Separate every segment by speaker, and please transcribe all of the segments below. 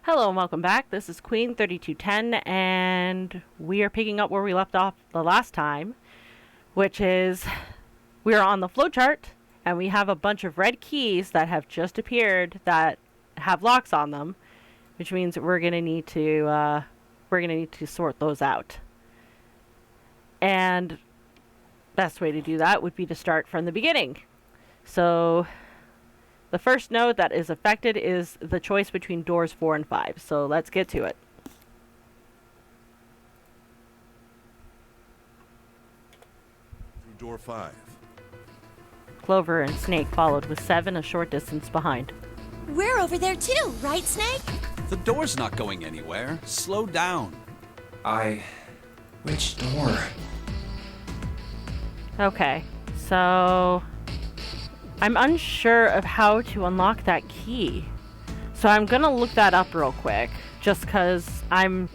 Speaker 1: Hello and welcome back. This is Queen 3210 and we are picking up where we left off the last time, which is we are on the flowchart and we have a bunch of red keys that have just appeared that have locks on them, which means that we're going to need to sort those out. And best way to do that would be to start from the beginning. So the first node that is affected is the choice between doors 4 and 5. So let's get to it.
Speaker 2: Through door 5.
Speaker 1: Clover and Snake followed with 7 a short distance behind.
Speaker 3: We're over there too, right, Snake?
Speaker 4: The door's not going anywhere. Slow down.
Speaker 5: Which door?
Speaker 1: Okay, so I'm unsure of how to unlock that key. So I'm gonna look that up real quick, just because I'm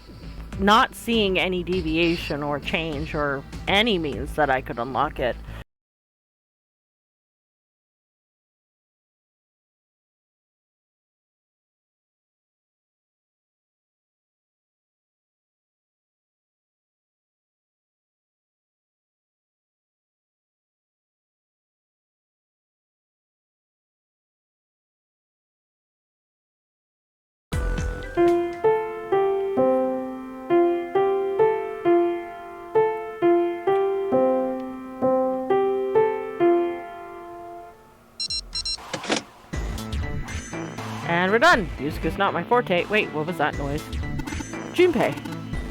Speaker 1: not seeing any deviation or change or any means that I could unlock it. And we're done. Music is not my forte. Wait, what was that noise? Junpei,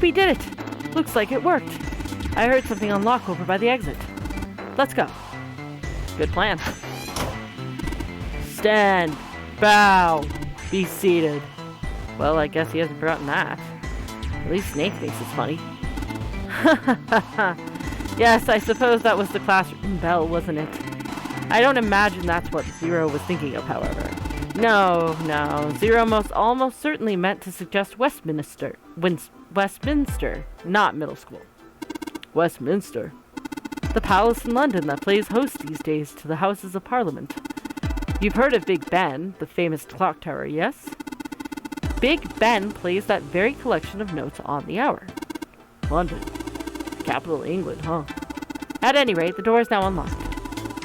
Speaker 1: we did it. Looks like it worked. I heard something unlock over by the exit. Let's go. Good plan. Stand. Bow. Be seated. Well, I guess he hasn't forgotten that. At least Snake thinks it's funny. Yes, I suppose that was the classroom bell, wasn't it? I don't imagine that's what Zero was thinking of, however. No. Zero almost certainly meant to suggest Westminster. Westminster, not middle school. Westminster. The palace in London that plays host these days to the Houses of Parliament. You've heard of Big Ben, the famous clock tower, yes? Big Ben plays that very collection of notes on the hour. London. Capital of England, huh? At any rate, the door is now unlocked.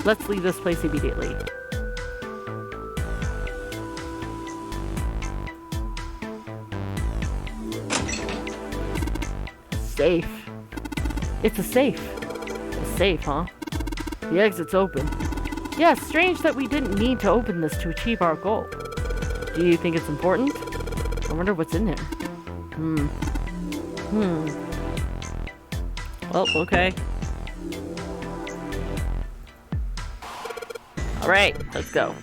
Speaker 1: Let's leave this place immediately. Safe. It's a safe. A safe, huh? The exit's open. Yes, strange that we didn't need to open this to achieve our goal. Do you think it's important? I wonder what's in there. Well, okay. Alright, let's go.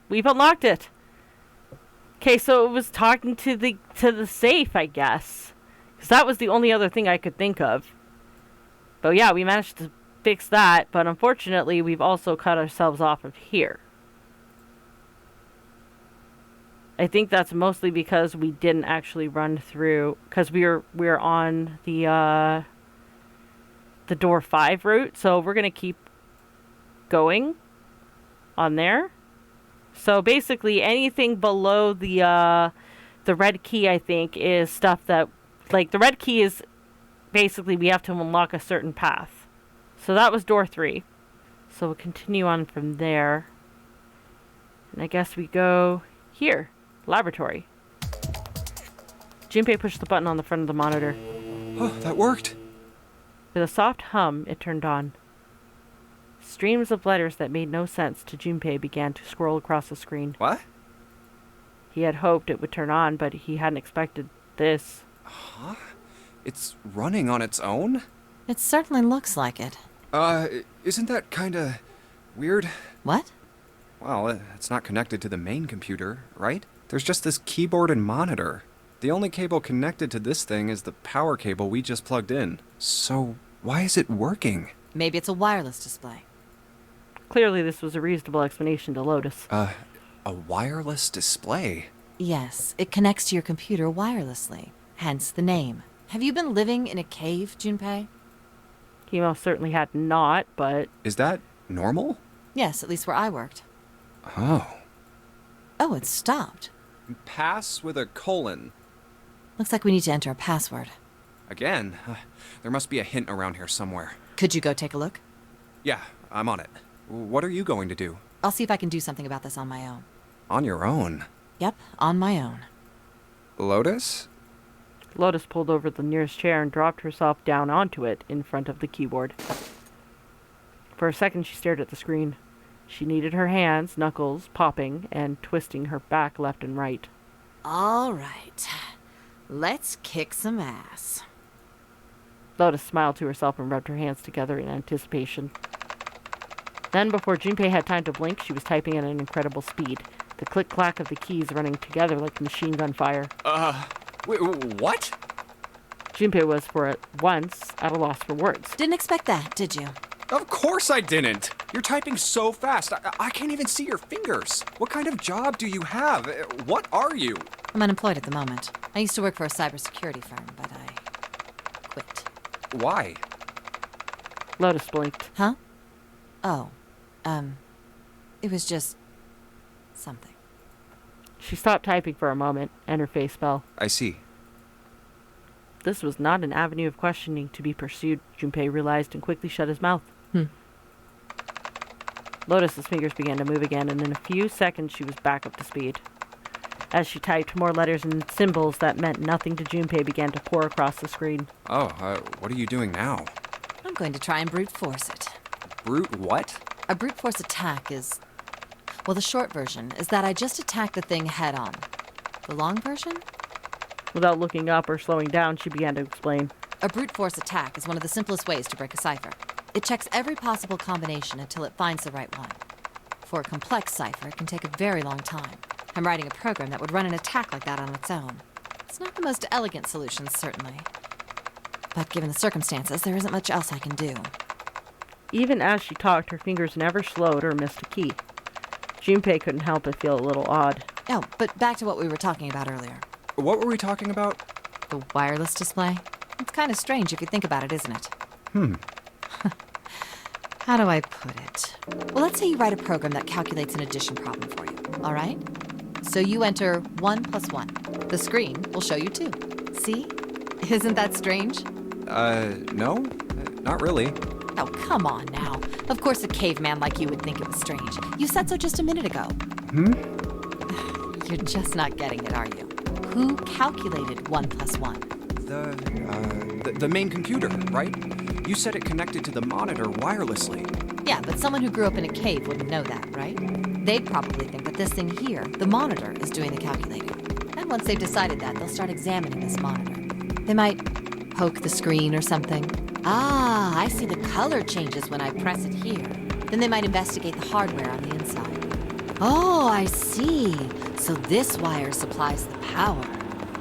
Speaker 1: We've unlocked it. Okay, so it was talking to the safe, I guess. Because that was the only other thing I could think of. But yeah, we managed to fix that. But unfortunately, we've also cut ourselves off of here. I think that's mostly because we didn't actually run through. Because we're on the door 5 route. So we're going to keep going on there. So basically anything below the red key, I think, is stuff that, like, the red key is basically we have to unlock a certain path. So that was door 3. So we'll continue on from there. And I guess we go here, laboratory. Junpei pushed the button on the front of the monitor.
Speaker 5: Oh, that worked.
Speaker 1: With a soft hum, it turned on. Streams of letters that made no sense to Junpei began to scroll across the screen.
Speaker 5: What?
Speaker 1: He had hoped it would turn on, but he hadn't expected this.
Speaker 5: Huh? It's running on its own?
Speaker 3: It certainly looks like it.
Speaker 5: Isn't that kinda weird?
Speaker 3: What?
Speaker 5: Well, it's not connected to the main computer, right? There's just this keyboard and monitor. The only cable connected to this thing is the power cable we just plugged in. So, why is it working?
Speaker 3: Maybe it's a wireless display.
Speaker 1: Clearly this was a reasonable explanation to Lotus.
Speaker 5: A wireless display?
Speaker 3: Yes, it connects to your computer wirelessly, hence the name. Have you been living in a cave, Junpei?
Speaker 1: He most certainly had not, but...
Speaker 5: Is that normal?
Speaker 3: Yes, at least where I worked.
Speaker 5: Oh.
Speaker 3: Oh, it stopped.
Speaker 5: Pass with a colon.
Speaker 3: Looks like we need to enter a password.
Speaker 5: Again? There must be a hint around here somewhere.
Speaker 3: Could you go take a look?
Speaker 5: Yeah, I'm on it. What are you going to do?
Speaker 3: I'll see if I can do something about this on my own.
Speaker 5: On your own?
Speaker 3: Yep, on my own.
Speaker 5: Lotus?
Speaker 1: Lotus pulled over the nearest chair and dropped herself down onto it in front of the keyboard. For a second, she stared at the screen. She kneaded her hands, knuckles popping and twisting her back left and right.
Speaker 3: All right. Let's kick some ass.
Speaker 1: Lotus smiled to herself and rubbed her hands together in anticipation. Then, before Junpei had time to blink, she was typing at an incredible speed, the click-clack of the keys running together like machine gun fire.
Speaker 5: Wait, what?
Speaker 1: Junpei was, for once, at a loss for words.
Speaker 3: Didn't expect that, did you?
Speaker 5: Of course I didn't! You're typing so fast, I can't even see your fingers. What kind of job do you have? What are you?
Speaker 3: I'm unemployed at the moment. I used to work for a cybersecurity firm, but I quit.
Speaker 5: Why?
Speaker 1: Lotus blinked.
Speaker 3: Huh? Oh, it was just something.
Speaker 1: She stopped typing for a moment, and her face fell.
Speaker 5: I see.
Speaker 1: This was not an avenue of questioning to be pursued, Junpei realized, and quickly shut his mouth. Lotus's fingers began to move again, and in a few seconds she was back up to speed. As she typed, more letters and symbols that meant nothing to Junpei began to pour across the screen.
Speaker 5: Oh, what are you doing now?
Speaker 3: I'm going to try and brute force it.
Speaker 5: Brute what?
Speaker 3: A brute force attack is... Well, the short version is that I just attack the thing head on. The long version?
Speaker 1: Without looking up or slowing down, she began to explain.
Speaker 3: A brute force attack is one of the simplest ways to break a cipher. It checks every possible combination until it finds the right one. For a complex cipher, it can take a very long time. I'm writing a program that would run an attack like that on its own. It's not the most elegant solution, certainly. But given the circumstances, there isn't much else I can do.
Speaker 1: Even as she talked, her fingers never slowed or missed a key. Junpei couldn't help but feel a little odd.
Speaker 3: Oh, but back to what we were talking about earlier.
Speaker 5: What were we talking about?
Speaker 3: The wireless display? It's kind of strange if you think about it, isn't it? How do I put it? Well, let's say you write a program that calculates an addition problem for you, all right? So you enter 1 + 1. The screen will show you 2. See? Isn't that strange?
Speaker 5: No? Not really.
Speaker 3: Oh, come on now. Of course a caveman like you would think it was strange. You said so just a minute ago. You're just not getting it, are you? Who calculated 1 + 1?
Speaker 5: The main computer, right? You said it connected to the monitor wirelessly.
Speaker 3: Yeah, but someone who grew up in a cave wouldn't know that, right? They'd probably think that this thing here, the monitor, is doing the calculating. And once they've decided that, they'll start examining this monitor. They might poke the screen or something. Ah, I see the color changes when I press it here. Then they might investigate the hardware on the inside. Oh, I see. So this wire supplies the power.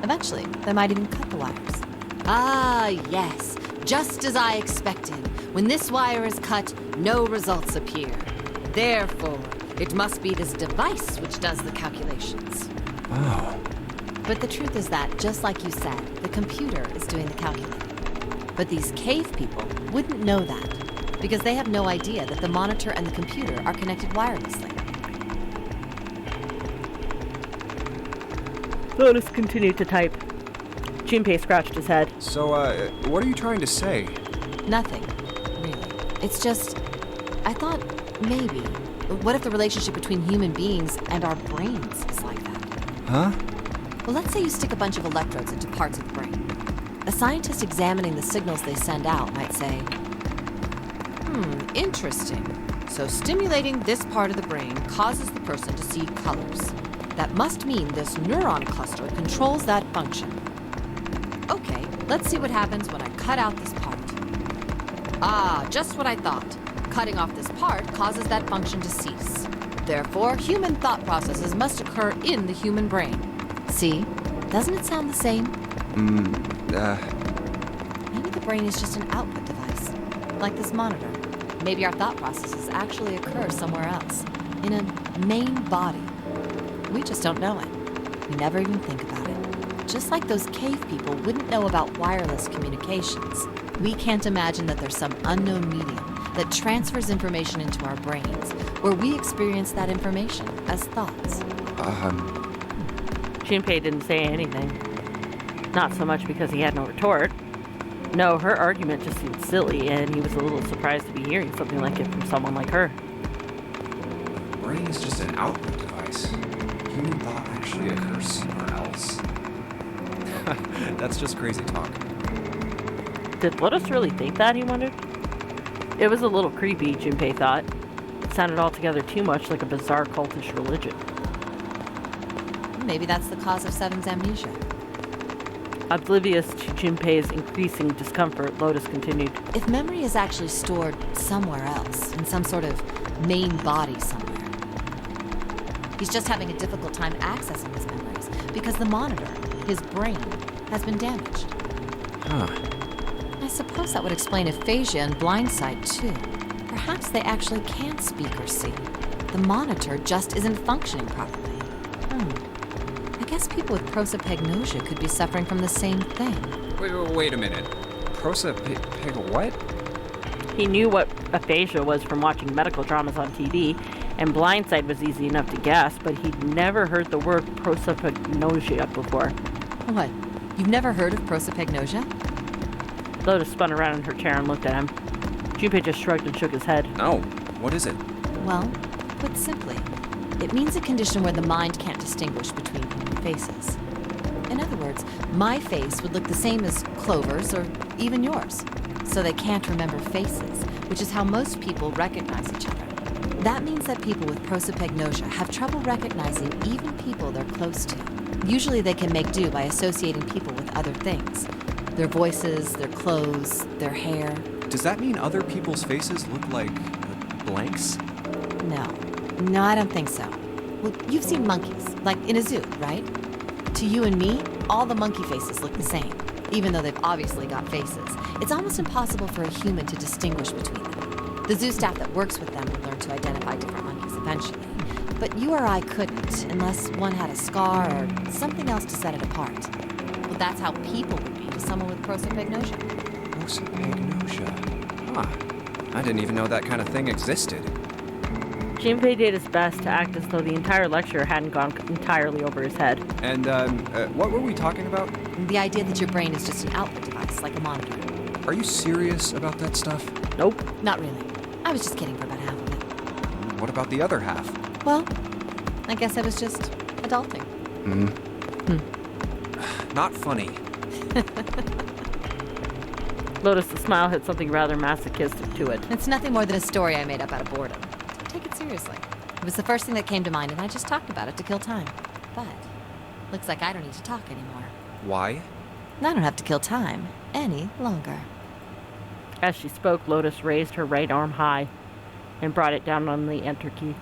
Speaker 3: Eventually, they might even cut the wires. Ah, yes. Just as I expected. When this wire is cut, no results appear. Therefore, it must be this device which does the calculations.
Speaker 5: Oh.
Speaker 3: But the truth is that, just like you said, the computer is doing the calculating. But these cave people wouldn't know that, because they have no idea that the monitor and the computer are connected wirelessly.
Speaker 1: Lotus continued to type. Junpei scratched his head.
Speaker 5: So, what are you trying to say?
Speaker 3: Nothing, really. It's just, I thought maybe, what if the relationship between human beings and our brains is like that?
Speaker 5: Huh?
Speaker 3: Well, let's say you stick a bunch of electrodes into parts of the brain. A scientist examining the signals they send out might say, interesting. So stimulating this part of the brain causes the person to see colors. That must mean this neuron cluster controls that function. Okay, let's see what happens when I cut out this part. Ah, just what I thought. Cutting off this part causes that function to cease. Therefore, human thought processes must occur in the human brain. See? Doesn't it sound the same? Maybe the brain is just an output device, like this monitor. Maybe our thought processes actually occur somewhere else, in a main body. We just don't know it. We never even think about it. Just like those cave people wouldn't know about wireless communications, we can't imagine that there's some unknown medium that transfers information into our brains, where we experience that information as thoughts.
Speaker 1: Junpei didn't say anything. Not so much because he had no retort. No, her argument just seemed silly, and he was a little surprised to be hearing something like it from someone like her.
Speaker 5: The brain is just an output device. Human thought actually occurs somewhere else. That's just crazy talk.
Speaker 1: Did Lotus really think that, he wondered? It was a little creepy, Junpei thought. It sounded altogether too much like a bizarre cultish religion.
Speaker 3: Maybe that's the cause of Seven's amnesia.
Speaker 1: Oblivious to Junpei's increasing discomfort, Lotus continued.
Speaker 3: If memory is actually stored somewhere else, in some sort of main body somewhere, he's just having a difficult time accessing his memories because the monitor, his brain, has been damaged.
Speaker 5: Huh.
Speaker 3: I suppose that would explain aphasia and blindsight, too. Perhaps they actually can speak or see. The monitor just isn't functioning properly. I guess people with prosopagnosia could be suffering from the same thing.
Speaker 5: Wait a minute. What?
Speaker 1: He knew what aphasia was from watching medical dramas on TV, and blindsight was easy enough to guess, but he'd never heard the word prosopagnosia before.
Speaker 3: What? You've never heard of prosopagnosia?
Speaker 1: Lotus spun around in her chair and looked at him. Junpei just shrugged and shook his head.
Speaker 5: No. What is it?
Speaker 3: Well, put simply, it means a condition where the mind can't distinguish between human faces. In other words, my face would look the same as Clover's or even yours. So they can't remember faces, which is how most people recognize each other. That means that people with prosopagnosia have trouble recognizing even people they're close to. Usually they can make do by associating people with other things. Their voices, their clothes, their hair.
Speaker 5: Does that mean other people's faces look like blanks?
Speaker 3: No, I don't think so. Well, you've seen monkeys, like in a zoo, right? To you and me, all the monkey faces look the same, even though they've obviously got faces. It's almost impossible for a human to distinguish between them. The zoo staff that works with them would learn to identify different monkeys eventually. But you or I couldn't, unless one had a scar or something else to set it apart. Well, that's how people would be to someone with prosopagnosia.
Speaker 5: Prosopagnosia. Huh. I didn't even know that kind of thing existed.
Speaker 1: Junpei did his best to act as though the entire lecture hadn't gone entirely over his head.
Speaker 5: And, what were we talking about?
Speaker 3: The idea that your brain is just an output device, like a monitor.
Speaker 5: Are you serious about that stuff?
Speaker 1: Nope.
Speaker 3: Not really. I was just kidding for about half of it.
Speaker 5: What about the other half?
Speaker 3: Well, I guess I was just adulting.
Speaker 5: Not funny.
Speaker 1: Lotus' smile had something rather masochistic to it.
Speaker 3: It's nothing more than a story I made up out of boredom. Don't take it seriously. It was the first thing that came to mind, and I just talked about it to kill time. But looks like I don't need to talk anymore.
Speaker 5: Why?
Speaker 3: I don't have to kill time any longer.
Speaker 1: As she spoke, Lotus raised her right arm high and brought it down on the enter key.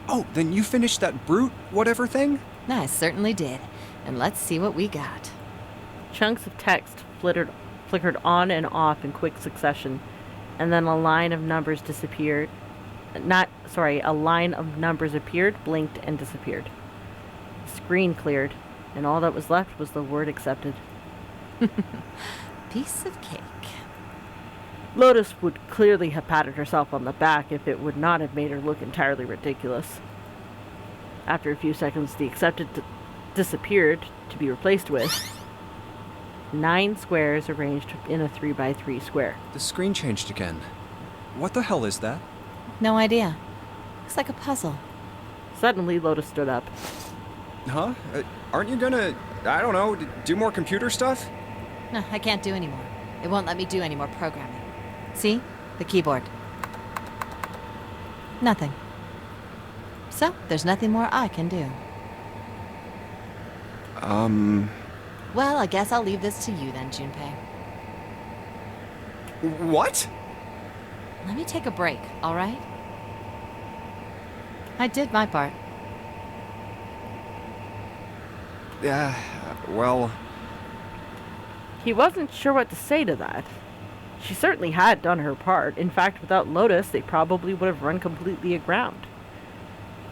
Speaker 5: Oh, then you finished that brute whatever thing?
Speaker 3: I certainly did. And let's see what we got.
Speaker 1: Chunks of text flickered on and off in quick succession, and then a line of numbers disappeared. A line of numbers appeared, blinked, and disappeared. The screen cleared, and all that was left was the word accepted.
Speaker 3: Piece of cake.
Speaker 1: Lotus would clearly have patted herself on the back if it would not have made her look entirely ridiculous. After a few seconds, the accepted disappeared to be replaced with 9 squares arranged in a 3x3 square.
Speaker 5: The screen changed again. What the hell is that?
Speaker 3: No idea. Looks like a puzzle.
Speaker 1: Suddenly, Lotus stood up.
Speaker 5: Huh? Aren't you gonna, I don't know, do more computer stuff?
Speaker 3: No, I can't do anymore. It won't let me do any more programming. See? The keyboard. Nothing. So, there's nothing more I can do. Well, I guess I'll leave this to you then, Junpei.
Speaker 5: What?
Speaker 3: Let me take a break, all right? I did my part.
Speaker 5: Yeah, well...
Speaker 1: He wasn't sure what to say to that. She certainly had done her part. In fact, without Lotus, they probably would have run completely aground.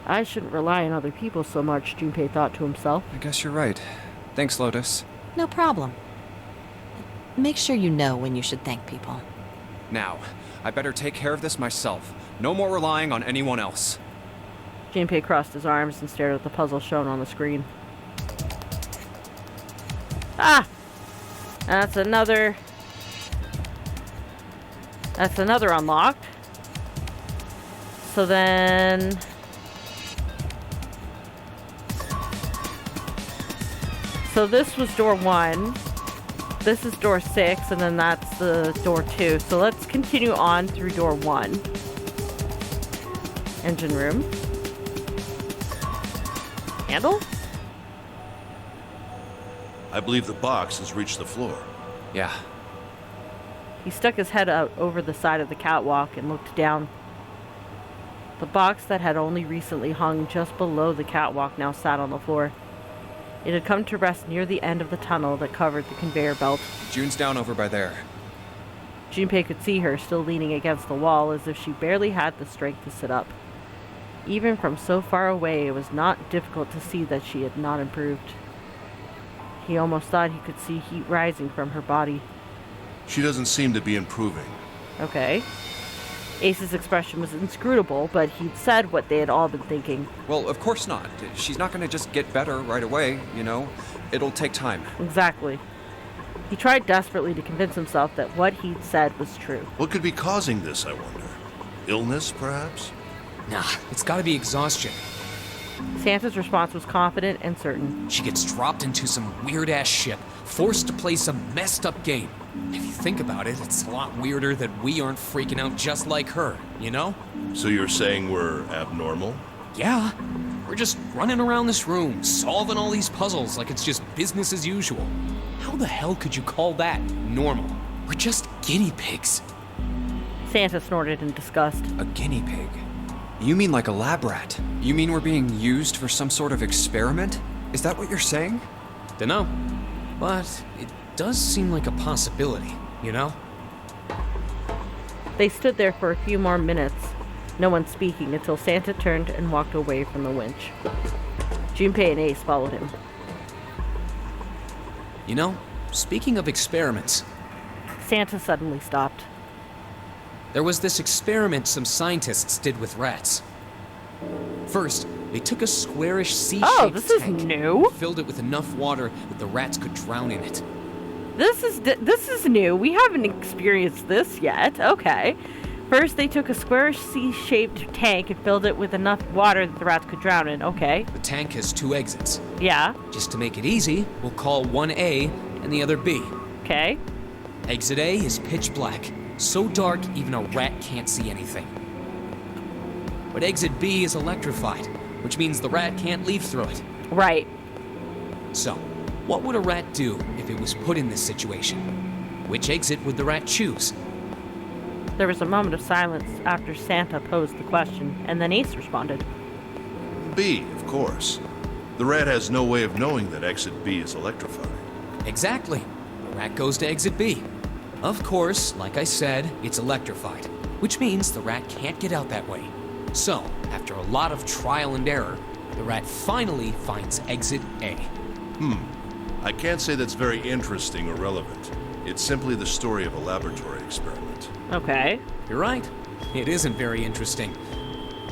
Speaker 1: I shouldn't rely on other people so much, Junpei thought to himself.
Speaker 5: I guess you're right. Thanks, Lotus.
Speaker 3: No problem. Make sure you know when you should thank people.
Speaker 5: Now, I better take care of this myself. No more relying on anyone else.
Speaker 1: Junpei crossed his arms and stared at the puzzle shown on the screen. Ah! That's another unlocked. So then... So this was door 1. This is door 6, and then that's the door 2. So let's continue on through door 1. Engine room. Handle?
Speaker 2: I believe the box has reached the floor.
Speaker 5: Yeah.
Speaker 1: He stuck his head out over the side of the catwalk and looked down. The box that had only recently hung just below the catwalk now sat on the floor. It had come to rest near the end of the tunnel that covered the conveyor belt.
Speaker 5: June's down over by there.
Speaker 1: Junpei could see her still leaning against the wall as if she barely had the strength to sit up. Even from so far away, it was not difficult to see that she had not improved. He almost thought he could see heat rising from her body.
Speaker 2: She doesn't seem to be improving.
Speaker 1: Okay. Ace's expression was inscrutable, but he'd said what they had all been thinking.
Speaker 5: Well, of course not. She's not going to just get better right away, you know. It'll take time.
Speaker 1: Exactly. He tried desperately to convince himself that what he'd said was true.
Speaker 2: What could be causing this, I wonder? Illness, perhaps?
Speaker 6: Nah, it's gotta be exhaustion.
Speaker 1: Santa's response was confident and certain.
Speaker 6: She gets dropped into some weird-ass ship, forced to play some messed-up game. If you think about it, it's a lot weirder that we aren't freaking out just like her, you know?
Speaker 2: So you're saying we're abnormal?
Speaker 6: Yeah. We're just running around this room, solving all these puzzles like it's just business as usual. How the hell could you call that normal? We're just guinea pigs.
Speaker 1: Santa snorted in disgust.
Speaker 5: A guinea pig? You mean like a lab rat? You mean we're being used for some sort of experiment? Is that what you're saying?
Speaker 6: Dunno. But it does seem like a possibility, you know?
Speaker 1: They stood there for a few more minutes, no one speaking until Santa turned and walked away from the winch. Junpei and Ace followed him.
Speaker 6: You know, speaking of experiments,
Speaker 1: Santa suddenly stopped.
Speaker 6: there was this experiment some scientists did with rats. First, they took a squarish C-shaped
Speaker 1: Oh, this is
Speaker 6: tank,
Speaker 1: new.
Speaker 6: filled it with enough water that the rats could drown in it.
Speaker 1: This is new. We haven't experienced this yet. Okay. First, they took a squarish C-shaped tank and filled it with enough water that the rats could drown in. Okay.
Speaker 6: The tank has 2 exits.
Speaker 1: Yeah.
Speaker 6: Just to make it easy, we'll call one A and the other B.
Speaker 1: Okay.
Speaker 6: Exit A is pitch black, so dark even a rat can't see anything. But exit B is electrified, which means the rat can't leave through it.
Speaker 1: Right.
Speaker 6: So, what would a rat do if it was put in this situation? Which exit would the rat choose?
Speaker 1: There was a moment of silence after Santa posed the question, and then Ace responded.
Speaker 2: B, of course. The rat has no way of knowing that exit B is electrified.
Speaker 6: Exactly. The rat goes to exit B. Of course, like I said, it's electrified, which means the rat can't get out that way. So, after a lot of trial and error, the rat finally finds exit A.
Speaker 2: I can't say that's very interesting or relevant. It's simply the story of a laboratory experiment.
Speaker 1: Okay.
Speaker 6: You're right. It isn't very interesting.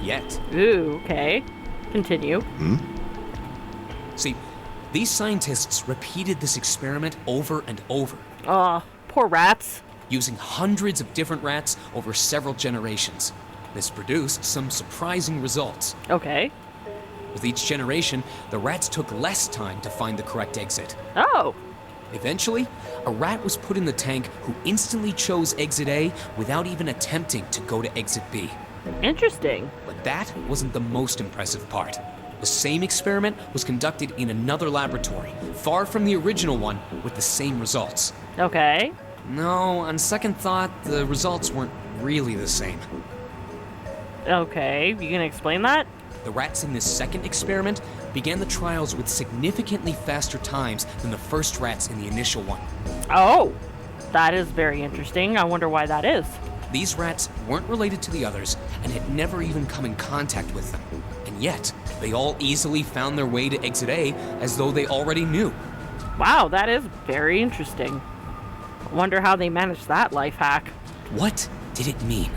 Speaker 6: Yet.
Speaker 1: Ooh, okay. Continue.
Speaker 6: See, these scientists repeated this experiment over and over,
Speaker 1: Oh, poor rats.
Speaker 6: using hundreds of different rats over several generations. This produced some surprising results.
Speaker 1: Okay.
Speaker 6: With each generation, the rats took less time to find the correct exit.
Speaker 1: Oh.
Speaker 6: Eventually, a rat was put in the tank who instantly chose exit A without even attempting to go to exit B.
Speaker 1: Interesting.
Speaker 6: But that wasn't the most impressive part. The same experiment was conducted in another laboratory, far from the original one, with the same results.
Speaker 1: Okay.
Speaker 6: No, on second thought, the results weren't really the same.
Speaker 1: Okay. You gonna explain that?
Speaker 6: The rats in this second experiment began the trials with significantly faster times than the first rats in the initial one.
Speaker 1: Oh. That is very interesting. I wonder why that is.
Speaker 6: These rats weren't related to the others and had never even come in contact with them. And And yet, they all easily found their way to Exit A as though they already knew.
Speaker 1: Wow, that is very interesting. I wonder how they managed that life hack.
Speaker 6: What did it mean?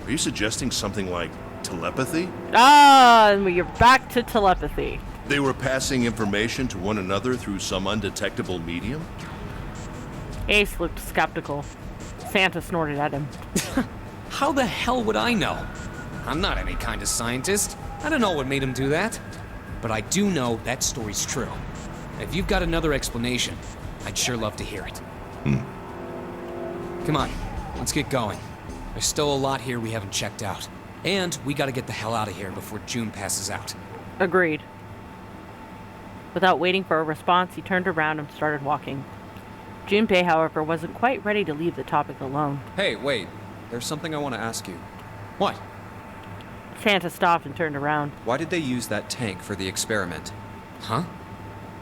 Speaker 2: Are you suggesting something like telepathy?
Speaker 1: Ah, and we're back to telepathy.
Speaker 2: They were passing information to one another through some undetectable medium?
Speaker 1: Ace looked skeptical. Santa snorted at him.
Speaker 6: How the hell would I know? I'm not any kind of scientist. I don't know what made him do that. But I do know that story's true. If you've got another explanation, I'd sure love to hear it. Come on, let's get going. There's still a lot here we haven't checked out. And we gotta get the hell out of here before June passes out.
Speaker 1: Agreed. Without waiting for a response, he turned around and started walking. Junpei, however, wasn't quite ready to leave the topic alone.
Speaker 5: Hey, wait. There's something I want to ask you.
Speaker 6: What?
Speaker 1: Santa stopped and turned around.
Speaker 5: Why did they use that tank for the experiment?
Speaker 6: Huh?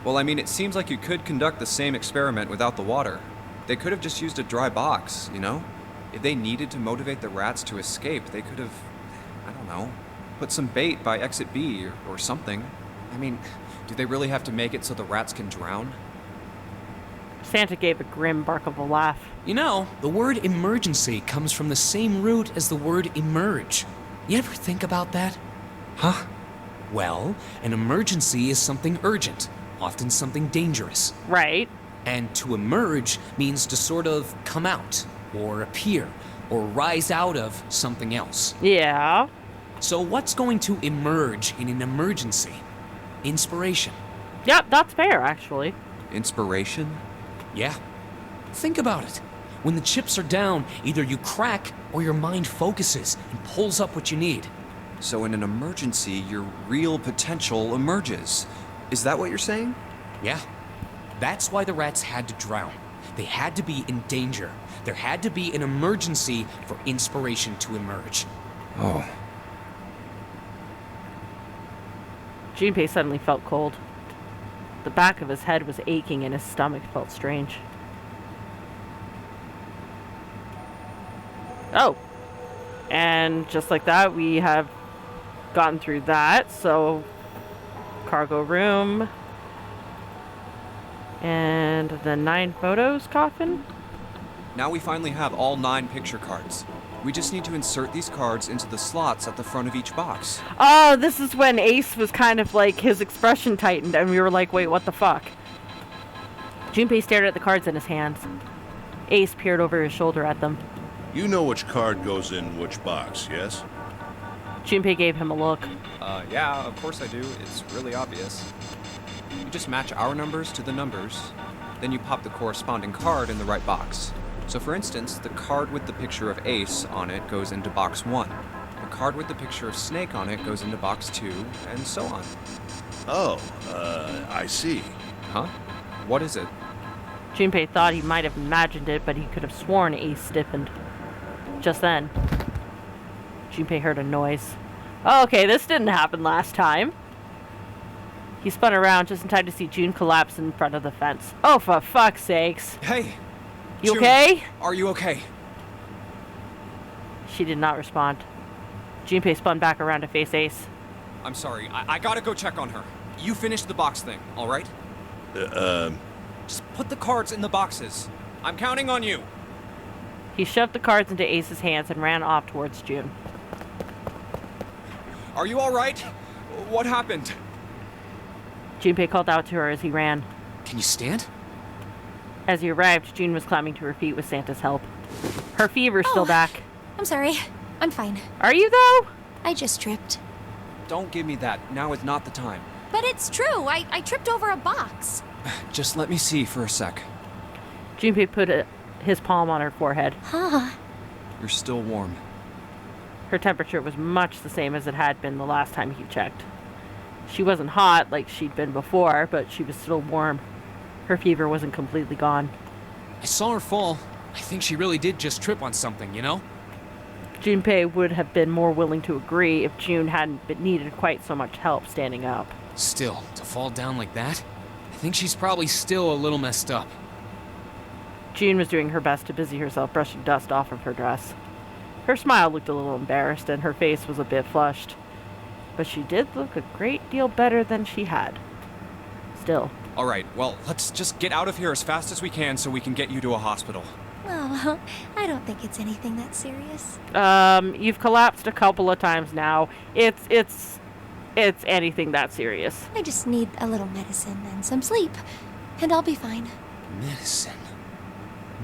Speaker 5: Well, I mean, it seems like you could conduct the same experiment without the water. They could have just used a dry box, you know? If they needed to motivate the rats to escape, they could have, I don't know, put some bait by Exit B or something. I mean, do they really have to make it so the rats can drown?
Speaker 1: Santa gave a grim bark of a laugh.
Speaker 6: You know, the word emergency comes from the same root as the word emerge. You ever think about that?
Speaker 5: Huh?
Speaker 6: Well, an emergency is something urgent, often something dangerous.
Speaker 1: Right.
Speaker 6: And to emerge means to sort of come out, or appear, or rise out of something else.
Speaker 1: Yeah.
Speaker 6: So what's going to emerge in an emergency? Inspiration.
Speaker 1: Yep, that's fair, actually.
Speaker 5: Inspiration?
Speaker 6: Yeah. Think about it. When the chips are down, either you crack or your mind focuses and pulls up what you need.
Speaker 5: So in an emergency, your real potential emerges. Is that what you're saying?
Speaker 6: Yeah. That's why the rats had to drown. They had to be in danger. There had to be an emergency for inspiration to emerge.
Speaker 5: Oh.
Speaker 1: Junpei suddenly felt cold. The back of his head was aching and his stomach felt strange. Oh. And just like that, we have gotten through that. So, cargo room. And the 9 photos coffin?
Speaker 5: Now we finally have all 9 picture cards. We just need to insert these cards into the slots at the front of each box.
Speaker 1: Oh, this is when Ace was kind of like, his expression tightened and we were like, wait, what the fuck? Junpei stared at the cards in his hands. Ace peered over his shoulder at them.
Speaker 2: You know which card goes in which box, yes?
Speaker 1: Junpei gave him a look.
Speaker 5: Yeah, of course I do. It's really obvious. You just match our numbers to the numbers, then you pop the corresponding card in the right box. So for instance, the card with the picture of Ace on it goes into box 1. The card with the picture of Snake on it goes into box 2, and so on.
Speaker 2: Oh, I see.
Speaker 5: Huh? What is it?
Speaker 1: Junpei thought he might have imagined it, but he could have sworn Ace stiffened. Just then, Junpei heard a noise. Oh, okay, this didn't happen last time. He spun around just in time to see June collapse in front of the fence. Oh, for fuck's sakes.
Speaker 5: Hey!
Speaker 1: You
Speaker 5: June,
Speaker 1: okay?
Speaker 5: Are you okay?
Speaker 1: She did not respond. Junpei spun back around to face Ace.
Speaker 5: I'm sorry, I gotta go check on her. You finish the box thing, alright? Just put the cards in the boxes. I'm counting on you.
Speaker 1: He shoved the cards into Ace's hands and ran off towards June.
Speaker 5: Are you alright? What happened?
Speaker 1: Junpei called out to her as he ran.
Speaker 6: Can you stand?
Speaker 1: As he arrived, June was climbing to her feet with Santa's help. Her fever's still back.
Speaker 7: I'm sorry. I'm fine.
Speaker 1: Are you, though?
Speaker 7: I just tripped.
Speaker 5: Don't give me that. Now is not the time.
Speaker 7: But it's true. I tripped over a box.
Speaker 5: Just let me see for a sec.
Speaker 1: Junpei put his palm on her forehead.
Speaker 7: Huh.
Speaker 5: You're still warm.
Speaker 1: Her temperature was much the same as it had been the last time he checked. She wasn't hot like she'd been before, but she was still warm. Her fever wasn't completely gone.
Speaker 6: I saw her fall. I think she really did just trip on something, you know?
Speaker 1: Junpei would have been more willing to agree if June hadn't needed quite so much help standing up.
Speaker 6: Still, to fall down like that? I think she's probably still a little messed up.
Speaker 1: June was doing her best to busy herself brushing dust off of her dress. Her smile looked a little embarrassed, and her face was a bit flushed. but she did look a great deal better than she had. Still.
Speaker 5: Alright, well, let's just get out of here as fast as we can so we can get you to a hospital.
Speaker 7: Oh, I don't think it's anything that serious.
Speaker 1: You've collapsed a couple of times now. It's anything that serious.
Speaker 7: I just need a little medicine and some sleep, and I'll be fine.
Speaker 6: Medicine.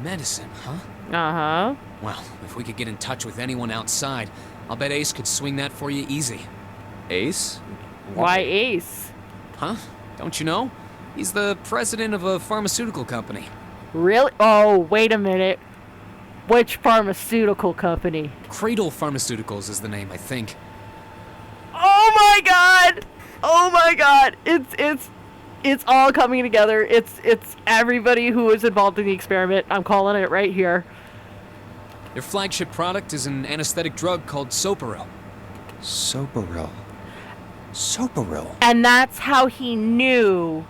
Speaker 6: Medicine, huh?
Speaker 1: Uh-huh.
Speaker 6: Well, if we could get in touch with anyone outside, I'll bet Ace could swing that for you easy.
Speaker 5: Ace?
Speaker 1: Why Ace?
Speaker 6: Huh? Don't you know? He's the president of a pharmaceutical company.
Speaker 1: Really? Oh, wait a minute. Which pharmaceutical company?
Speaker 6: Cradle Pharmaceuticals is the name, I think.
Speaker 1: Oh my god! Oh my god! It's all coming together. It's everybody who was involved in the experiment. I'm calling it right here.
Speaker 6: Their flagship product is an anesthetic drug called Soparil.
Speaker 5: Soparil. Soparil?
Speaker 1: And that's how he knew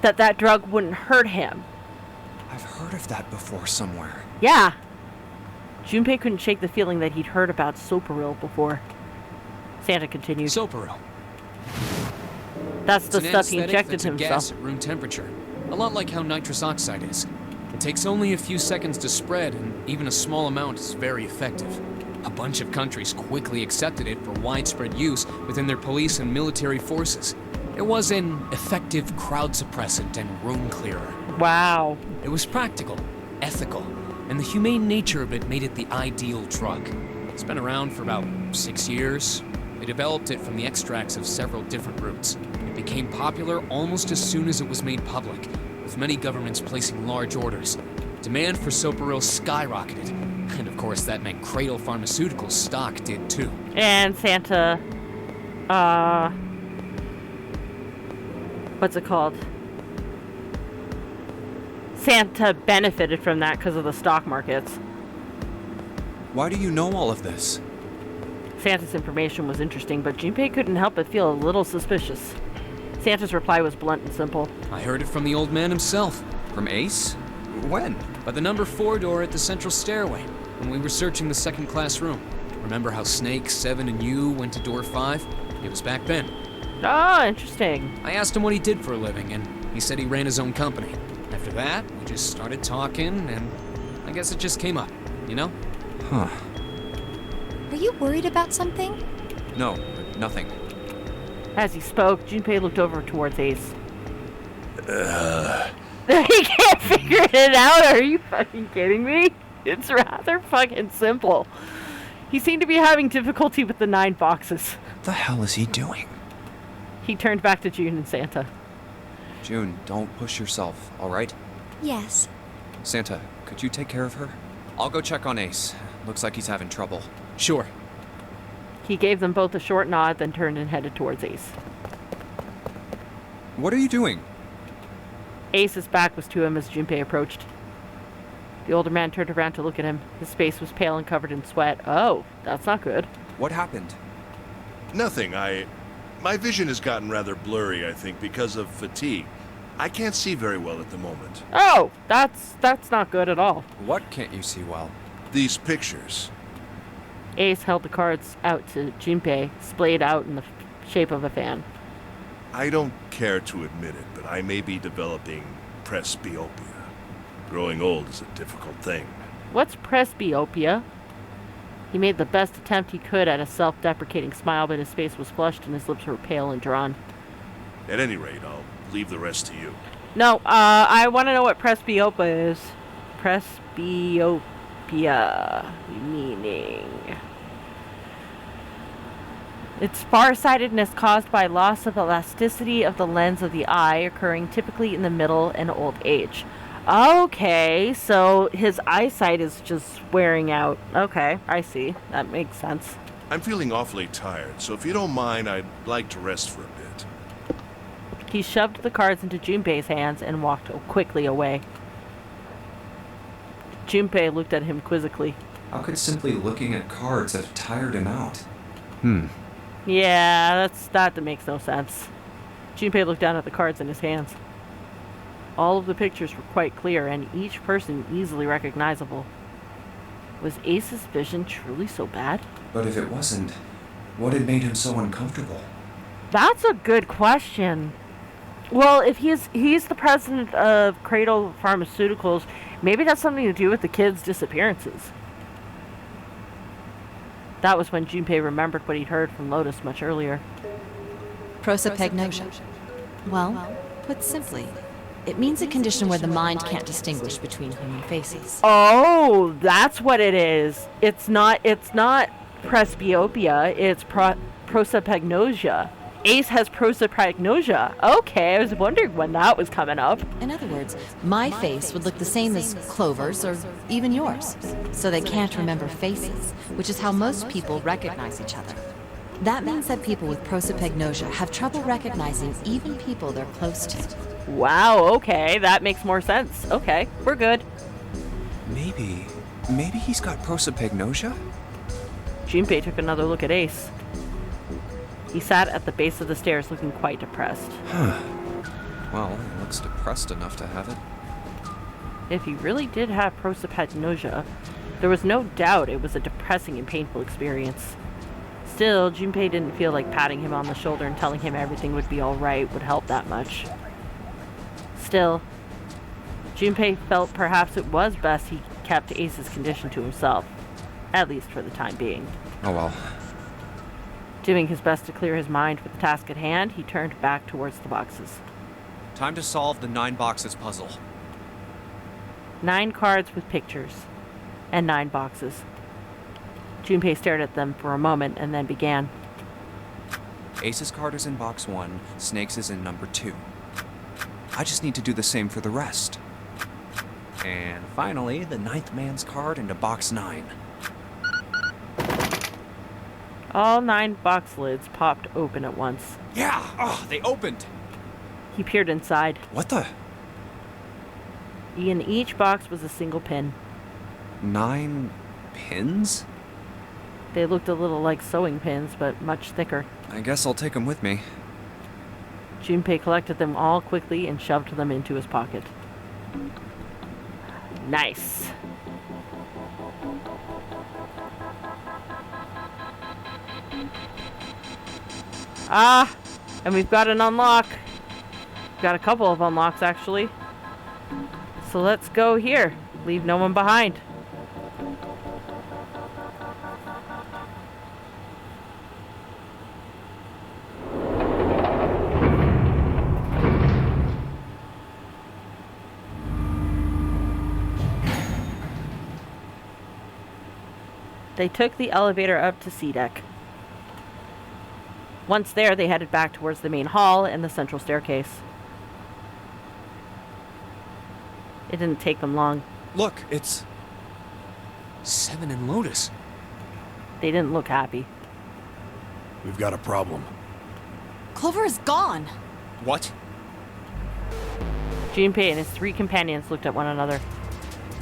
Speaker 1: that drug wouldn't hurt him.
Speaker 5: I've heard of that before somewhere.
Speaker 1: Yeah. Junpei couldn't shake the feeling that he'd heard about Soparil before. Santa continued.
Speaker 6: Soparil.
Speaker 1: That's the
Speaker 6: It's an
Speaker 1: stuff he
Speaker 6: anesthetic
Speaker 1: injected
Speaker 6: that's a
Speaker 1: himself.
Speaker 6: gas at room temperature. A lot like how nitrous oxide is. It takes only a few seconds to spread, and even a small amount is very effective. A bunch of countries quickly accepted it for widespread use within their police and military forces. It was an effective crowd suppressant and room clearer.
Speaker 1: Wow.
Speaker 6: It was practical, ethical, and the humane nature of it made it the ideal drug. It's been around for about 6 years. They developed it from the extracts of several different roots. It became popular almost as soon as it was made public, with many governments placing large orders. Demand for Soparil skyrocketed, and of course that meant Cradle Pharmaceuticals stock did too.
Speaker 1: And Santa, what's it called? Santa benefited from that because of the stock markets.
Speaker 5: Why do you know all of this?
Speaker 1: Santa's information was interesting, but Junpei couldn't help but feel a little suspicious. Santa's reply was blunt and simple.
Speaker 6: I heard it from the old man himself.
Speaker 5: From Ace? When?
Speaker 6: By the number 4 door at the central stairway, when we were searching the second class room. Remember how Snake, 7, and you went to door 5? It was back then.
Speaker 1: Ah, interesting.
Speaker 6: I asked him what he did for a living, and he said he ran his own company. After that, we just started talking, and I guess it just came up, you know?
Speaker 5: Huh.
Speaker 7: Are you worried about something?
Speaker 5: No, nothing.
Speaker 1: As he spoke, Junpei looked over towards Ace. He can't figure it out. Are you fucking kidding me? It's rather fucking simple. He seemed to be having difficulty with the 9 boxes.
Speaker 5: What the hell is he doing?
Speaker 1: He turned back to June and Santa.
Speaker 5: June, don't push yourself, alright?
Speaker 7: Yes.
Speaker 5: Santa, could you take care of her? I'll go check on Ace. Looks like he's having trouble.
Speaker 6: Sure.
Speaker 1: He gave them both a short nod, then turned and headed towards Ace.
Speaker 5: What are you doing?
Speaker 1: Ace's back was to him as Junpei approached. The older man turned around to look at him. His face was pale and covered in sweat. Oh, that's not good.
Speaker 5: What happened?
Speaker 2: Nothing. My vision has gotten rather blurry, I think, because of fatigue. I can't see very well at the moment.
Speaker 1: Oh, that's not good at all.
Speaker 5: What can't you see well?
Speaker 2: These pictures.
Speaker 1: Ace held the cards out to Junpei, splayed out in the shape of a fan.
Speaker 2: I don't care to admit it, but I may be developing presbyopia. Growing old is a difficult thing.
Speaker 1: What's presbyopia? He made the best attempt he could at a self-deprecating smile, but his face was flushed and his lips were pale and drawn.
Speaker 2: At any rate, I'll leave the rest to you.
Speaker 1: No, I want to know what presbyopia is. Presbyopia, meaning... It's farsightedness caused by loss of elasticity of the lens of the eye, occurring typically in the middle and old age. Okay, so his eyesight is just wearing out. Okay, I see. That makes sense.
Speaker 2: I'm feeling awfully tired, so if you don't mind, I'd like to rest for a bit.
Speaker 1: He shoved the cards into Junpei's hands and walked quickly away. Junpei looked at him quizzically.
Speaker 5: How could simply looking at cards have tired him out?
Speaker 1: Yeah, that makes no sense. Junpei looked down at the cards in his hands. All of the pictures were quite clear, and each person easily recognizable. Was Ace's vision truly so bad?
Speaker 5: But if it wasn't, What had made him so uncomfortable?
Speaker 1: That's a good question. Well, if he's the president of Cradle Pharmaceuticals, maybe that's something to do with the kids' disappearances. That was when Junpei remembered what he'd heard from Lotus much earlier.
Speaker 3: Prosopagnosia. Well, put simply, it means a condition where the mind can't distinguish between human faces.
Speaker 1: Oh, that's what it is. It's not presbyopia, it's prosopagnosia. Ace has prosopagnosia. Okay, I was wondering when that was coming up.
Speaker 3: In other words, my face would look the same as Clover's or even yours. So they can't remember faces, which is how most people recognize each other. That means that people with prosopagnosia have trouble recognizing even people they're close to.
Speaker 1: Wow, okay, that makes more sense. Okay, we're good.
Speaker 5: Maybe he's got prosopagnosia?
Speaker 1: Junpei took another look at Ace. He sat at the base of the stairs looking quite depressed.
Speaker 5: Well, he looks depressed enough to have it.
Speaker 1: If he really did have prosopagnosia, there was no doubt it was a depressing and painful experience. Still, Junpei didn't feel like patting him on the shoulder and telling him everything would be alright would help that much. Still, Junpei felt perhaps it was best he kept Ace's condition to himself, at least for the time being.
Speaker 5: Oh well.
Speaker 1: Doing his best to clear his mind with the task at hand, he turned back towards the boxes.
Speaker 5: Time to solve the 9 boxes puzzle.
Speaker 1: 9 cards with pictures, and 9 boxes. Junpei stared at them for a moment and then began.
Speaker 5: Ace's card is in box 1, Snake's is in number 2. I just need to do the same for the rest. And finally, the 9th man's card into box 9.
Speaker 1: All 9 box lids popped open at once.
Speaker 5: Yeah! Oh, they opened!
Speaker 1: He peered inside.
Speaker 5: What the?
Speaker 1: In each box was a single pin.
Speaker 5: 9 pins?
Speaker 1: They looked a little like sewing pins, but much thicker.
Speaker 5: I guess I'll take them with me.
Speaker 1: Junpei collected them all quickly and shoved them into his pocket. Nice. Ah, and we've got an unlock. We've got a couple of unlocks, actually. So let's go here. Leave no one behind. They took the elevator up to C deck. Once there, they headed back towards the main hall and the central staircase. It didn't take them long.
Speaker 5: Look, it's...
Speaker 6: 7 and Lotus.
Speaker 1: They didn't look happy.
Speaker 8: We've got a problem.
Speaker 3: Clover is gone!
Speaker 5: What?
Speaker 1: Junpei and his 3 companions looked at one another.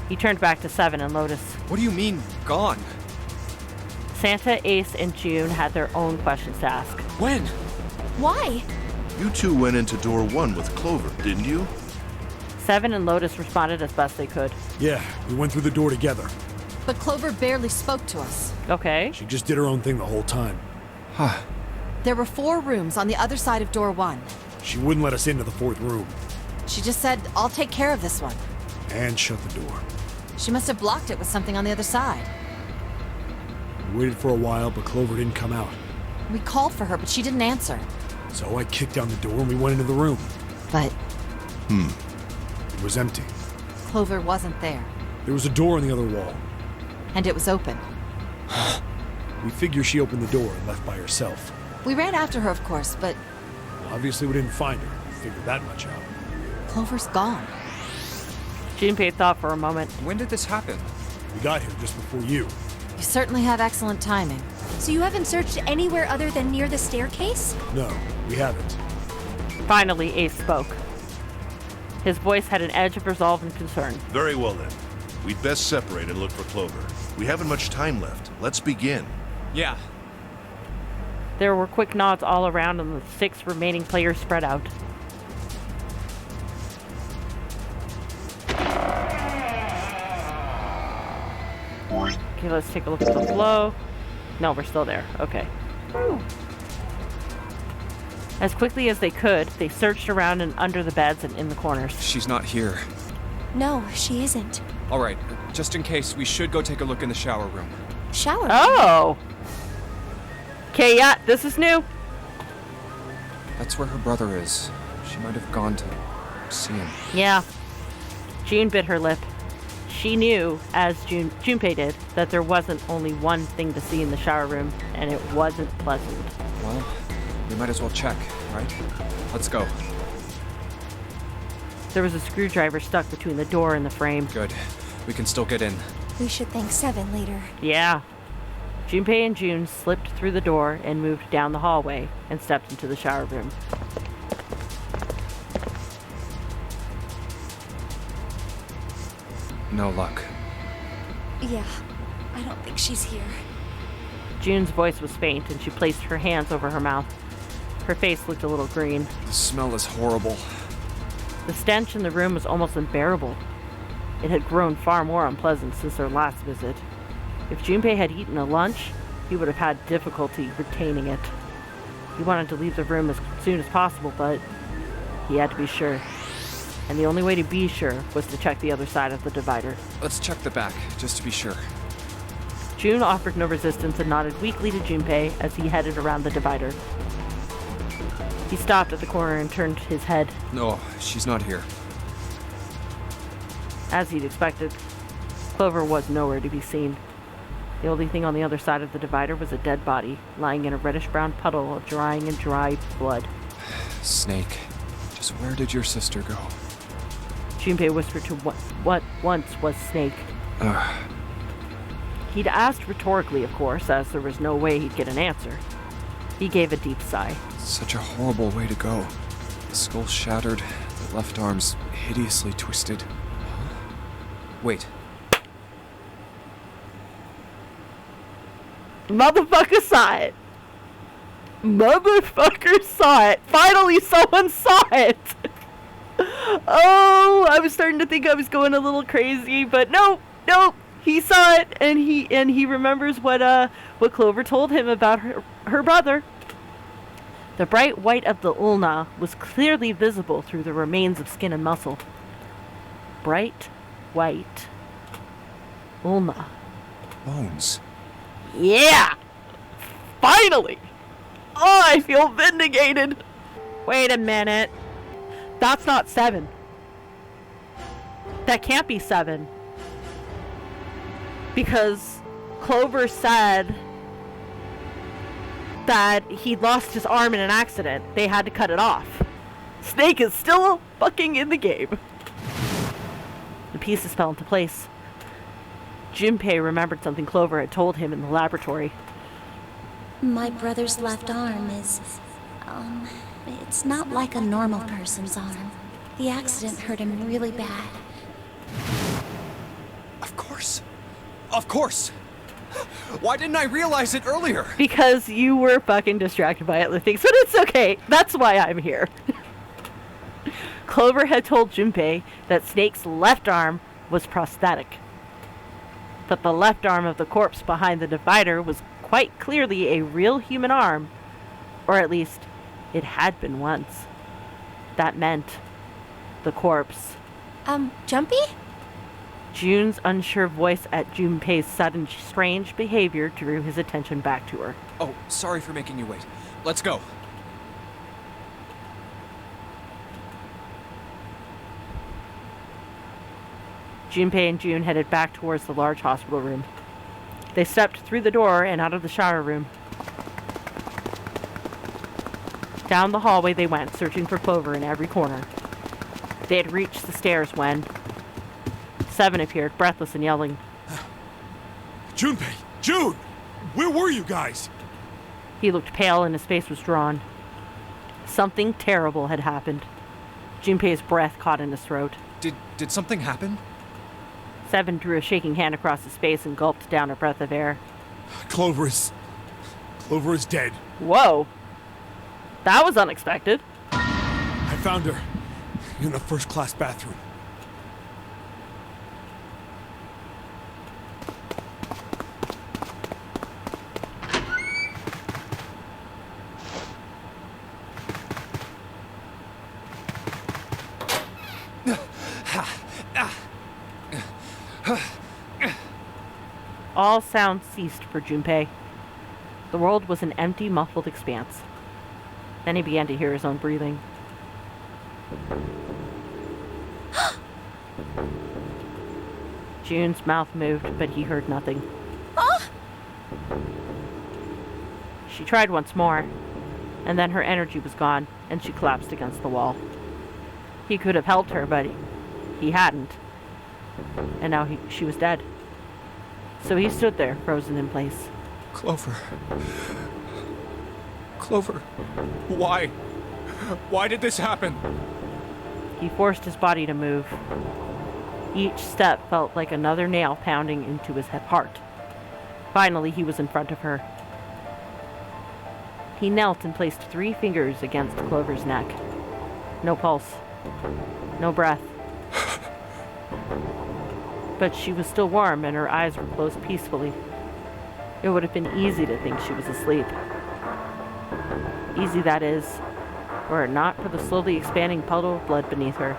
Speaker 1: He turned back to 7 and Lotus.
Speaker 5: What do you mean, gone?
Speaker 1: Santa, Ace, and June had their own questions to ask.
Speaker 6: When?
Speaker 7: Why?
Speaker 2: You two went into door 1 with Clover, didn't you?
Speaker 1: 7 and Lotus responded as best they could.
Speaker 8: Yeah, we went through the door together.
Speaker 3: But Clover barely spoke to us.
Speaker 1: Okay.
Speaker 8: She just did her own thing the whole time.
Speaker 5: Huh.
Speaker 3: There were 4 rooms on the other side of door 1.
Speaker 8: She wouldn't let us into the 4th room.
Speaker 3: She just said, I'll take care of this one.
Speaker 8: And shut the door.
Speaker 3: She must have blocked it with something on the other side.
Speaker 8: We waited for a while, but Clover didn't come out.
Speaker 3: We called for her, but she didn't answer.
Speaker 8: So I kicked down the door and we went into the room.
Speaker 3: But
Speaker 8: It was empty.
Speaker 3: Clover wasn't there.
Speaker 8: There was a door on the other wall.
Speaker 3: And it was open.
Speaker 8: We figure she opened the door and left by herself.
Speaker 3: We ran after her, of course, but
Speaker 8: Well, obviously we didn't find her. We figured that much out.
Speaker 3: Clover's gone.
Speaker 1: Junpei thought for a moment.
Speaker 5: When did this happen?
Speaker 8: We got here just before you.
Speaker 3: You certainly have excellent timing.
Speaker 7: So you haven't searched anywhere other than near the staircase?
Speaker 8: No, we haven't.
Speaker 1: Finally, Ace spoke. His voice had an edge of resolve and concern.
Speaker 2: Very well then. We'd best separate and look for Clover. We haven't much time left. Let's begin.
Speaker 5: Yeah.
Speaker 1: There were quick nods all around and the 6 remaining players spread out. Okay, let's take a look at the flow. No, we're still there. Okay. As quickly as they could, they searched around and under the beds and in the corners.
Speaker 5: She's not here.
Speaker 7: No, she isn't.
Speaker 5: All right, just in case, we should go take a look in the shower room.
Speaker 7: Shower.
Speaker 1: Oh! Okay, yeah, this is new.
Speaker 5: That's where her brother is. She might have gone to see him.
Speaker 1: Yeah. June bit her lip. She knew, as Junpei did, that there wasn't only one thing to see in the shower room, and it wasn't pleasant.
Speaker 5: Well, we might as well check, right? Let's go.
Speaker 1: There was a screwdriver stuck between the door and the frame.
Speaker 5: Good. We can still get in.
Speaker 7: We should thank Seven later.
Speaker 1: Yeah. Junpei and June slipped through the door and moved down the hallway and stepped into the shower room.
Speaker 5: No luck.
Speaker 7: Yeah, I don't think she's here.
Speaker 1: June's voice was faint and she placed her hands over her mouth. Her face looked a little green.
Speaker 5: The smell is horrible.
Speaker 1: The stench in the room was almost unbearable. It had grown far more unpleasant since their last visit. If Junpei had eaten a lunch, he would have had difficulty retaining it. He wanted to leave the room as soon as possible, but he had to be sure. And the only way to be sure was to check the other side of the divider.
Speaker 5: Let's check the back, just to be sure.
Speaker 1: June offered no resistance and nodded weakly to Junpei as he headed around the divider. He stopped at the corner and turned his head.
Speaker 5: No, she's not here.
Speaker 1: As he'd expected, Clover was nowhere to be seen. The only thing on the other side of the divider was a dead body, lying in a reddish-brown puddle of drying and dried blood.
Speaker 5: Snake. Just where did your sister go?
Speaker 1: Junpei whispered to what once was Snake. He'd asked rhetorically, of course, as there was no way he'd get an answer. He gave a deep sigh.
Speaker 5: Such a horrible way to go. The skull shattered, the left arm's hideously twisted. Wait.
Speaker 1: Motherfucker saw it! Motherfucker saw it! Finally someone saw it! Oh, I was starting to think I was going a little crazy, but nope, he saw it, and he remembers what Clover told him about her brother. The bright white of the ulna was clearly visible through the remains of skin and muscle. Bright white ulna.
Speaker 5: Bones.
Speaker 1: Yeah! Finally! Oh, I feel vindicated! Wait a minute. That's not 7. That can't be 7. Because Clover said that he lost his arm in an accident. They had to cut it off. Snake is still fucking in the game. The pieces fell into place. Junpei remembered something Clover had told him in the laboratory.
Speaker 7: My brother's left arm is, it's not like a normal person's arm. The accident hurt him really bad.
Speaker 5: Of course. Of course. Why didn't I realize it earlier?
Speaker 1: Because you were fucking distracted by other things, but it's okay. That's why I'm here. Clover had told Junpei that Snake's left arm was prosthetic. But the left arm of the corpse behind the divider was quite clearly a real human arm. Or at least, it had been once. That meant the corpse.
Speaker 7: Junpei?
Speaker 1: June's unsure voice at Junpei's sudden strange behavior drew his attention back to her.
Speaker 5: Oh, sorry for making you wait. Let's go.
Speaker 1: Junpei and June headed back towards the large hospital room. They stepped through the door and out of the shower room. Down the hallway they went, searching for Clover in every corner. They had reached the stairs when 7 appeared, breathless and yelling.
Speaker 8: Junpei! June! Where were you guys?
Speaker 1: He looked pale and his face was drawn. Something terrible had happened. Junpei's breath caught in his throat.
Speaker 5: Did something happen?
Speaker 1: 7 drew a shaking hand across his face and gulped down a breath of air.
Speaker 8: Clover is dead.
Speaker 1: Whoa. That was unexpected.
Speaker 8: I found her in the first-class bathroom.
Speaker 1: All sound ceased for Junpei. The world was an empty, muffled expanse. Then he began to hear his own breathing. June's mouth moved, but he heard nothing. She tried once more, and then her energy was gone, and she collapsed against the wall. He could have helped her, but he hadn't. And now she was dead. So he stood there, frozen in place.
Speaker 5: Clover. Clover. Why? Why did this happen?
Speaker 1: He forced his body to move. Each step felt like another nail pounding into his heart. Finally, he was in front of her. He knelt and placed 3 fingers against Clover's neck. No pulse. No breath. But she was still warm and her eyes were closed peacefully. It would have been easy to think she was asleep. Easy, that is, were it not for the slowly expanding puddle of blood beneath her.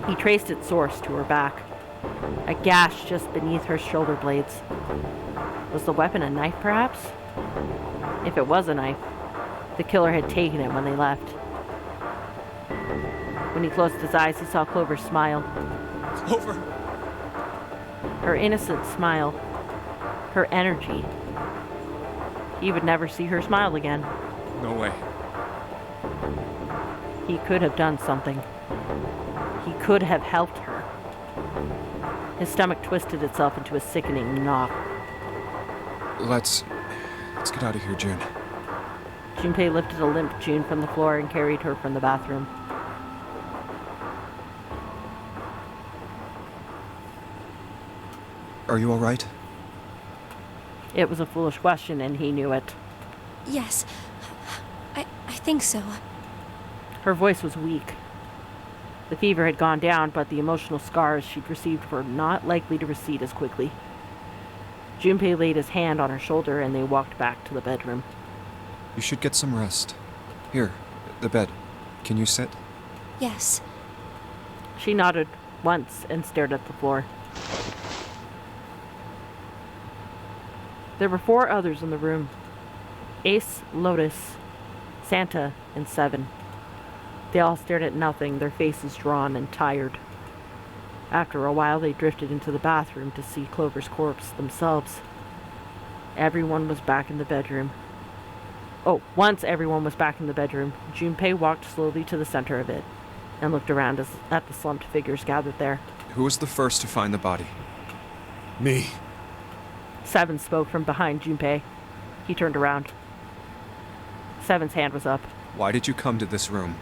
Speaker 1: He traced its source to her back, a gash just beneath her shoulder blades. Was the weapon a knife, perhaps? If it was a knife, the killer had taken it when they left. When he closed his eyes, he saw Clover smile.
Speaker 5: Clover!
Speaker 1: Her innocent smile. Her energy. He would never see her smile again.
Speaker 5: No way.
Speaker 1: He could have done something. He could have helped her. His stomach twisted itself into a sickening knot.
Speaker 5: Let's get out of here, June.
Speaker 1: Junpei lifted a limp June from the floor and carried her from the bathroom.
Speaker 5: Are you all right?
Speaker 1: It was a foolish question, and he knew it.
Speaker 9: Yes. I think so.
Speaker 1: Her voice was weak. The fever had gone down, but the emotional scars she'd received were not likely to recede as quickly. Junpei laid his hand on her shoulder, and they walked back to the bedroom.
Speaker 5: You should get some rest. Here, the bed. Can you sit?
Speaker 9: Yes.
Speaker 1: She nodded once and stared at the floor. There were 4 others in the room. Ace, Lotus, Santa, and Seven. They all stared at nothing, their faces drawn and tired. After a while, they drifted into the bathroom to see Clover's corpse themselves. Everyone was back in the bedroom. Once everyone was back in the bedroom, Junpei walked slowly to the center of it and looked around at the slumped figures gathered there.
Speaker 5: Who was the first to find the body?
Speaker 8: Me.
Speaker 1: Seven spoke from behind Junpei. He turned around. Seven's hand was up.
Speaker 5: Why did you come to this room?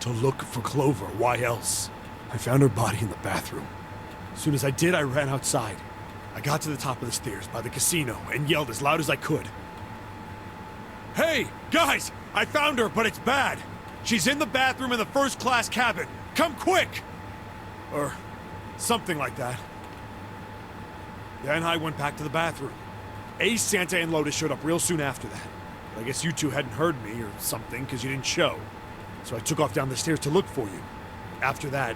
Speaker 8: To look for Clover. Why else? I found her body in the bathroom. As soon as I did, I ran outside. I got to the top of the stairs by the casino and yelled as loud as I could. Hey, guys! I found her, but it's bad! She's in the bathroom in the first-class cabin! Come quick! Or something like that. Then I went back to the bathroom. Ace, Santa, and Lotus showed up real soon after that. But I guess you two hadn't heard me or something because you didn't show. So I took off down the stairs to look for you. After that,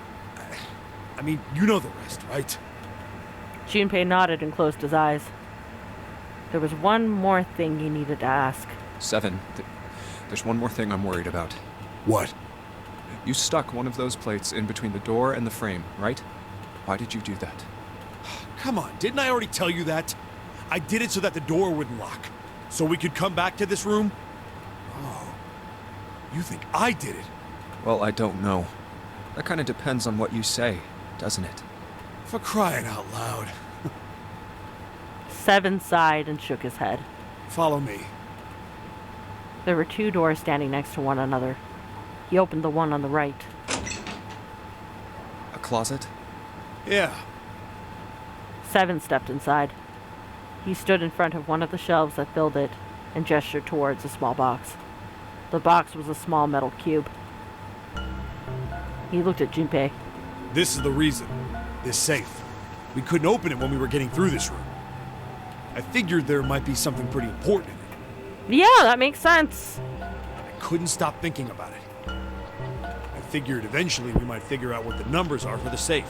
Speaker 8: I mean, you know the rest, right?
Speaker 1: Junpei nodded and closed his eyes. There was one more thing he needed to ask.
Speaker 5: Seven, there's one more thing I'm worried about.
Speaker 8: What?
Speaker 5: You stuck one of those plates in between the door and the frame, right? Why did you do that?
Speaker 8: Come on, didn't I already tell you that? I did it so that the door wouldn't lock. So we could come back to this room? Oh, you think I did it?
Speaker 5: Well, I don't know. That kind of depends on what you say, doesn't it?
Speaker 8: For crying out loud.
Speaker 1: Seven sighed and shook his head.
Speaker 8: Follow me.
Speaker 1: There were 2 doors standing next to one another. He opened the one on the right.
Speaker 5: A closet?
Speaker 8: Yeah.
Speaker 1: Seven stepped inside. He stood in front of one of the shelves that filled it and gestured towards a small box. The box was a small metal cube. He looked at Junpei.
Speaker 8: This is the reason. This safe. We couldn't open it when we were getting through this room. I figured there might be something pretty important in it.
Speaker 1: Yeah, that makes sense.
Speaker 8: I couldn't stop thinking about it. I figured eventually we might figure out what the numbers are for the safe.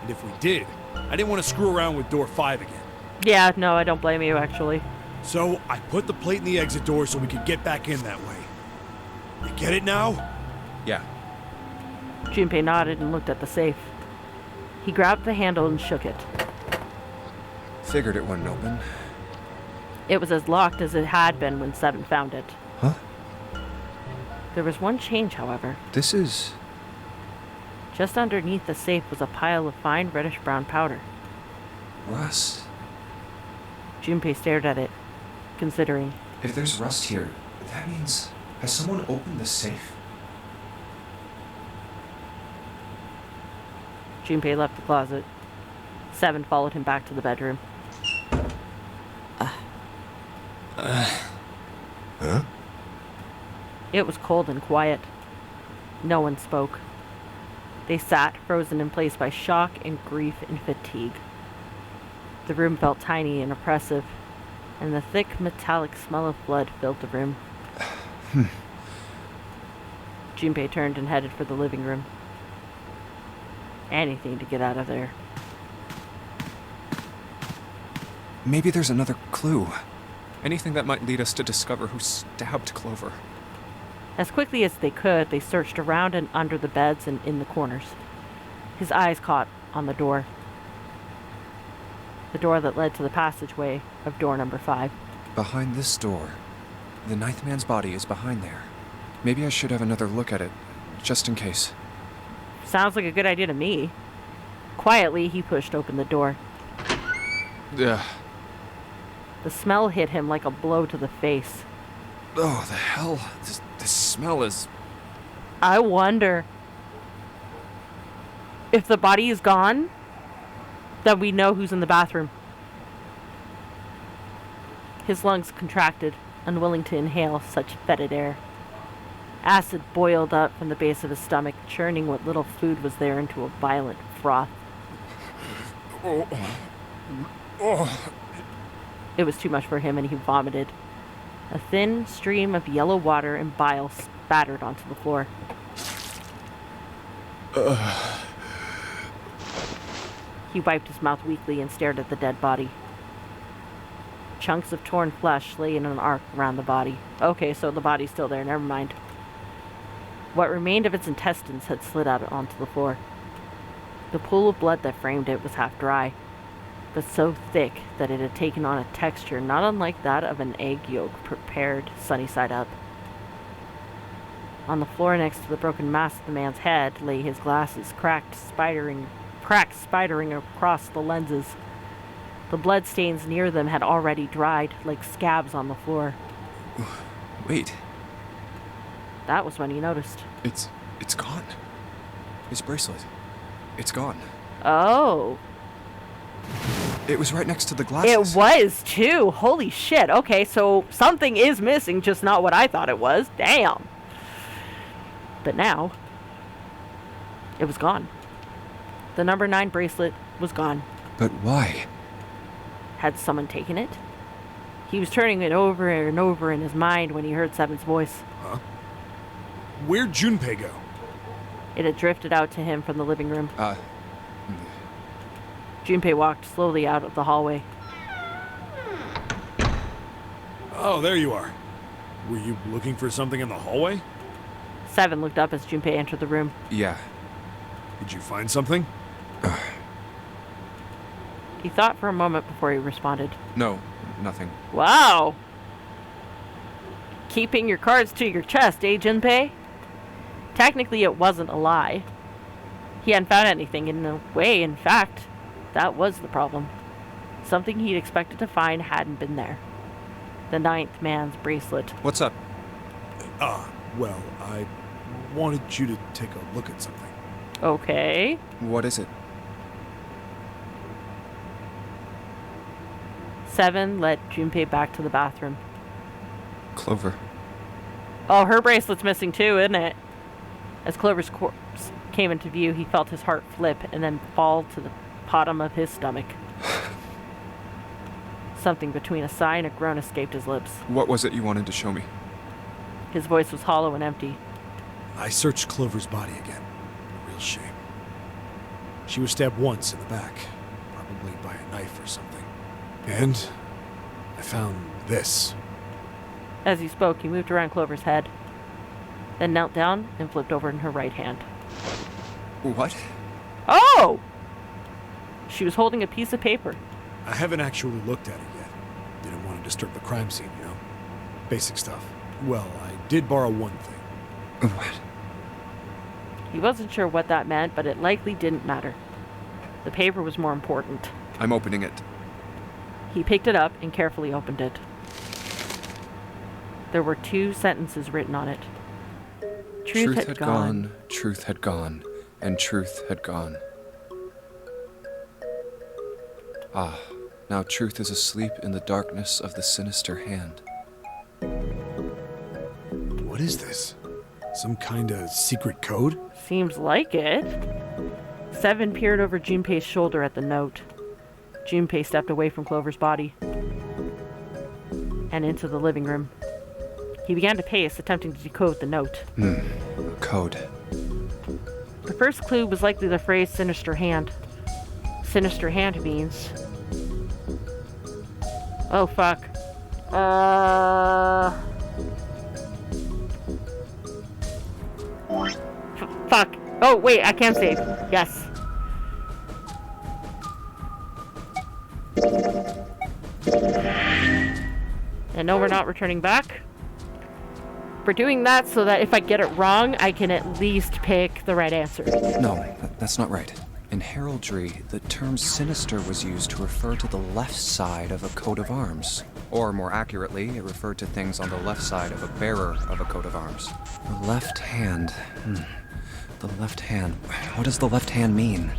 Speaker 8: And if we did, I didn't want to screw around with door 5 again.
Speaker 1: Yeah, no, I don't blame you, actually.
Speaker 8: So I put the plate in the exit door so we could get back in that way. You get it now?
Speaker 5: Yeah.
Speaker 1: Junpei nodded and looked at the safe. He grabbed the handle and shook it.
Speaker 5: Figured it wouldn't open.
Speaker 1: It was as locked as it had been when Seven found it.
Speaker 5: Huh?
Speaker 1: There was one change, however.
Speaker 5: This is...
Speaker 1: Just underneath the safe was a pile of fine reddish-brown powder.
Speaker 5: rust.
Speaker 1: Junpei stared at it, considering.
Speaker 5: If there's rust here, that means... Has someone opened the safe?
Speaker 1: Junpei left the closet. Seven followed him back to the bedroom.
Speaker 2: Huh?
Speaker 1: It was cold and quiet. No one spoke. They sat, frozen in place by shock and grief and fatigue. The room felt tiny and oppressive, and the thick, metallic smell of blood filled the room. Junpei turned and headed for the living room. Anything to get out of there.
Speaker 5: Maybe there's another clue. Anything that might lead us to discover who stabbed Clover.
Speaker 1: As quickly as they could, they searched around and under the beds and in the corners. His eyes caught on the door. The door that led to the passageway of door number 5.
Speaker 5: Behind this door. The ninth man's body is behind there. Maybe I should have another look at it, just in case.
Speaker 1: Sounds like a good idea to me. Quietly, he pushed open the door.
Speaker 5: Ugh.
Speaker 1: The smell hit him like a blow to the face.
Speaker 5: Oh, the hell? This smell is...
Speaker 1: I wonder if the body is gone, that we know who's in the bathroom. His lungs contracted, unwilling to inhale such fetid air. Acid boiled up from the base of his stomach, churning what little food was there into a violent froth. It was too much for him, and he vomited. A thin stream of yellow water and bile spattered onto the floor. He wiped his mouth weakly and stared at the dead body. Chunks of torn flesh lay in an arc around the body. Okay, so the body's still there, never mind. What remained of its intestines had slid out onto the floor. The pool of blood that framed it was half dry, but so thick that it had taken on a texture not unlike that of an egg yolk prepared sunny side up. On the floor next to the broken mask of the man's head lay his glasses, cracks spidering across the lenses. The bloodstains near them had already dried, like scabs on the floor.
Speaker 5: Wait.
Speaker 1: That was when he noticed.
Speaker 5: It's gone. His bracelet. It's gone.
Speaker 1: Oh.
Speaker 5: It was right next to the glasses.
Speaker 1: It was, too. Holy shit. Okay, so something is missing, just not what I thought it was. Damn. But now, it was gone. The number 9 bracelet was gone.
Speaker 5: But why?
Speaker 1: Had someone taken it? He was turning it over and over in his mind when he heard Seven's voice.
Speaker 8: Huh? Where'd Junpei go?
Speaker 1: It had drifted out to him from the living room.
Speaker 5: Uh...
Speaker 1: Junpei walked slowly out of the hallway.
Speaker 8: Oh, there you are. Were you looking for something in the hallway?
Speaker 1: Seven looked up as Junpei entered the room.
Speaker 5: Yeah.
Speaker 8: Did you find something?
Speaker 1: He thought for a moment before he responded.
Speaker 5: No, nothing.
Speaker 1: Wow! Keeping your cards to your chest, eh, Junpei? Technically, it wasn't a lie. He hadn't found anything in a way, in fact. That was the problem. Something he'd expected to find hadn't been there. The 9th man's bracelet.
Speaker 5: What's up?
Speaker 8: Well, I wanted you to take a look at something.
Speaker 1: Okay.
Speaker 5: What is it?
Speaker 1: Seven led Junpei back to the bathroom.
Speaker 5: Clover.
Speaker 1: Oh, her bracelet's missing too, isn't it? As Clover's corpse came into view, he felt his heart flip and then fall to the bottom of his stomach. Something between a sigh and a groan escaped his lips.
Speaker 5: What was it you wanted to show me?
Speaker 1: His voice was hollow and empty.
Speaker 8: I searched Clover's body again. A real shame. She was stabbed once in the back, probably by a knife or something. And I found this.
Speaker 1: As he spoke, he moved around Clover's head, then knelt down and flipped over in her right hand.
Speaker 5: What?
Speaker 1: Oh! She was holding a piece of paper.
Speaker 8: I haven't actually looked at it yet. Didn't want to disturb the crime scene, you know? Basic stuff. Well, I did borrow one thing.
Speaker 5: What?
Speaker 1: He wasn't sure what that meant, but it likely didn't matter. The paper was more important.
Speaker 5: I'm opening it.
Speaker 1: He picked it up and carefully opened it. There were 2 sentences written on it. Truth had gone,
Speaker 5: truth had gone, and truth had gone. Ah, now truth is asleep in the darkness of the sinister hand.
Speaker 8: What is this? Some kind of secret code?
Speaker 1: Seems like it. Seven peered over Junpei's shoulder at the note. Junpei stepped away from Clover's body and into the living room. He began to pace, attempting to decode the note.
Speaker 5: A code.
Speaker 1: The first clue was likely the phrase sinister hand. Sinister hand means... Oh, fuck. Fuck. Oh, wait, I can save. Yes. And no, we're not returning back. We're doing that so that if I get it wrong, I can at least pick the right answer.
Speaker 5: No, that's not right. In heraldry, the term sinister was used to refer to the left side of a coat of arms. Or more accurately, it referred to things on the left side of a bearer of a coat of arms. The left hand. The left hand. What does the left hand mean?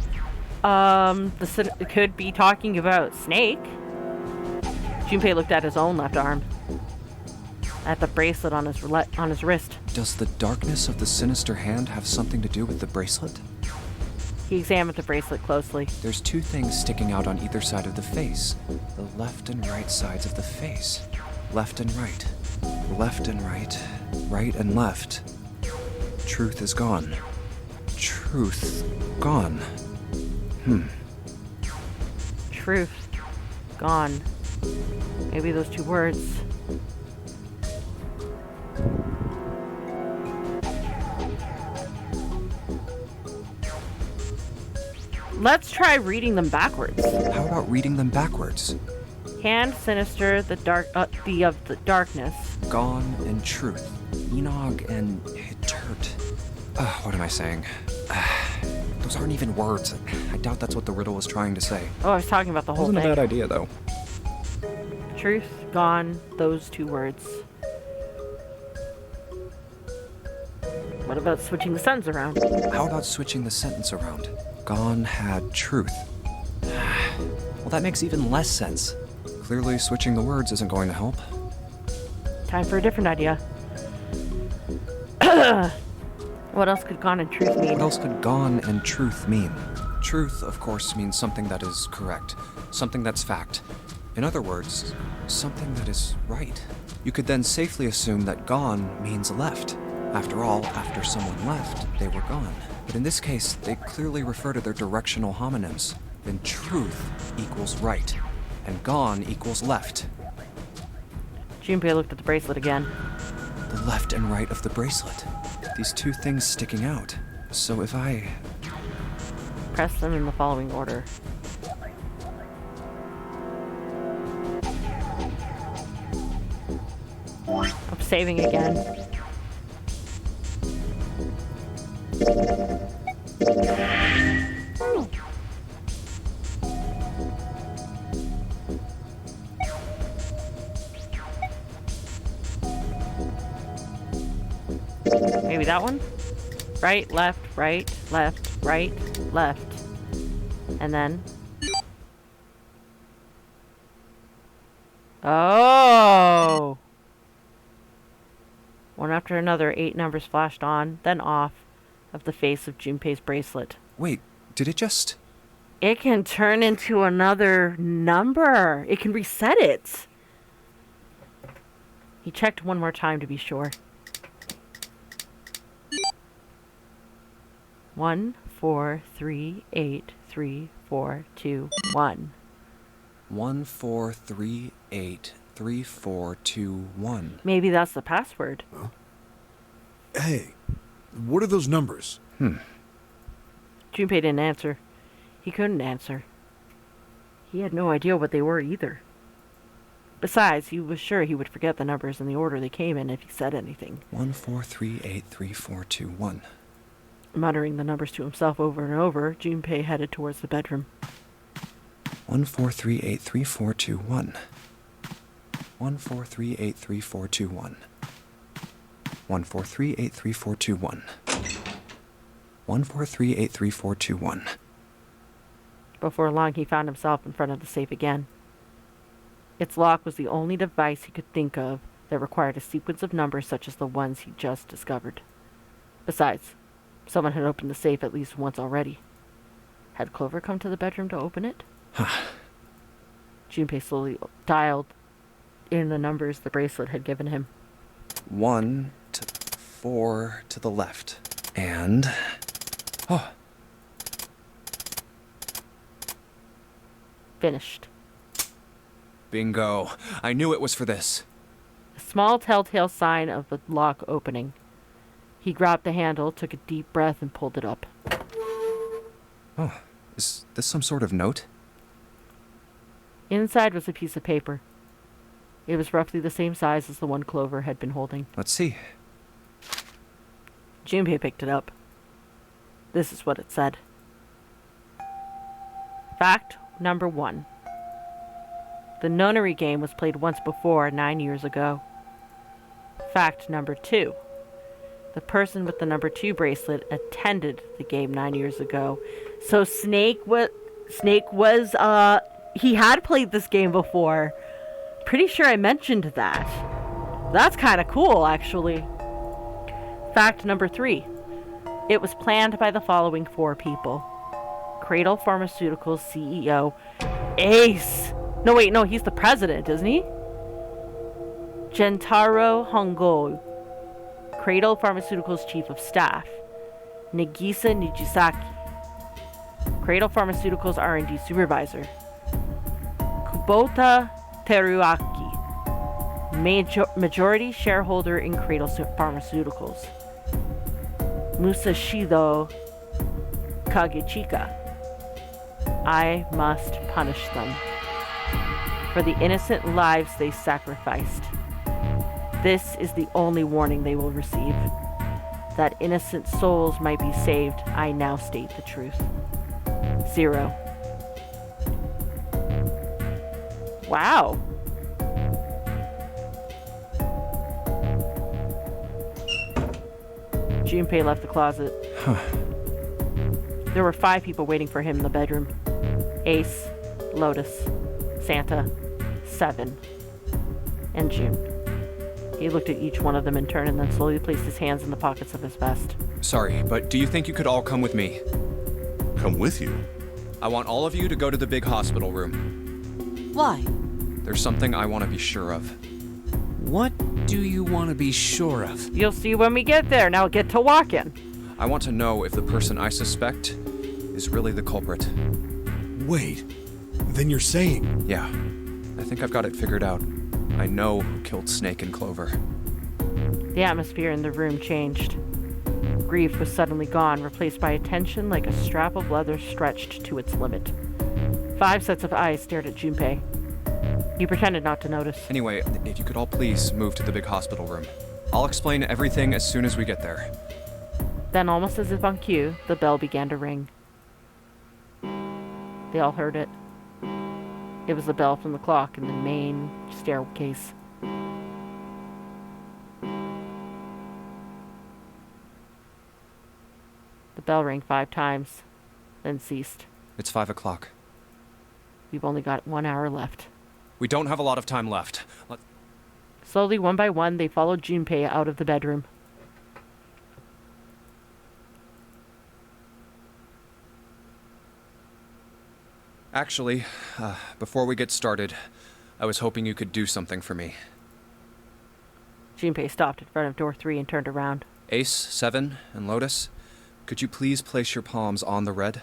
Speaker 1: It could be talking about Snake. Junpei looked at his own left arm. At the bracelet on his wrist.
Speaker 5: Does the darkness of the sinister hand have something to do with the bracelet?
Speaker 1: He examined the bracelet closely.
Speaker 5: There's 2 things sticking out on either side of the face. The left and right sides of the face. Left and right. Left and right. Right and left. Truth is gone. Truth gone.
Speaker 1: Truth gone. Maybe those 2 words. Let's try reading them backwards.
Speaker 5: How about reading them backwards?
Speaker 1: Hand sinister, the of the darkness.
Speaker 5: Gone and truth. Enog and Hitert. What am I saying? Those aren't even words. I doubt that's what the riddle was trying to say.
Speaker 1: Oh, I was talking about the whole
Speaker 5: Wasn't
Speaker 1: thing.
Speaker 5: a bad idea, though.
Speaker 1: Truth, gone, those 2 words. What about switching the sentence around?
Speaker 5: How about switching the sentence around? Gone had truth. Well, that makes even less sense. Clearly, switching the words isn't going to help.
Speaker 1: Time for a different idea. What else could gone and truth mean?
Speaker 5: What else could gone and truth mean? Truth, of course, means something that is correct, something that's fact. In other words, something that is right. You could then safely assume that gone means left. After all, after someone left, they were gone. But in this case, they clearly refer to their directional homonyms. Then truth equals right, and gone equals left.
Speaker 1: Junpei looked at the bracelet again.
Speaker 5: The left and right of the bracelet. These 2 things sticking out. So if I...
Speaker 1: Press them in the following order. I'm saving again. Maybe that one? Right, left, right, left. And then... Oh! One after another, 8 numbers flashed on, then off, of the face of Junpei's bracelet.
Speaker 5: Wait, did it just...
Speaker 1: It can turn into another number. It can reset it. He checked one more time to be sure. 1438342
Speaker 5: 1438342
Speaker 1: Maybe that's the password.
Speaker 8: Hey, what are those numbers?
Speaker 1: Junpei didn't answer. He couldn't answer. He had no idea what they were either. Besides, he was sure he would forget the numbers in the order they came in if he said anything.
Speaker 5: 143833421.
Speaker 1: Muttering the numbers to himself over and over, Junpei headed towards the bedroom.
Speaker 5: 143833421. 143833421. 143833421. 143833421.
Speaker 1: Before long, he found himself in front of the safe again. Its lock was the only device he could think of that required a sequence of numbers such as the ones he just discovered. Besides, someone had opened the safe at least once already. Had Clover come to the bedroom to open it? Junpei slowly dialed in the numbers the bracelet had given him.
Speaker 5: 1 to 4 to the left. And... oh,
Speaker 1: Finished.
Speaker 5: bingo. I knew it was for this.
Speaker 1: A small telltale sign of the lock opening. He grabbed the handle, took a deep breath, and pulled it up.
Speaker 5: Oh, is this some sort of note?
Speaker 1: Inside was a piece of paper. It was roughly the same size as the one Clover had been holding.
Speaker 5: Let's see.
Speaker 1: Junpei picked it up. This is what it said. Fact number 1. The Nonary game was played once before, 9 years ago. Fact number 2. The person with the number 2 bracelet attended the game 9 years ago. So Snake was, he had played this game before. Pretty sure I mentioned that. That's kind of cool, actually. Fact number 3. It was planned by the following 4 people. Cradle Pharmaceuticals CEO, Ace. No, wait, no, he's the president, isn't he? Gentaro Hongo, Cradle Pharmaceuticals Chief of Staff. Nagisa Nijisaki, Cradle Pharmaceuticals R&D Supervisor. Kubota Teruaki, majority shareholder in Cradle Pharmaceuticals. Musashido Kagechika, I must punish them for the innocent lives they sacrificed. This is the only warning they will receive. That innocent souls might be saved, I now state the truth. 0. Wow. Junpei left the closet. There were 5 people waiting for him in the bedroom. Ace, Lotus, Santa, 7, and June. He looked at each one of them in turn and then slowly placed his hands in the pockets of his vest.
Speaker 5: Sorry, but do you think you could all come with me?
Speaker 2: Come with you?
Speaker 5: I want all of you to go to the big hospital room.
Speaker 3: Why?
Speaker 5: There's something I want to be sure of.
Speaker 4: What do you want to be sure of?
Speaker 1: You'll see when we get there. Now get to walking.
Speaker 5: I want to know if the person I suspect is really the culprit.
Speaker 8: Wait, then you're saying...
Speaker 5: Yeah, I think I've got it figured out. I know who killed Snake and Clover.
Speaker 1: The atmosphere in the room changed. Grief was suddenly gone, replaced by a tension like a strap of leather stretched to its limit. 5 sets of eyes stared at Junpei. He pretended not to notice.
Speaker 5: Anyway, if you could all please move to the big hospital room. I'll explain everything as soon as we get there.
Speaker 1: Then, almost as if on cue, the bell began to ring. They all heard it. It was the bell from the clock in the main staircase. The bell rang 5 times, then ceased.
Speaker 5: It's 5 o'clock.
Speaker 1: We've only got 1 hour left.
Speaker 5: We don't have a lot of time left.
Speaker 1: Slowly, one by one, they followed Junpei out of the bedroom.
Speaker 5: Actually, before we get started, I was hoping you could do something for me.
Speaker 1: Junpei stopped in front of door 3 and turned around.
Speaker 5: Ace, 7, and Lotus, Could you please place your palms on the red?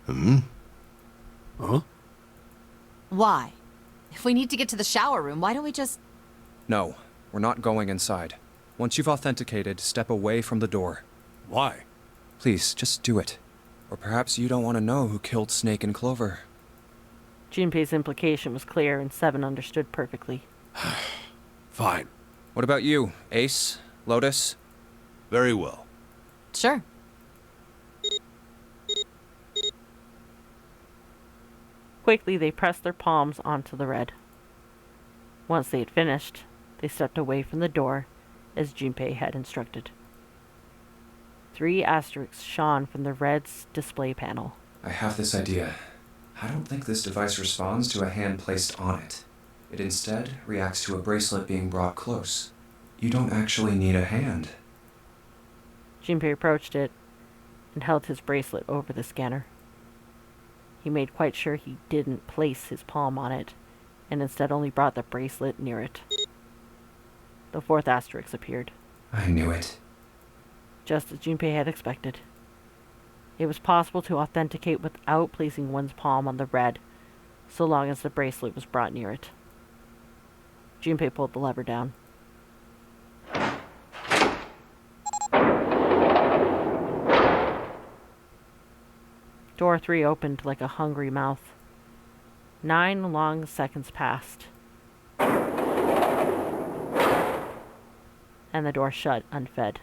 Speaker 8: Huh?
Speaker 3: Why? If we need to get to the shower room, why don't we just...
Speaker 5: No, we're not going inside. Once you've authenticated, step away from the door.
Speaker 8: Why?
Speaker 5: Please, just do it. Or perhaps you don't want to know who killed Snake and Clover.
Speaker 1: Junpei's implication was clear, and Seven understood perfectly.
Speaker 8: Fine.
Speaker 5: What about you, Ace? Lotus?
Speaker 2: Very well.
Speaker 3: Sure.
Speaker 1: Quickly, they pressed their palms onto the red. Once they had finished, they stepped away from the door, as Junpei had instructed. 3 asterisks shone from the red's display panel.
Speaker 5: I have this idea. I don't think this device responds to a hand placed on it. It instead reacts to a bracelet being brought close. You don't actually need a hand.
Speaker 1: Junpei approached it and held his bracelet over the scanner. He made quite sure he didn't place his palm on it, and instead only brought the bracelet near it. The 4th asterisk appeared,
Speaker 5: I knew it.
Speaker 1: just as Junpei had expected. It was possible to authenticate without placing one's palm on the red, so long as the bracelet was brought near it. Junpei pulled the lever down. Door 3 opened like a hungry mouth. 9 long seconds passed, and the door shut unfed.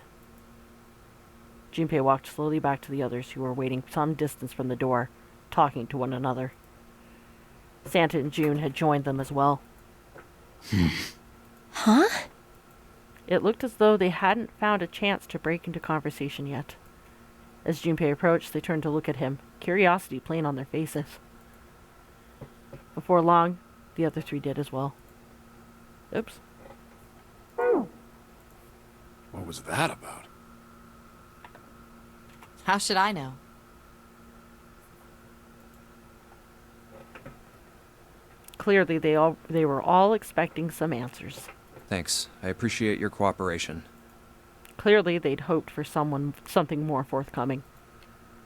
Speaker 1: Junpei walked slowly back to the others who were waiting some distance from the door, talking to one another. Santa and June had joined them as well.
Speaker 9: Huh?
Speaker 1: It looked as though they hadn't found a chance to break into conversation yet. As Junpei approached, they turned to look at him, curiosity plain on their faces. Before long, the other 3 did as well. Oops.
Speaker 8: What was that about?
Speaker 3: How should I know?
Speaker 1: Clearly, they were all expecting some answers.
Speaker 5: Thanks. I appreciate your cooperation.
Speaker 1: Clearly, they'd hoped for something more forthcoming.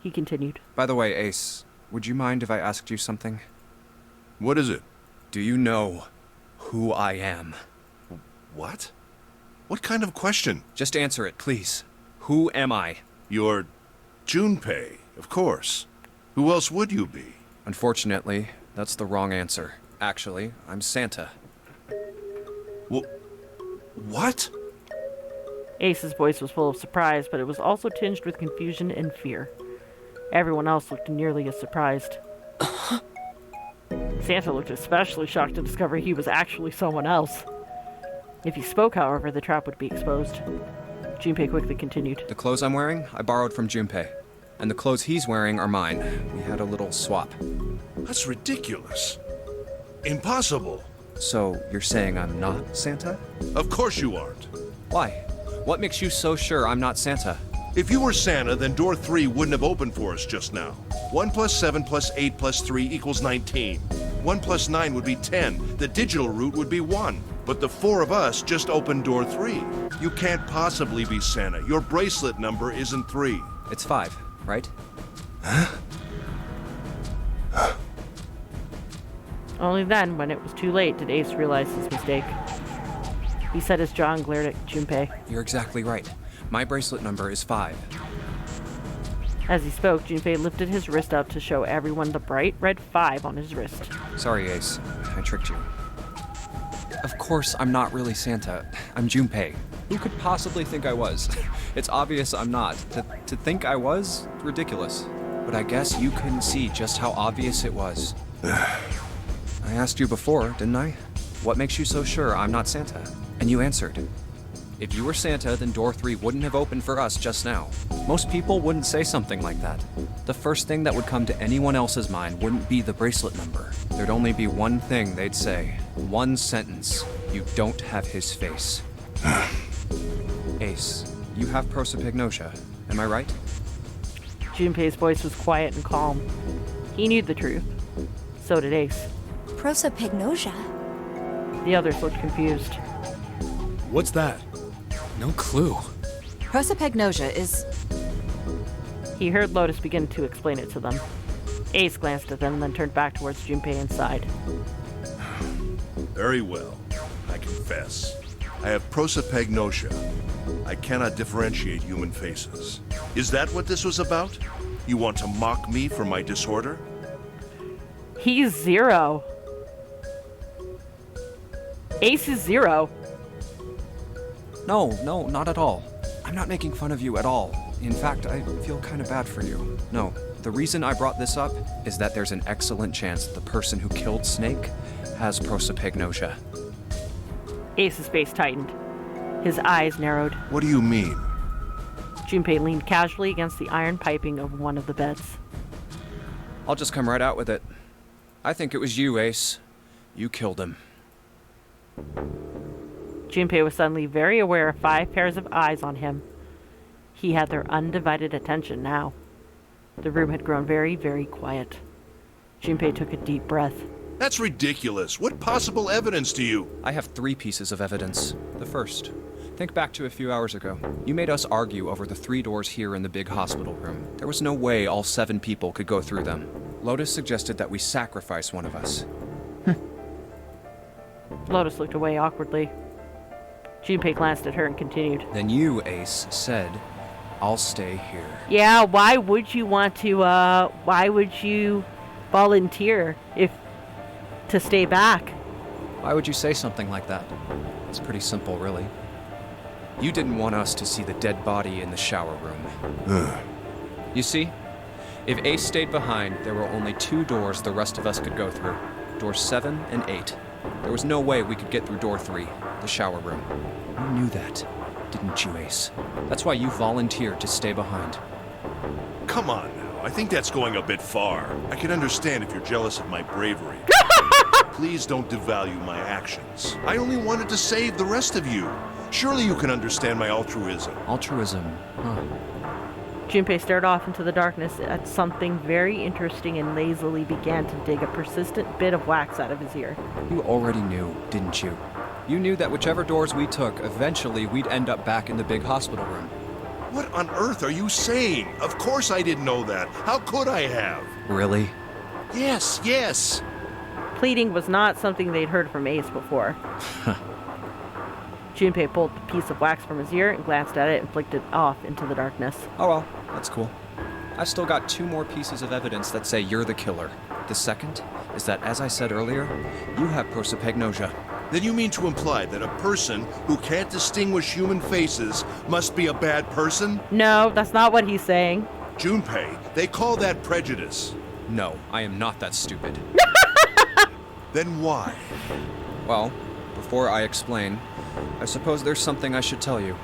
Speaker 1: He continued.
Speaker 5: By the way, Ace, would you mind if I asked you something?
Speaker 2: What is it?
Speaker 5: Do you know who I am?
Speaker 2: What? What kind of question?
Speaker 5: Just answer it, please. Who am I?
Speaker 2: You're Junpei, of course. Who else would you be?
Speaker 5: Unfortunately, that's the wrong answer. Actually, I'm Santa.
Speaker 2: What?
Speaker 1: Ace's voice was full of surprise, but it was also tinged with confusion and fear. Everyone else looked nearly as surprised. Santa looked especially shocked to discover he was actually someone else. If he spoke, however, the trap would be exposed. Junpei quickly continued.
Speaker 5: The clothes I'm wearing, I borrowed from Junpei. And the clothes he's wearing are mine. We had a little swap.
Speaker 2: That's ridiculous. Impossible.
Speaker 5: So, you're saying I'm not Santa?
Speaker 2: Of course you aren't.
Speaker 5: Why? What makes you so sure I'm not Santa?
Speaker 2: If you were Santa, then door 3 wouldn't have opened for us just now. 1 plus 7 plus 8 plus 3 equals 19. 1 plus 9 would be 10. The digital route would be 1. But the 4 of us just opened door 3. You can't possibly be Santa. Your bracelet number isn't 3.
Speaker 5: It's 5, right?
Speaker 1: Only then, when it was too late, did Ace realize his mistake. He set his jaw and glared at Junpei.
Speaker 5: You're exactly right. My bracelet number is 5.
Speaker 1: As he spoke, Junpei lifted his wrist up to show everyone the bright red 5 on his wrist.
Speaker 5: Sorry, Ace. I tricked you. Of course, I'm not really Santa. I'm Junpei. Who could possibly think I was? It's obvious I'm not. To think I was? Ridiculous. But I guess you couldn't see just how obvious it was. I asked you before, didn't I? What makes you so sure I'm not Santa? And you answered. If you were Santa, then door 3 wouldn't have opened for us just now. Most people wouldn't say something like that. The first thing that would come to anyone else's mind wouldn't be the bracelet number. There'd only be one thing they'd say. One sentence. You don't have his face. Ace, you have prosopagnosia, am I right?
Speaker 1: Junpei's voice was quiet and calm. He knew the truth. So did Ace.
Speaker 9: Prosopagnosia?
Speaker 1: The others looked confused.
Speaker 8: What's that?
Speaker 6: No clue.
Speaker 3: Prosopagnosia is...
Speaker 1: He heard Lotus begin to explain it to them. Ace glanced at them, then turned back towards Junpei and sighed.
Speaker 2: Very well. I confess. I have prosopagnosia. I cannot differentiate human faces. Is that what this was about? You want to mock me for my disorder?
Speaker 1: He's 0. Ace is 0.
Speaker 5: No, not at all. I'm not making fun of you at all. In fact, I feel kind of bad for you. No, the reason I brought this up is that there's an excellent chance the person who killed Snake has prosopagnosia.
Speaker 1: Ace's face tightened. His eyes narrowed.
Speaker 2: What do you mean?
Speaker 1: Junpei leaned casually against the iron piping of one of the beds.
Speaker 5: I'll just come right out with it. I think it was you, Ace. You killed him.
Speaker 1: Junpei was suddenly very aware of 5 pairs of eyes on him. He had their undivided attention now. The room had grown very, very quiet. Junpei took a deep breath.
Speaker 2: That's ridiculous. What possible evidence do you...
Speaker 5: I have 3 pieces of evidence. The first. Think back to a few hours ago. You made us argue over the 3 doors here in the big hospital room. There was no way all 7 people could go through them. Lotus suggested that we sacrifice one of us.
Speaker 1: Lotus looked away awkwardly. Junpei glanced at her and continued.
Speaker 5: Then you, Ace, said, I'll stay here.
Speaker 1: Yeah, why would you want to, why would you volunteer to stay back?
Speaker 5: Why would you say something like that? It's pretty simple, really. You didn't want us to see the dead body in the shower room. You see, if Ace stayed behind, there were only 2 doors the rest of us could go through. Doors 7 and 8. There was no way we could get through door 3, the shower room. You knew that, didn't you, Ace? That's why you volunteered to stay behind.
Speaker 2: Come on now. I think that's going a bit far. I can understand if you're jealous of my bravery. Please don't devalue my actions. I only wanted to save the rest of you. Surely you can understand my altruism.
Speaker 5: Altruism, huh?
Speaker 1: Junpei stared off into the darkness at something very interesting and lazily began to dig a persistent bit of wax out of his ear.
Speaker 5: You already knew, didn't you? You knew that whichever doors we took, eventually we'd end up back in the big hospital room.
Speaker 2: What on earth are you saying? Of course I didn't know that. How could I have?
Speaker 5: Really?
Speaker 2: Yes.
Speaker 1: Pleading was not something they'd heard from Ace before. Junpei pulled a piece of wax from his ear and glanced at it and flicked it off into the darkness.
Speaker 5: Oh well, that's cool. I've still got 2 more pieces of evidence that say you're the killer. The second is that, as I said earlier, you have prosopagnosia.
Speaker 2: Then you mean to imply that a person who can't distinguish human faces must be a bad person?
Speaker 1: No, that's not what he's saying.
Speaker 2: Junpei, they call that prejudice.
Speaker 5: No, I am not that stupid.
Speaker 2: Then why?
Speaker 5: Well, before I explain, I suppose there's something I should tell you.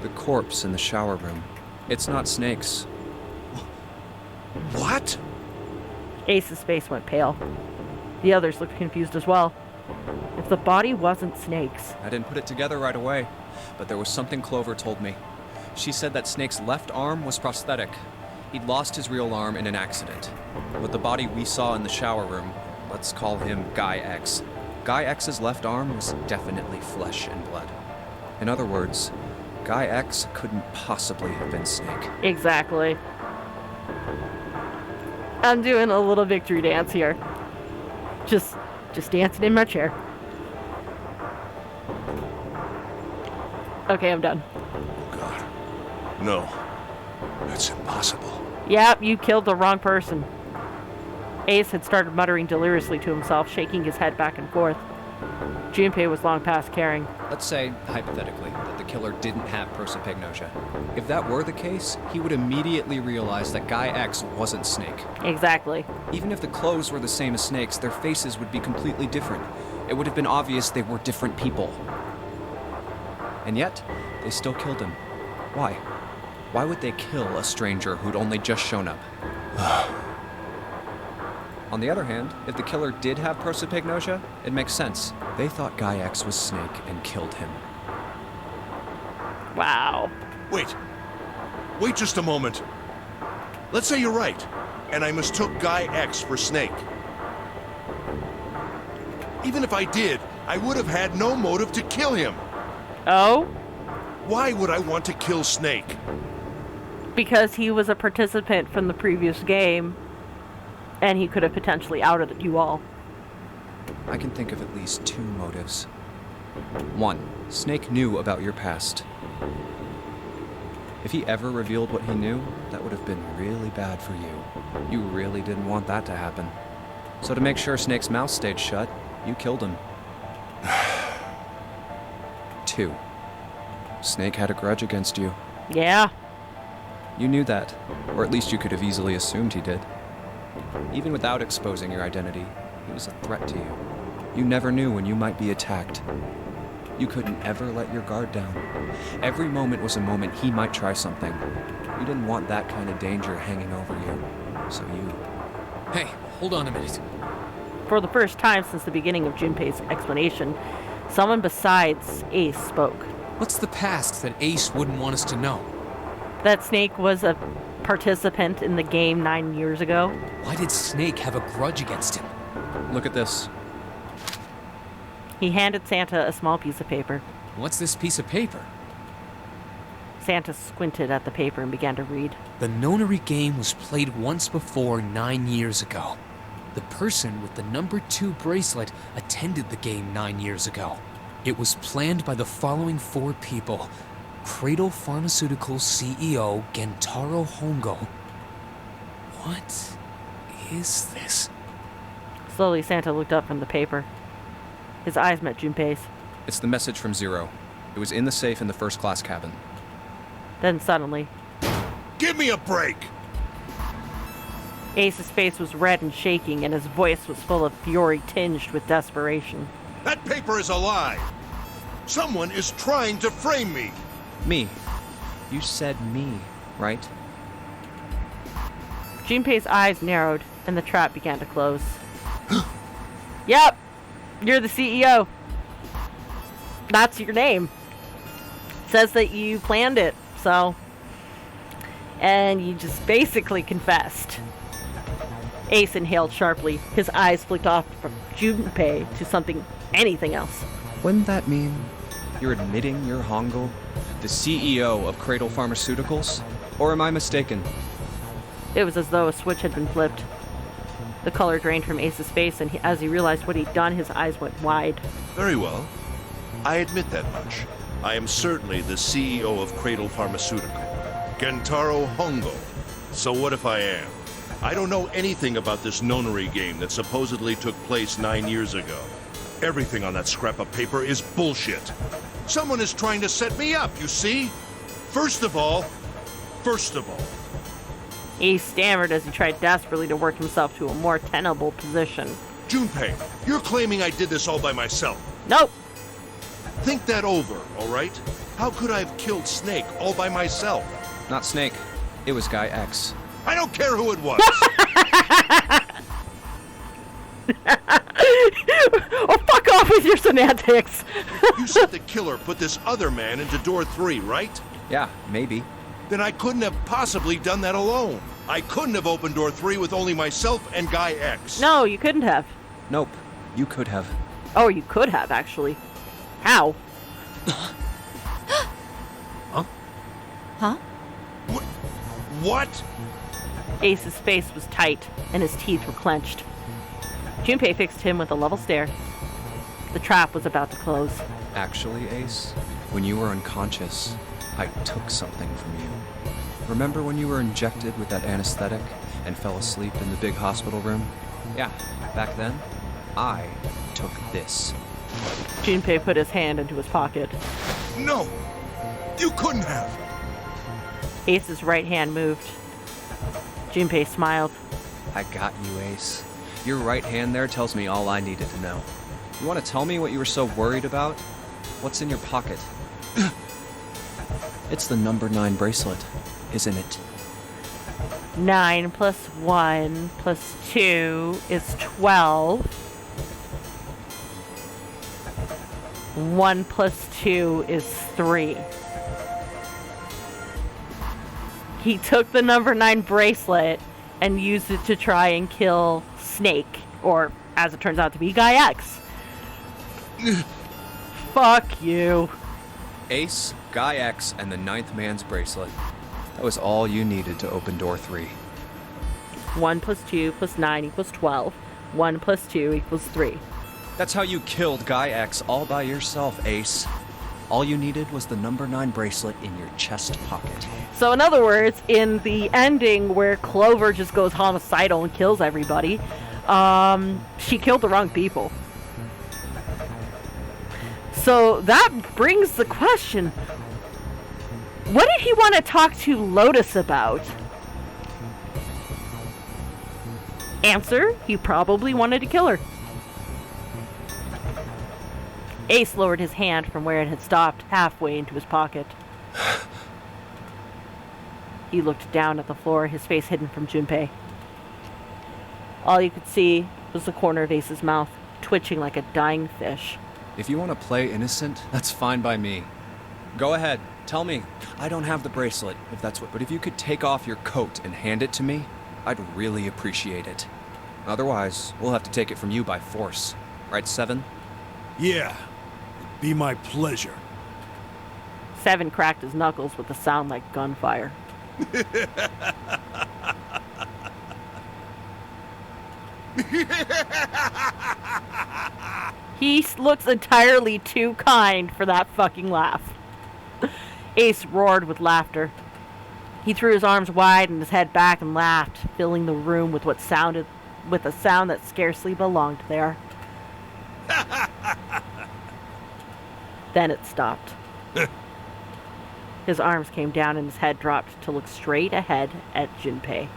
Speaker 5: The corpse in the shower room. It's not Snake's.
Speaker 2: What?
Speaker 1: Ace's face went pale. The others looked confused as well. If the body wasn't Snake's...
Speaker 5: I didn't put it together right away, but there was something Clover told me. She said that Snake's left arm was prosthetic. He'd lost his real arm in an accident. But the body we saw in the shower room, let's call him Guy X. Guy X's left arm was definitely flesh and blood. In other words, Guy X couldn't possibly have been Snake.
Speaker 1: Exactly. I'm doing a little victory dance here. Just dancing in my chair. Okay, I'm done.
Speaker 2: Oh God. No. That's impossible.
Speaker 1: Yep, you killed the wrong person. Ace had started muttering deliriously to himself, shaking his head back and forth. Junpei was long past caring.
Speaker 5: Let's say, hypothetically, that the killer didn't have prosopagnosia. If that were the case, he would immediately realize that Guy X wasn't Snake.
Speaker 1: Exactly.
Speaker 5: Even if the clothes were the same as Snake's, their faces would be completely different. It would have been obvious they were different people. And yet, they still killed him. Why? Why would they kill a stranger who'd only just shown up? On the other hand, if the killer did have prosopagnosia, it makes sense. They thought Guy X was Snake and killed him.
Speaker 1: Wow.
Speaker 2: Wait just a moment. Let's say you're right, and I mistook Guy X for Snake. Even if I did, I would have had no motive to kill him.
Speaker 1: Oh?
Speaker 2: Why would I want to kill Snake?
Speaker 1: Because he was a participant from the previous game, and he could have potentially outed you all.
Speaker 5: I can think of at least 2 motives. 1. Snake knew about your past. If he ever revealed what he knew, that would have been really bad for you. You really didn't want that to happen. So to make sure Snake's mouth stayed shut, you killed him. 2. Snake had a grudge against you.
Speaker 1: Yeah.
Speaker 5: You knew that, or at least you could have easily assumed he did. Even without exposing your identity, he was a threat to you. You never knew when you might be attacked. You couldn't ever let your guard down. Every moment was a moment he might try something. You didn't want that kind of danger hanging over you. So you...
Speaker 6: Hey, hold on a minute.
Speaker 1: For the first time since the beginning of Junpei's explanation, someone besides Ace spoke.
Speaker 6: What's the past that Ace wouldn't want us to know?
Speaker 1: That Snake was a participant in the game 9 years ago.
Speaker 6: Why did Snake have a grudge against him?
Speaker 5: Look at this.
Speaker 1: He handed Santa a small piece of paper.
Speaker 6: What's this piece of paper?
Speaker 1: Santa squinted at the paper and began to read.
Speaker 6: The Nonary game was played once before 9 years ago. The person with the number 2 bracelet attended the game 9 years ago. It was planned by the following 4 people. Cradle Pharmaceuticals CEO Gentaro Hongo. What is this?
Speaker 1: Slowly, Santa looked up from the paper. His eyes met Junpei's.
Speaker 5: It's the message from Zero. It was in the safe in the first-class cabin.
Speaker 1: Then suddenly...
Speaker 2: Give me a break!
Speaker 1: Ace's face was red and shaking, and his voice was full of fury tinged with desperation.
Speaker 2: That paper is a lie! Someone is trying to frame me!
Speaker 5: Me. You said me, right?
Speaker 1: Junpei's eyes narrowed, and the trap began to close. Yep! You're the CEO. That's your name. Says that you planned it, so... And you just basically confessed. Ace inhaled sharply. His eyes flicked off from Junpei to anything else.
Speaker 5: Wouldn't that mean you're admitting you're Hongo, the CEO of Cradle Pharmaceuticals? Or am I mistaken?
Speaker 1: It was as though a switch had been flipped. The color drained from Ace's face, and as he realized what he'd done, his eyes went wide.
Speaker 2: Very well. I admit that much. I am certainly the CEO of Cradle Pharmaceutical, Gentaro Hongo. So what if I am? I don't know anything about this Nonary game that supposedly took place 9 years ago. Everything on that scrap of paper is bullshit. Someone is trying to set me up, you see? First of all...
Speaker 1: Ace stammered as he tried desperately to work himself to a more tenable position.
Speaker 2: Junpei, you're claiming I did this all by myself.
Speaker 1: Nope!
Speaker 2: Think that over, all right? How could I have killed Snake all by myself?
Speaker 5: Not Snake. It was Guy X.
Speaker 2: I don't care who it was.
Speaker 1: Oh, fuck off with your semantics!
Speaker 2: You said the killer put this other man into door 3, right?
Speaker 5: Yeah, maybe.
Speaker 2: Then I couldn't have possibly done that alone. I couldn't have opened door 3 with only myself and Guy X.
Speaker 1: No, you couldn't have.
Speaker 5: Nope. You could have.
Speaker 1: Oh, you could have, actually. How?
Speaker 6: Huh?
Speaker 3: Huh?
Speaker 2: What?
Speaker 1: Ace's face was tight, and his teeth were clenched. Junpei fixed him with a level stare. The trap was about to close.
Speaker 5: Actually, Ace, when you were unconscious, I took something from you. Remember when you were injected with that anesthetic and fell asleep in the big hospital room? Yeah, back then, I took this.
Speaker 1: Junpei put his hand into his pocket.
Speaker 2: No! You couldn't have!
Speaker 1: Ace's right hand moved. Junpei smiled.
Speaker 5: I got you, Ace. Your right hand there tells me all I needed to know. You want to tell me what you were so worried about? What's in your pocket? It's the number 9 bracelet, isn't it?
Speaker 1: 9 plus 1 plus 2 is 12. 1 plus 2 is 3. He took the number 9 bracelet and used it to try and kill Snake, or as it turns out to be, Guy X. Fuck you.
Speaker 5: Ace, Guy X, and the 9th man's bracelet. That was all you needed to open door 3.
Speaker 1: 1 plus 2 plus 9 equals 12. 1 plus 2 equals 3.
Speaker 5: That's how you killed Guy X all by yourself, Ace. All you needed was the number 9 bracelet in your chest pocket.
Speaker 1: So in other words, in the ending where Clover just goes homicidal and kills everybody, she killed the wrong people. So that brings the question, what did he want to talk to Lotus about? Answer, he probably wanted to kill her. Ace lowered his hand from where it had stopped halfway into his pocket. He looked down at the floor, his face hidden from Junpei. All you could see was the corner of Ace's mouth, twitching like a dying fish.
Speaker 5: If you want to play innocent, that's fine by me. Go ahead, tell me. I don't have the bracelet, if that's what... But if you could take off your coat and hand it to me, I'd really appreciate it. Otherwise, we'll have to take it from you by force. Right, 7?
Speaker 8: Yeah, it'd be my pleasure.
Speaker 1: 7 cracked his knuckles with a sound like gunfire. He looks entirely too kind for that fucking laugh. Ace roared with laughter. He threw his arms wide and his head back and laughed, filling the room with a sound that scarcely belonged there. Then it stopped. His arms came down and his head dropped to look straight ahead at Junpei.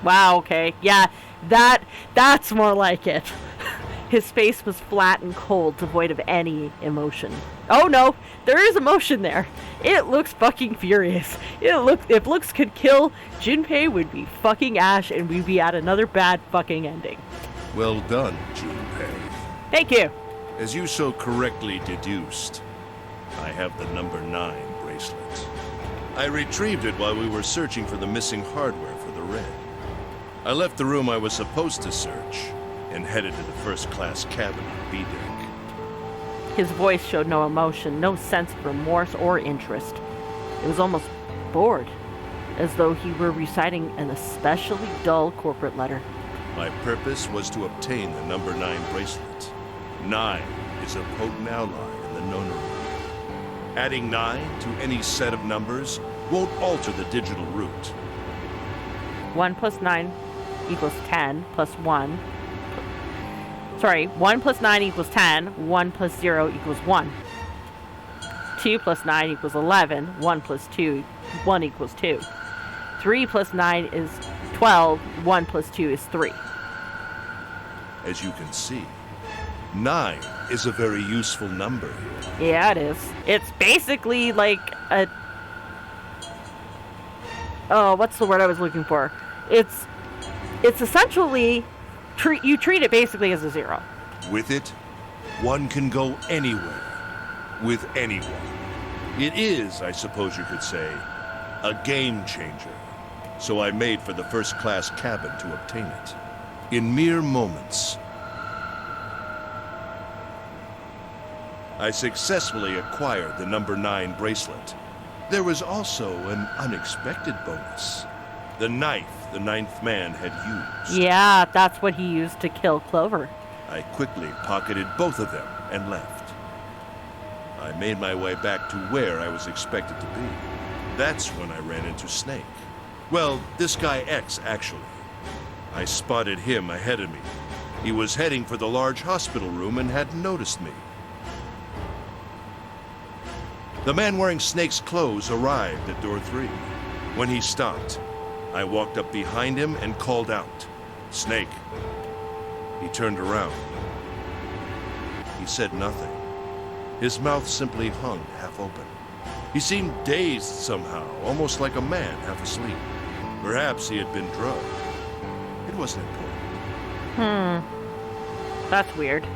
Speaker 1: Wow, okay. Yeah, that's more like it. His face was flat and cold, devoid of any emotion. Oh no, there is emotion there. It looks fucking furious. If looks could kill, Junpei would be fucking ash and we'd be at another bad fucking ending.
Speaker 2: Well done, Junpei.
Speaker 1: Thank you.
Speaker 2: As you so correctly deduced, I have the number 9 bracelet. I retrieved it while we were searching for the missing hardware for the red. I left the room I was supposed to search and headed to the first-class cabin on B-deck.
Speaker 1: His voice showed no emotion, no sense of remorse or interest. It was almost bored, as though he were reciting an especially dull corporate letter.
Speaker 2: My purpose was to obtain the number 9 bracelet. 9 is a potent ally in the Nonary. Adding 9 to any set of numbers won't alter the digital root.
Speaker 1: 1 plus 9 equals 10 plus 1. Sorry, 1 plus 9 equals 10. 1 plus 0 equals 1. 2 plus 9 equals 11. 1 plus 2, 1 equals 2. 3 plus 9 is 12. 1 plus 2 is 3.
Speaker 2: As you can see, 9 is a very useful number here.
Speaker 1: Yeah, it is. It's basically like a... Oh, what's the word I was looking for? It's essentially... You treat it basically as a 0.
Speaker 2: With it, one can go anywhere, with anyone. It is, I suppose you could say, a game changer. So I made for the first-class cabin to obtain it. In mere moments, I successfully acquired the number 9 bracelet. There was also an unexpected bonus. The knife the 9th man had used.
Speaker 1: Yeah, that's what he used to kill Clover.
Speaker 2: I quickly pocketed both of them and left. I made my way back to where I was expected to be. That's when I ran into Snake. Well, this guy X, actually. I spotted him ahead of me. He was heading for the large hospital room and hadn't noticed me. The man wearing Snake's clothes arrived at door 3. When he stopped, I walked up behind him and called out, "Snake." He turned around. He said nothing. His mouth simply hung half open. He seemed dazed somehow, almost like a man half asleep. Perhaps he had been drugged. It wasn't important.
Speaker 1: That's weird.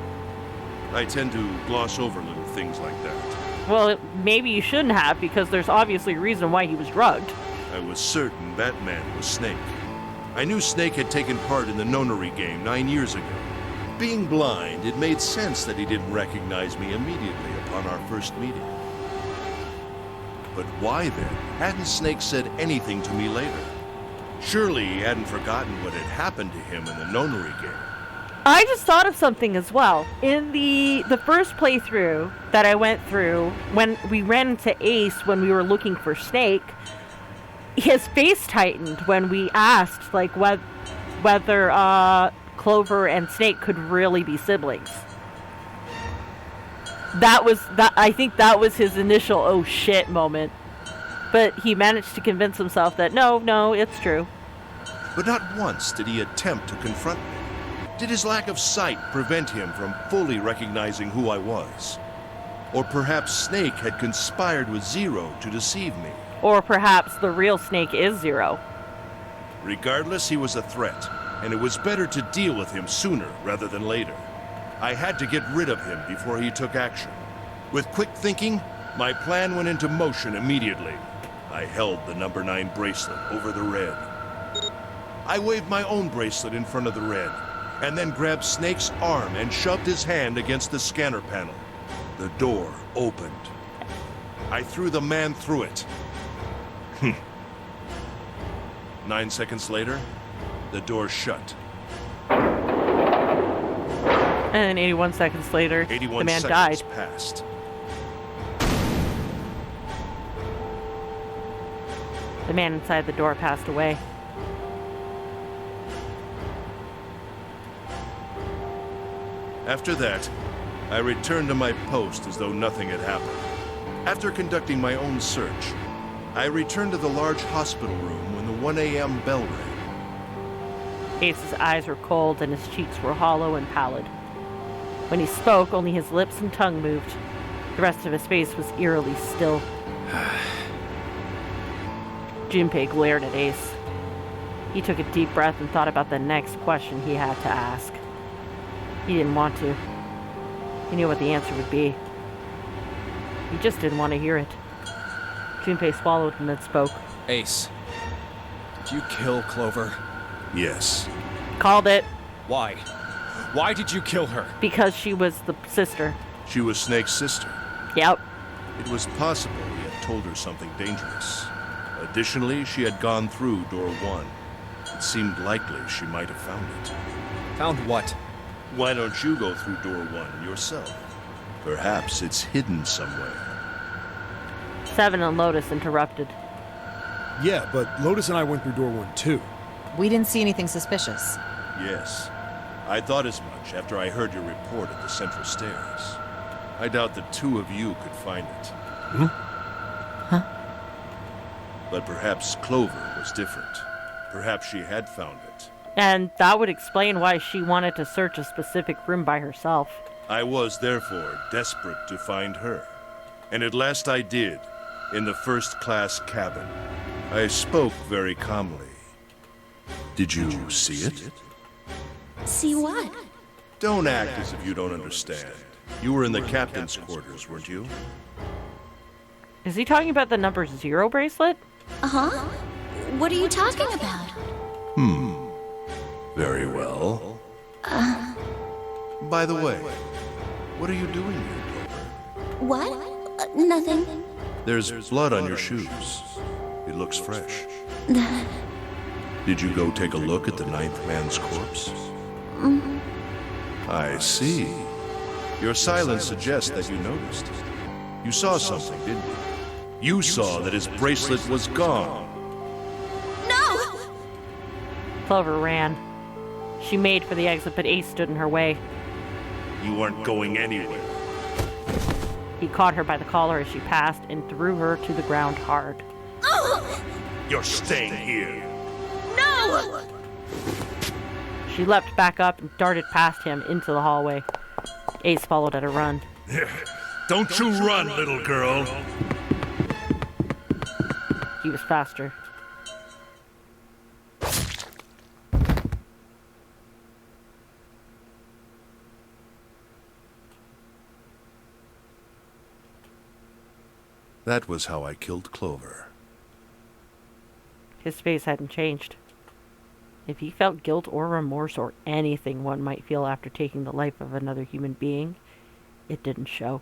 Speaker 2: I tend to gloss over little things like that.
Speaker 1: Well, maybe you shouldn't have, because there's obviously a reason why he was drugged.
Speaker 2: I was certain that man was Snake. I knew Snake had taken part in the Nonary game 9 years ago. Being blind, it made sense that he didn't recognize me immediately upon our first meeting. But why then hadn't Snake said anything to me later? Surely he hadn't forgotten what had happened to him in the Nonary game.
Speaker 1: I just thought of something as well. In the first playthrough that I went through, when we ran into Ace when we were looking for Snake, his face tightened when we asked like whether Clover and Snake could really be siblings. I think that was his initial oh shit moment. But he managed to convince himself that no, it's true.
Speaker 2: But not once did he attempt to confront me. Did his lack of sight prevent him from fully recognizing who I was? Or perhaps Snake had conspired with Zero to deceive me.
Speaker 1: Or perhaps the real Snake is Zero.
Speaker 2: Regardless, he was a threat, and it was better to deal with him sooner rather than later. I had to get rid of him before he took action. With quick thinking, my plan went into motion immediately. I held the number 9 bracelet over the red. I waved my own bracelet in front of the red, and then grabbed Snake's arm and shoved his hand against the scanner panel. The door opened. I threw the man through it. 9 seconds later, the door shut.
Speaker 1: And then 81 seconds later,
Speaker 2: 81
Speaker 1: the man
Speaker 2: seconds
Speaker 1: died.
Speaker 2: passed.
Speaker 1: The man inside the door passed away.
Speaker 2: After that, I returned to my post as though nothing had happened. After conducting my own search, I returned to the large hospital room when the 1 a.m. bell rang.
Speaker 1: Ace's eyes were cold and his cheeks were hollow and pallid. When he spoke, only his lips and tongue moved. The rest of his face was eerily still. Junpei glared at Ace. He took a deep breath and thought about the next question he had to ask. He didn't want to. He knew what the answer would be. He just didn't want to hear it. Junpei swallowed and then spoke.
Speaker 5: Ace, did you kill Clover?
Speaker 2: Yes.
Speaker 1: Called it.
Speaker 5: Why? Why did you kill her?
Speaker 1: Because she was the sister.
Speaker 2: She was Snake's sister.
Speaker 1: Yep.
Speaker 2: It was possible he had told her something dangerous. Additionally, she had gone through door 1. It seemed likely she might have found it.
Speaker 5: Found what?
Speaker 2: Why don't you go through door 1 yourself? Perhaps it's hidden somewhere.
Speaker 1: Seven and Lotus interrupted.
Speaker 8: Yeah, but Lotus and I went through door 1 too.
Speaker 3: We didn't see anything suspicious.
Speaker 2: Yes. I thought as much after I heard your report at the central stairs. I doubt the two of you could find it.
Speaker 3: Huh?
Speaker 2: But perhaps Clover was different. Perhaps she had found it.
Speaker 1: And that would explain why she wanted to search a specific room by herself.
Speaker 2: I was, therefore, desperate to find her. And at last I did, in the first-class cabin. I spoke very calmly. Did you see it?
Speaker 7: See what?
Speaker 2: Don't act as if you don't understand. You were in the captain's quarters, weren't you?
Speaker 1: Is he talking about the number 0 bracelet?
Speaker 7: Uh-huh. What are you talking about?
Speaker 2: Very well. By the way, what are you doing here, Clover?
Speaker 7: What? Nothing.
Speaker 2: There's blood on your shoes. It looks fresh. Did you go take a look at the 9th man's corpse? I see. Your silence suggests that you noticed. You saw something, didn't you? You saw that his bracelet was gone.
Speaker 7: No!
Speaker 1: Clover ran. She made for the exit, but Ace stood in her way.
Speaker 2: You weren't going anywhere.
Speaker 1: He caught her by the collar as she passed and threw her to the ground hard.
Speaker 2: You're staying here.
Speaker 7: No!
Speaker 1: She leapt back up and darted past him into the hallway. Ace followed at a run.
Speaker 2: Don't you run, little girl.
Speaker 1: He was faster.
Speaker 2: That was how I killed Clover.
Speaker 1: His face hadn't changed. If he felt guilt or remorse or anything one might feel after taking the life of another human being, it didn't show.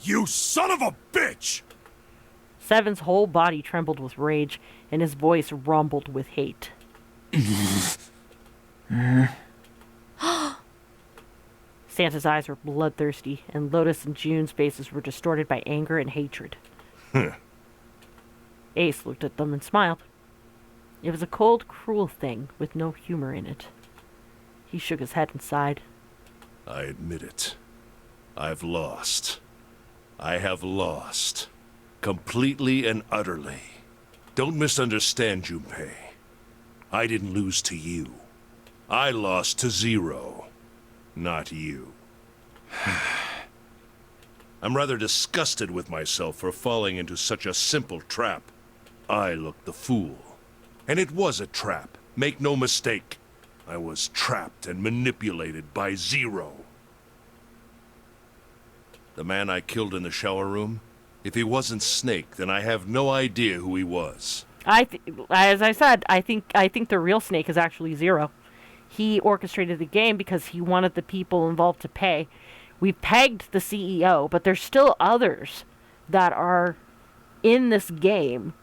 Speaker 8: You son of a bitch!
Speaker 1: Seven's whole body trembled with rage, and his voice rumbled with hate. Santa's eyes were bloodthirsty, and Lotus and June's faces were distorted by anger and hatred. Ace looked at them and smiled. It was a cold, cruel thing with no humor in it. He shook his head and sighed.
Speaker 2: I admit it. I've lost. I have lost. Completely and utterly. Don't misunderstand, Junpei. I didn't lose to you. I lost to Zero. Not you. I'm rather disgusted with myself for falling into such a simple trap. I looked the fool. And it was a trap. Make no mistake. I was trapped and manipulated by Zero. The man I killed in the shower room? If he wasn't Snake, then I have no idea who he was.
Speaker 1: As I said, I think the real Snake is actually Zero. He orchestrated the game because he wanted the people involved to pay. We pegged the CEO, but there's still others that are in this game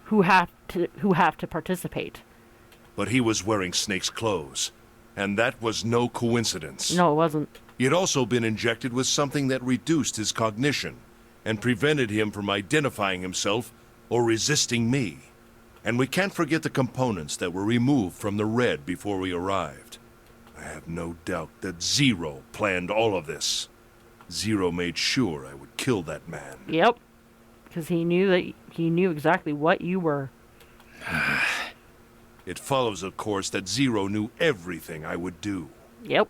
Speaker 1: who have to participate.
Speaker 2: But he was wearing Snake's clothes, and that was no coincidence.
Speaker 1: No, it wasn't.
Speaker 2: He had also been injected with something that reduced his cognition and prevented him from identifying himself or resisting me. And we can't forget the components that were removed from the red before we arrived. I have no doubt that Zero planned all of this. Zero made sure I would kill that man.
Speaker 1: Yep. Because he knew exactly what you were.
Speaker 2: It follows, of course, that Zero knew everything I would do.
Speaker 1: Yep.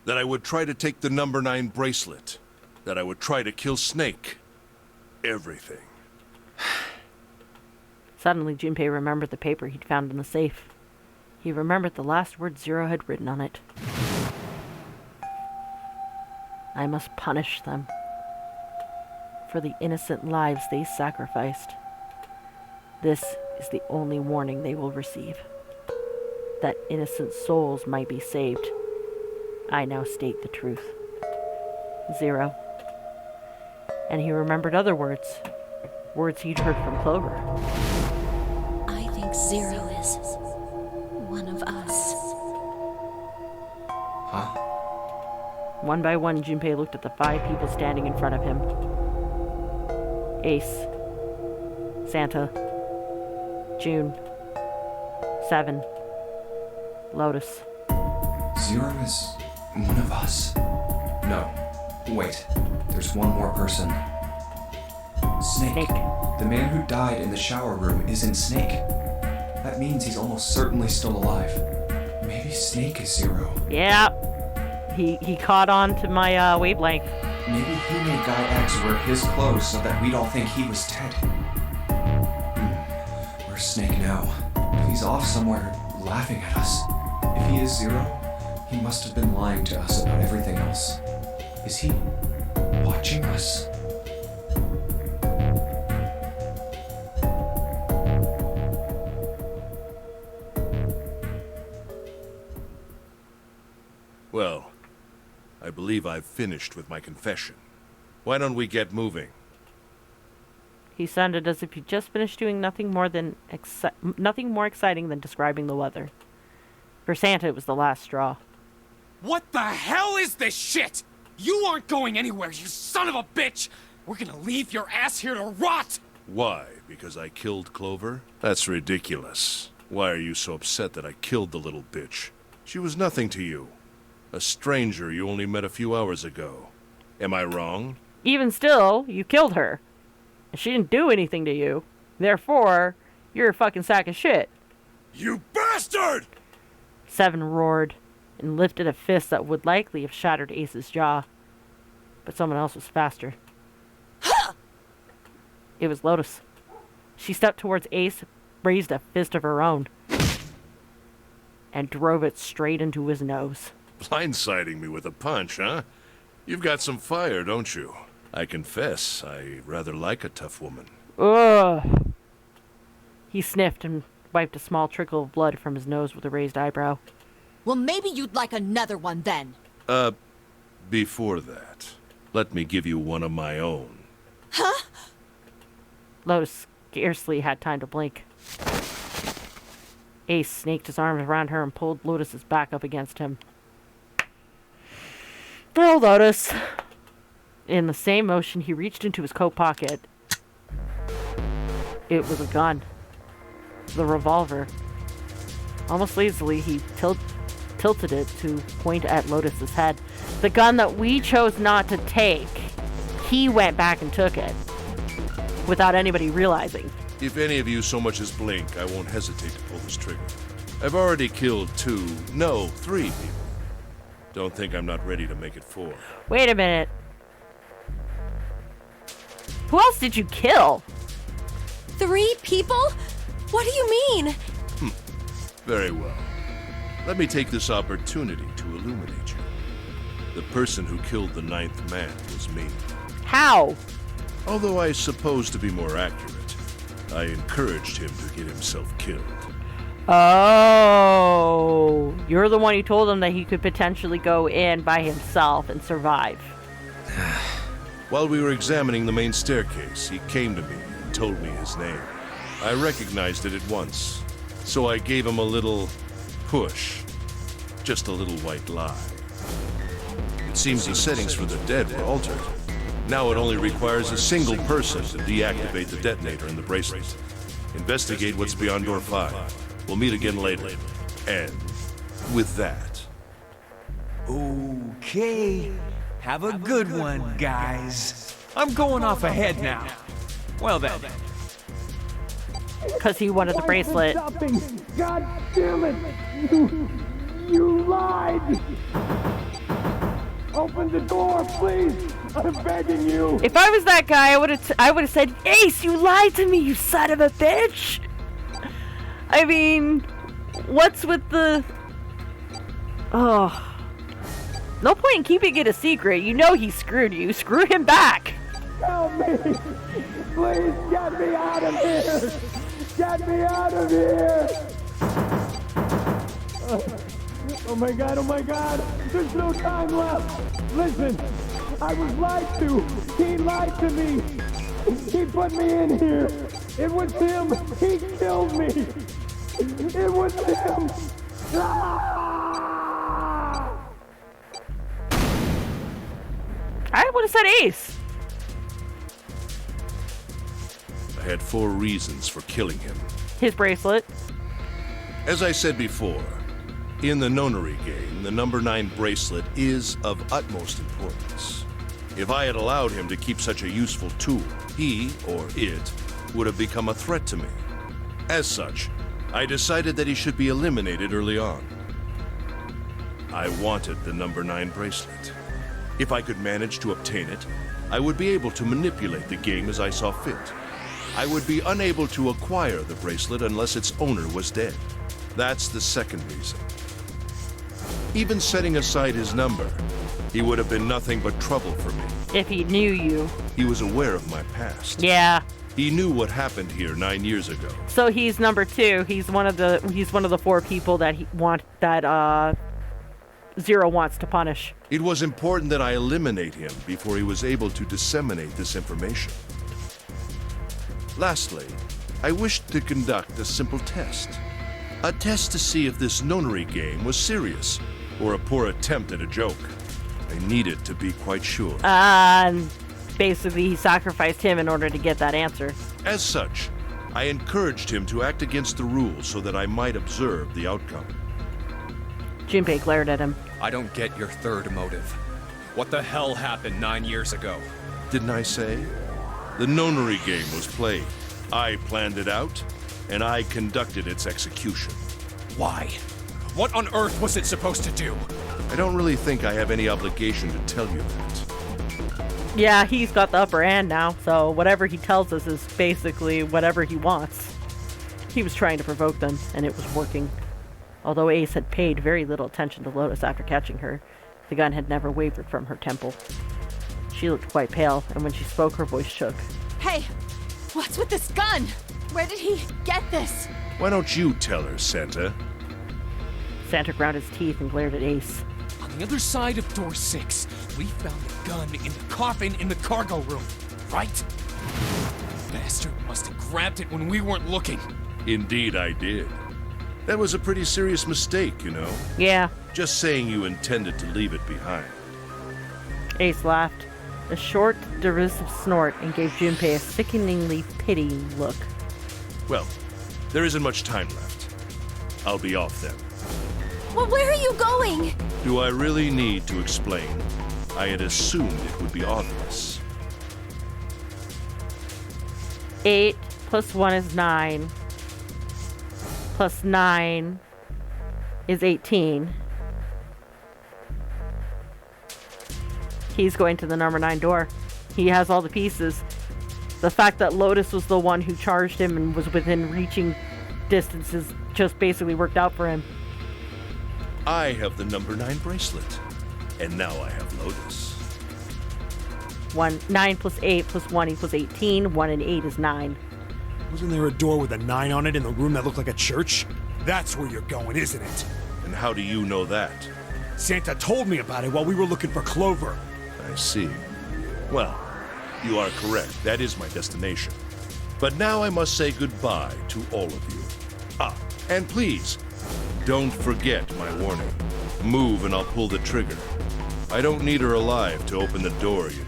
Speaker 2: That I would try to take the number 9 bracelet. That I would try to kill Snake. Everything.
Speaker 1: Suddenly, Junpei remembered the paper he'd found in the safe. He remembered the last word Zero had written on it. I must punish them for the innocent lives they sacrificed. This is the only warning they will receive. That innocent souls might be saved. I now state the truth. Zero. And he remembered other words. Words he'd heard from Clover.
Speaker 7: I think Zero is one of us.
Speaker 5: Huh?
Speaker 1: One by one, Junpei looked at the 5 people standing in front of him. Ace. Santa. June. 7. Lotus.
Speaker 5: Zero is one of us. No. Wait. There's one more person. Snake. The man who died in the shower room isn't Snake. That means he's almost certainly still alive. Maybe Snake is Zero.
Speaker 1: Yeah. He caught on to my wavelength.
Speaker 5: Maybe he made Guy X wear his clothes so that we'd all think he was dead. Where's Snake now? If he's off somewhere laughing at us. If he is Zero, he must have been lying to us about everything else. Is he watching us?
Speaker 2: Well, I believe I've finished with my confession. Why don't we get moving?
Speaker 1: He sounded as if he'd just finished doing nothing more exciting than describing the weather. For Santa, it was the last straw.
Speaker 6: What the hell is this shit? You aren't going anywhere, you son of a bitch! We're gonna leave your ass here to rot!
Speaker 2: Why? Because I killed Clover? That's ridiculous. Why are you so upset that I killed the little bitch? She was nothing to you. A stranger you only met a few hours ago. Am I wrong?
Speaker 1: Even still, you killed her. And she didn't do anything to you. Therefore, you're a fucking sack of shit.
Speaker 2: You bastard!
Speaker 1: 7 roared and lifted a fist that would likely have shattered Ace's jaw. But someone else was faster. It was Lotus. She stepped towards Ace, raised a fist of her own, and drove it straight into his nose.
Speaker 2: Blindsiding me with a punch, huh? You've got some fire, don't you? I confess, I rather like a tough woman.
Speaker 1: Ugh. He sniffed and wiped a small trickle of blood from his nose with a raised eyebrow.
Speaker 3: Well, maybe you'd like another one then.
Speaker 2: Before that, let me give you one of my own.
Speaker 3: Huh?
Speaker 1: Lotus scarcely had time to blink. Ace snaked his arms around her and pulled Lotus's back up against him. Oh, Lotus. In the same motion, he reached into his coat pocket. It was a gun. The revolver. Almost lazily, he tilted it to point at Lotus's head. The gun that we chose not to take. He went back and took it. Without anybody realizing.
Speaker 2: If any of you so much as blink, I won't hesitate to pull this trigger. I've already killed 3 people. Don't think I'm not ready to make it 4.
Speaker 1: Wait a minute. Who else did you kill?
Speaker 9: 3 people? What do you mean?
Speaker 2: Very well. Let me take this opportunity to illuminate you. The person who killed the 9th man was me.
Speaker 1: How?
Speaker 2: Although I suppose to be more accurate, I encouraged him to get himself killed.
Speaker 1: Oh, you're the one who told him that he could potentially go in by himself and survive.
Speaker 2: While we were examining the main staircase, he came to me and told me his name. I recognized it at once, so I gave him a little push. Just a little white lie. It seems the settings for the dead were altered. Now it only requires a single person to deactivate the detonator in the bracelet. Investigate what's beyond door 5. We'll meet again later. And with that...
Speaker 10: Okay. Have a good one, guys. I'm going off ahead now. Well then.
Speaker 1: Because he wanted the bracelet.
Speaker 11: God damn it! You lied! Open the door, please! I'm begging you!
Speaker 1: If I was that guy, I would have said, Ace, you lied to me, you son of a bitch! I mean, what's with the... Oh. No point in keeping it a secret. You know he screwed you. Screw him back!
Speaker 11: Help me! Please get me out of here! Get me out of here! Oh my god, oh my god! There's no time left! Listen! I was lied to! He lied to me! He put me in here! It was him! He killed me! It was him! Ah!
Speaker 1: I would have said Ace.
Speaker 2: I had 4 reasons for killing him.
Speaker 1: His bracelet.
Speaker 2: As I said before, in the Nonary game, the number 9 bracelet is of utmost importance. If I had allowed him to keep such a useful tool, he, or it, would have become a threat to me. As such, I decided that he should be eliminated early on. I wanted the number 9 bracelet. If I could manage to obtain it, I would be able to manipulate the game as I saw fit. I would be unable to acquire the bracelet unless its owner was dead. That's the second reason. Even setting aside his number, he would have been nothing but trouble for me.
Speaker 1: If he knew you.
Speaker 2: He was aware of my past.
Speaker 1: Yeah.
Speaker 2: He knew what happened here 9 years ago.
Speaker 1: So he's number 2. He's one of the 4 people that Zero wants to punish.
Speaker 2: It was important that I eliminate him before he was able to disseminate this information. Lastly, I wished to conduct a simple test. A test to see if this Nonary game was serious or a poor attempt at a joke. I needed to be quite sure.
Speaker 1: Basically, he sacrificed him in order to get that answer.
Speaker 2: As such, I encouraged him to act against the rules so that I might observe the outcome.
Speaker 1: Junpei glared at him.
Speaker 5: I don't get your third motive. What the hell happened 9 years ago?
Speaker 2: Didn't I say? The Nonary game was played. I planned it out, and I conducted its execution.
Speaker 6: Why? What on earth was it supposed to do?
Speaker 2: I don't really think I have any obligation to tell you that.
Speaker 1: Yeah, he's got the upper hand now, so whatever he tells us is basically whatever he wants. He was trying to provoke them, and it was working. Although Ace had paid very little attention to Lotus after catching her, the gun had never wavered from her temple. She looked quite pale, and when she spoke, her voice shook.
Speaker 9: Hey, what's with this gun? Where did he get this?
Speaker 2: Why don't you tell her, Santa?
Speaker 1: Santa ground his teeth and glared at Ace.
Speaker 6: On the other side of door 6, we found a gun in the coffin in the cargo room, right? bastard must have grabbed it when we weren't looking.
Speaker 2: Indeed, I did. That was a pretty serious mistake, you know.
Speaker 1: Yeah.
Speaker 2: Just saying you intended to leave it behind.
Speaker 1: Ace laughed. A short, derisive snort and gave Junpei a sickeningly pitying look.
Speaker 2: Well, there isn't much time left. I'll be off then.
Speaker 9: Well, where are you going?
Speaker 2: Do I really need to explain? I had assumed it would be obvious.
Speaker 1: 8 plus 1 is 9. Plus 9 is 18. He's going to the number 9 door. He has all the pieces. The fact that Lotus was the one who charged him and was within reaching distances just basically worked out for him.
Speaker 2: I have the number 9 bracelet. And now I have Lotus.
Speaker 1: 9 plus 8 plus 1 equals 18. 1 and 8 is 9.
Speaker 8: Wasn't there a door with a 9 on it in the room that looked like a church? That's where you're going, isn't it?
Speaker 2: And how do you know that?
Speaker 8: Santa told me about it while we were looking for Clover.
Speaker 2: I see. Well, you are correct. That is my destination. But now I must say goodbye to all of you. Ah, and please, don't forget my warning. Move and I'll pull the trigger. I don't need her alive to open the door, you know.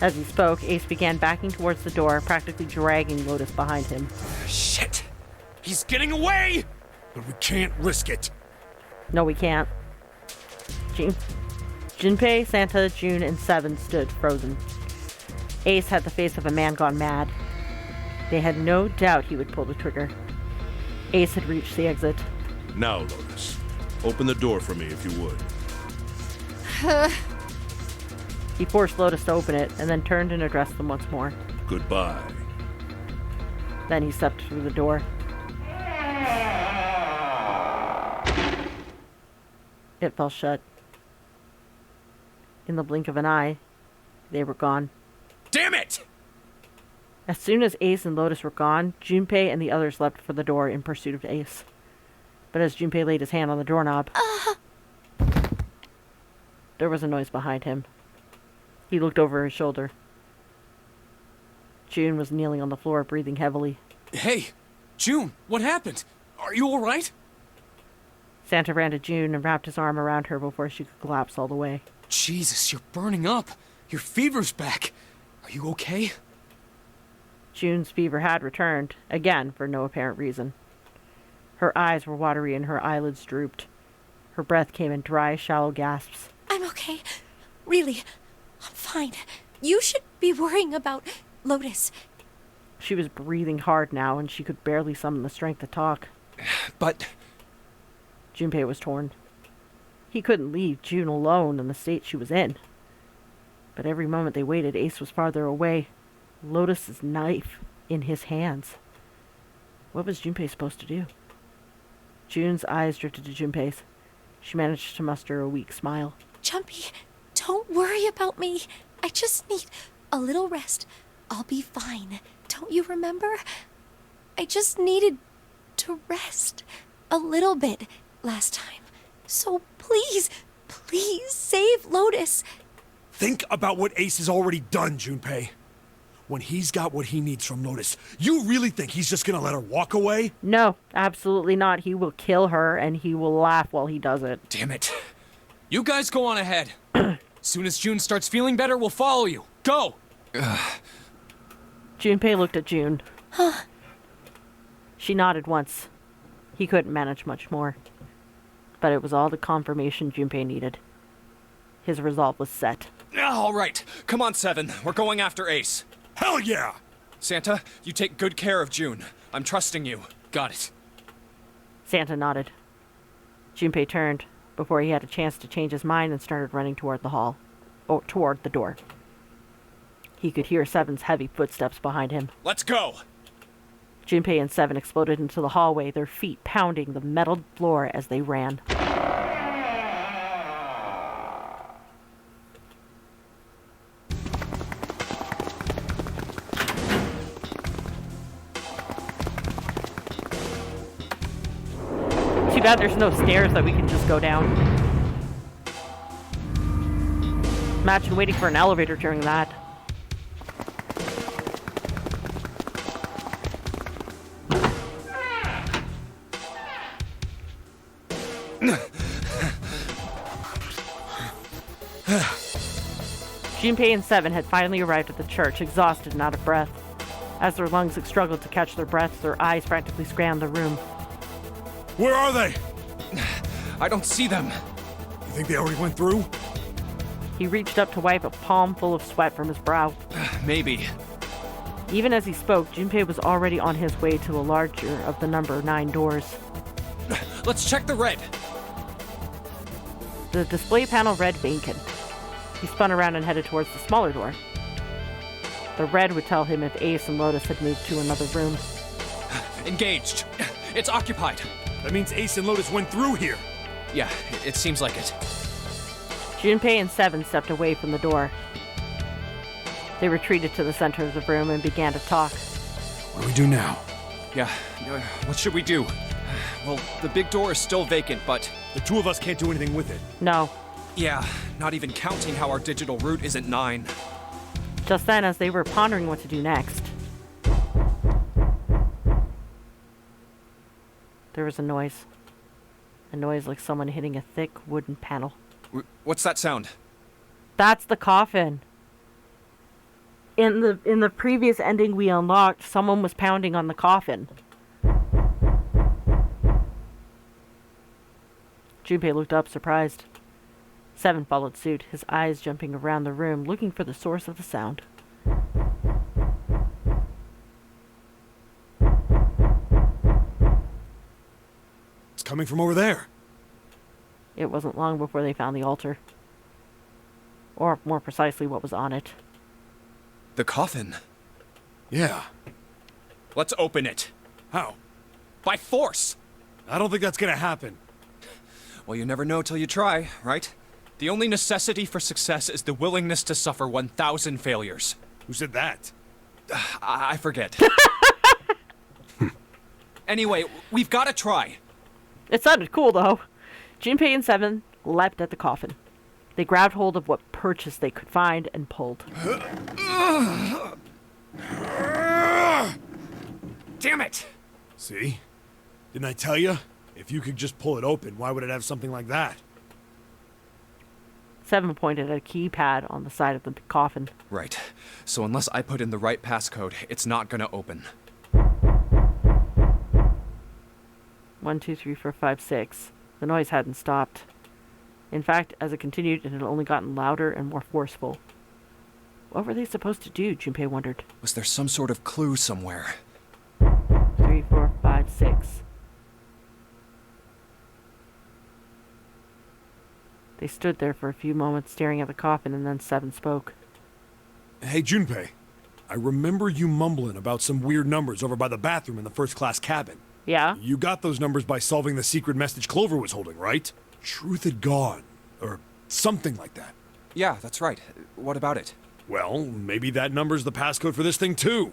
Speaker 1: As he spoke, Ace began backing towards the door, practically dragging Lotus behind him.
Speaker 6: Shit! He's getting away!
Speaker 8: But we can't risk it.
Speaker 1: No, we can't. Junpei, Santa, June, and Seven stood frozen. Ace had the face of a man gone mad. They had no doubt he would pull the trigger. Ace had reached the exit.
Speaker 2: Now, Lotus, open the door for me if you would.
Speaker 1: He forced Lotus to open it, and then turned and addressed them once more.
Speaker 2: Goodbye.
Speaker 1: Then he stepped through the door. It fell shut. In the blink of an eye, they were gone.
Speaker 6: Damn it!
Speaker 1: As soon as Ace and Lotus were gone, Junpei and the others leapt for the door in pursuit of Ace. But as Junpei laid his hand on the doorknob, there was a noise behind him. He looked over his shoulder. June was kneeling on the floor, breathing heavily.
Speaker 6: Hey, June, what happened? Are you all right?
Speaker 1: Santa ran to June and wrapped his arm around her before she could collapse all the way.
Speaker 6: Jesus, you're burning up. Your fever's back. Are you okay?
Speaker 1: June's fever had returned, again for no apparent reason. Her eyes were watery and her eyelids drooped. Her breath came in dry, shallow gasps.
Speaker 7: I'm okay. Really, I'm fine. You should be worrying about Lotus.
Speaker 1: She was breathing hard now, and she could barely summon the strength to talk.
Speaker 5: But...
Speaker 1: Junpei was torn. He couldn't leave June alone in the state she was in. But every moment they waited, Ace was farther away, Lotus's knife in his hands. What was Junpei supposed to do? June's eyes drifted to Junpei's. She managed to muster a weak smile.
Speaker 7: Junpei, don't worry about me. I just need a little rest. I'll be fine. Don't you remember? I just needed to rest a little bit last time. So please, please save Lotus.
Speaker 8: Think about what Ace has already done, Junpei. When he's got what he needs from Lotus, you really think he's just gonna let her walk away?
Speaker 1: No, absolutely not. He will kill her, and he will laugh while he does it.
Speaker 6: Damn it. You guys go on ahead. Soon as June starts feeling better, we'll follow you. Go!
Speaker 1: Junpei looked at June.
Speaker 7: Huh?
Speaker 1: She nodded once. He couldn't manage much more. But it was all the confirmation Junpei needed. His resolve was set.
Speaker 5: All right. Come on, Seven. We're going after Ace.
Speaker 8: Hell yeah!
Speaker 5: Santa, you take good care of June. I'm trusting you.
Speaker 6: Got it.
Speaker 1: Santa nodded. Junpei turned before he had a chance to change his mind and started running toward the hall. Oh, toward the door. He could hear Seven's heavy footsteps behind him.
Speaker 5: Let's go!
Speaker 1: Junpei and Seven exploded into the hallway, their feet pounding the metal floor as they ran. Too bad there's no stairs that we can just go down. Imagine waiting for an elevator during that. Junpei and Seven had finally arrived at the church, exhausted and out of breath. As their lungs struggled to catch their breaths, their eyes frantically scanned the room.
Speaker 8: Where are they?
Speaker 5: I don't see them.
Speaker 8: You think they already went through?
Speaker 1: He reached up to wipe a palm full of sweat from his brow.
Speaker 5: Maybe.
Speaker 1: Even as he spoke, Junpei was already on his way to the larger of the number 9 doors.
Speaker 5: Let's check the red.
Speaker 1: The display panel read vacant. He spun around and headed towards the smaller door. The red would tell him if Ace and Lotus had moved to another room.
Speaker 5: Engaged. It's occupied.
Speaker 8: That means Ace and Lotus went through here.
Speaker 5: Yeah, it seems like it.
Speaker 1: Junpei and Seven stepped away from the door. They retreated to the center of the room and began to talk.
Speaker 8: What do we do now?
Speaker 5: Yeah, what should we do? Well, the big door is still vacant, but...
Speaker 8: The two of us can't do anything with it.
Speaker 1: No.
Speaker 5: Yeah, not even counting how our digital route isn't 9.
Speaker 1: Just then, as they were pondering what to do next, there was a noise. A noise like someone hitting a thick wooden panel.
Speaker 5: What's that sound?
Speaker 1: That's the coffin. In the previous ending we unlocked, someone was pounding on the coffin. Junpei looked up, surprised. Seven followed suit, his eyes jumping around the room, looking for the source of the sound.
Speaker 8: It's coming from over there.
Speaker 1: It wasn't long before they found the altar. Or, more precisely, what was on it.
Speaker 5: The coffin.
Speaker 8: Yeah.
Speaker 5: Let's open it.
Speaker 8: How?
Speaker 5: By force!
Speaker 8: I don't think that's gonna happen.
Speaker 5: Well, you never know till you try, right? The only necessity for success is the willingness to suffer 1,000 failures.
Speaker 8: Who said that?
Speaker 5: I forget. Anyway, we've got to try.
Speaker 1: It sounded cool, though. Junpei and Seven leapt at the coffin. They grabbed hold of what purchase they could find and pulled.
Speaker 5: Damn it!
Speaker 8: See? Didn't I tell you? If you could just pull it open, why would it have something like that?
Speaker 1: Seven pointed at a keypad on the side of the coffin.
Speaker 5: Right. So unless I put in the right passcode, it's not gonna open.
Speaker 1: 1, 2, 3, 4, 5, 6. The noise hadn't stopped. In fact, as it continued, it had only gotten louder and more forceful. What were they supposed to do, Junpei wondered.
Speaker 5: Was there some sort of clue somewhere?
Speaker 1: 3, 4, 5, 6. They stood there for a few moments staring at the coffin, and then Seven spoke.
Speaker 8: Hey, Junpei. I remember you mumbling about some weird numbers over by the bathroom in the first-class cabin.
Speaker 1: Yeah?
Speaker 8: You got those numbers by solving the secret message Clover was holding, right? Truth had gone. Or something like that.
Speaker 5: Yeah, that's right. What about it?
Speaker 8: Well, maybe that number's the passcode for this thing, too.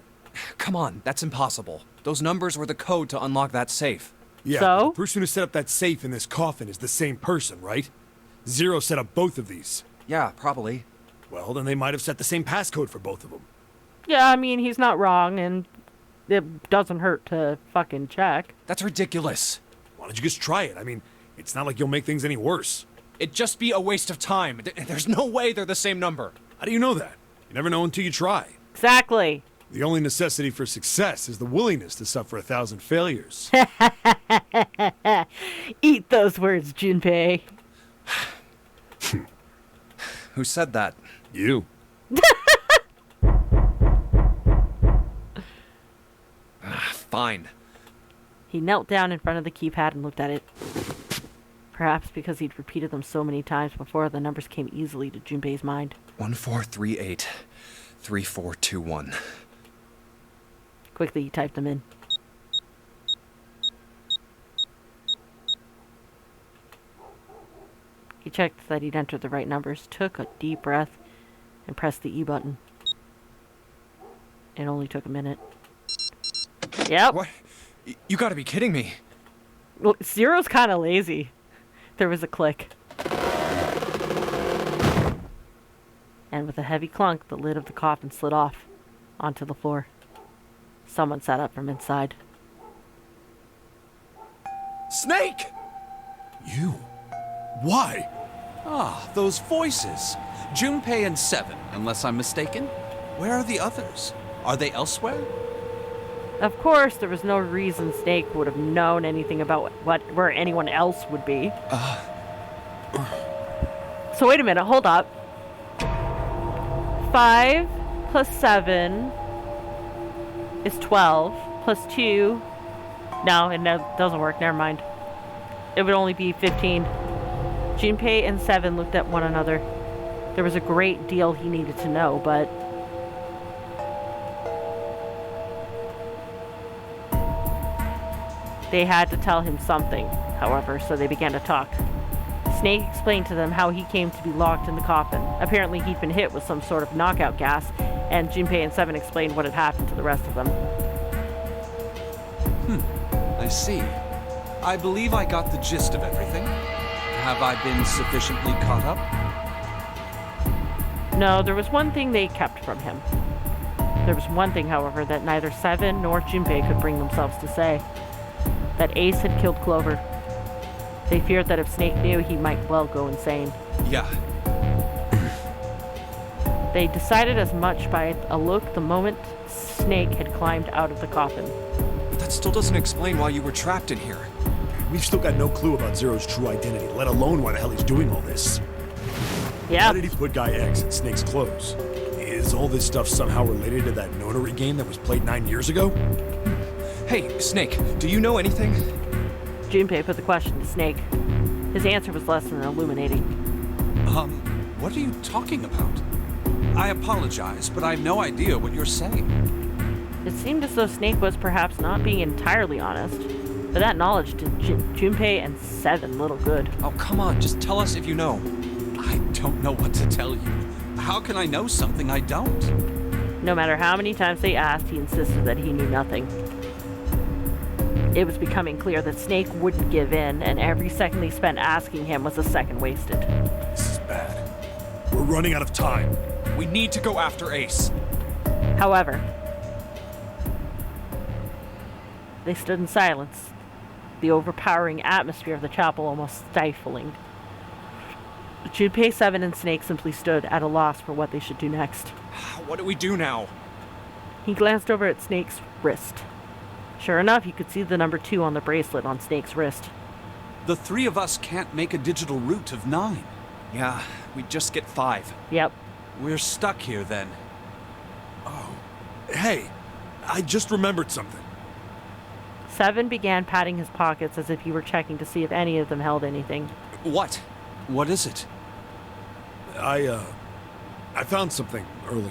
Speaker 5: Come on, that's impossible. Those numbers were the code to unlock that safe.
Speaker 8: Yeah,
Speaker 1: So?
Speaker 8: the person who set up that safe in this coffin is the same person, right? Zero set up both of these.
Speaker 5: Yeah, probably.
Speaker 8: Well, then they might have set the same passcode for both of them.
Speaker 1: Yeah, I mean, he's not wrong, and it doesn't hurt to fucking check.
Speaker 5: That's ridiculous.
Speaker 8: Why don't you just try it? I mean, it's not like you'll make things any worse.
Speaker 5: It'd just be a waste of time. There's no way they're the same number.
Speaker 8: How do you know that? You never know until you try.
Speaker 1: Exactly.
Speaker 8: The only necessity for success is the willingness to suffer 1,000 failures.
Speaker 1: Eat those words, Junpei.
Speaker 5: Who said that?
Speaker 8: You.
Speaker 5: Fine.
Speaker 1: He knelt down in front of the keypad and looked at it. Perhaps because he'd repeated them so many times before, the numbers came easily to Junpei's mind.
Speaker 5: 1438 3421.
Speaker 1: Quickly, he typed them in. He checked that he'd entered the right numbers, took a deep breath, and pressed the E button. It only took a minute. Yep.
Speaker 5: What? You gotta be kidding me.
Speaker 1: Well, Zero's kind of lazy. There was a click. And with a heavy clunk, the lid of the coffin slid off onto the floor. Someone sat up from inside.
Speaker 5: Snake!
Speaker 8: You? Why?
Speaker 4: Ah, those voices. Junpei and Seven, unless I'm mistaken. Where are the others? Are they elsewhere?
Speaker 1: Of course, there was no reason Snake would have known anything about where anyone else would be. So wait a minute, hold up. 5 plus 7 is 12, plus 2... No, it doesn't work, never mind. It would only be 15. Junpei and Seven looked at one another. There was a great deal he needed to know, but... They had to tell him something, however, so they began to talk. Snake explained to them how he came to be locked in the coffin. Apparently he'd been hit with some sort of knockout gas, and Junpei and Seven explained what had happened to the rest of them.
Speaker 4: I see. I believe I got the gist of everything. Have I been sufficiently caught up?
Speaker 1: No, there was one thing they kept from him. There was one thing, however, that neither Seven nor Junpei could bring themselves to say. That Ace had killed Clover. They feared that if Snake knew, he might well go insane.
Speaker 5: Yeah.
Speaker 1: They decided as much by a look the moment Snake had climbed out of the coffin.
Speaker 5: But that still doesn't explain why you were trapped in here.
Speaker 8: We've still got no clue about Zero's true identity, let alone why the hell he's doing all this.
Speaker 1: Yeah.
Speaker 8: Why did he put Guy X in Snake's clothes? Is all this stuff somehow related to that Nonary game that was played 9 years ago?
Speaker 5: Hey, Snake, do you know anything?
Speaker 1: Junpei put the question to Snake. His answer was less than illuminating.
Speaker 4: What are you talking about? I apologize, but I have no idea what you're saying.
Speaker 1: It seemed as though Snake was perhaps not being entirely honest, but that knowledge did Junpei and Seven little good.
Speaker 5: Oh, come on, just tell us if you know.
Speaker 4: I don't know what to tell you. How can I know something I don't?
Speaker 1: No matter how many times they asked, he insisted that he knew nothing. It was becoming clear that Snake wouldn't give in, and every second they spent asking him was a second wasted.
Speaker 8: This is bad. We're running out of time.
Speaker 5: We need to go after Ace.
Speaker 1: However, they stood in silence, the overpowering atmosphere of the chapel almost stifling. Junpei, Seven, and Snake simply stood at a loss for what they should do next.
Speaker 5: What do we do now?
Speaker 1: He glanced over at Snake's wrist. Sure enough, he could see the number 2 on the bracelet on Snake's wrist.
Speaker 4: The three of us can't make a digital route of 9.
Speaker 5: Yeah, we just get 5.
Speaker 1: Yep.
Speaker 4: We're stuck here then.
Speaker 8: Oh. Hey, I just remembered something.
Speaker 1: Seven began patting his pockets as if he were checking to see if any of them held anything.
Speaker 4: What? What is it?
Speaker 8: I found something earlier.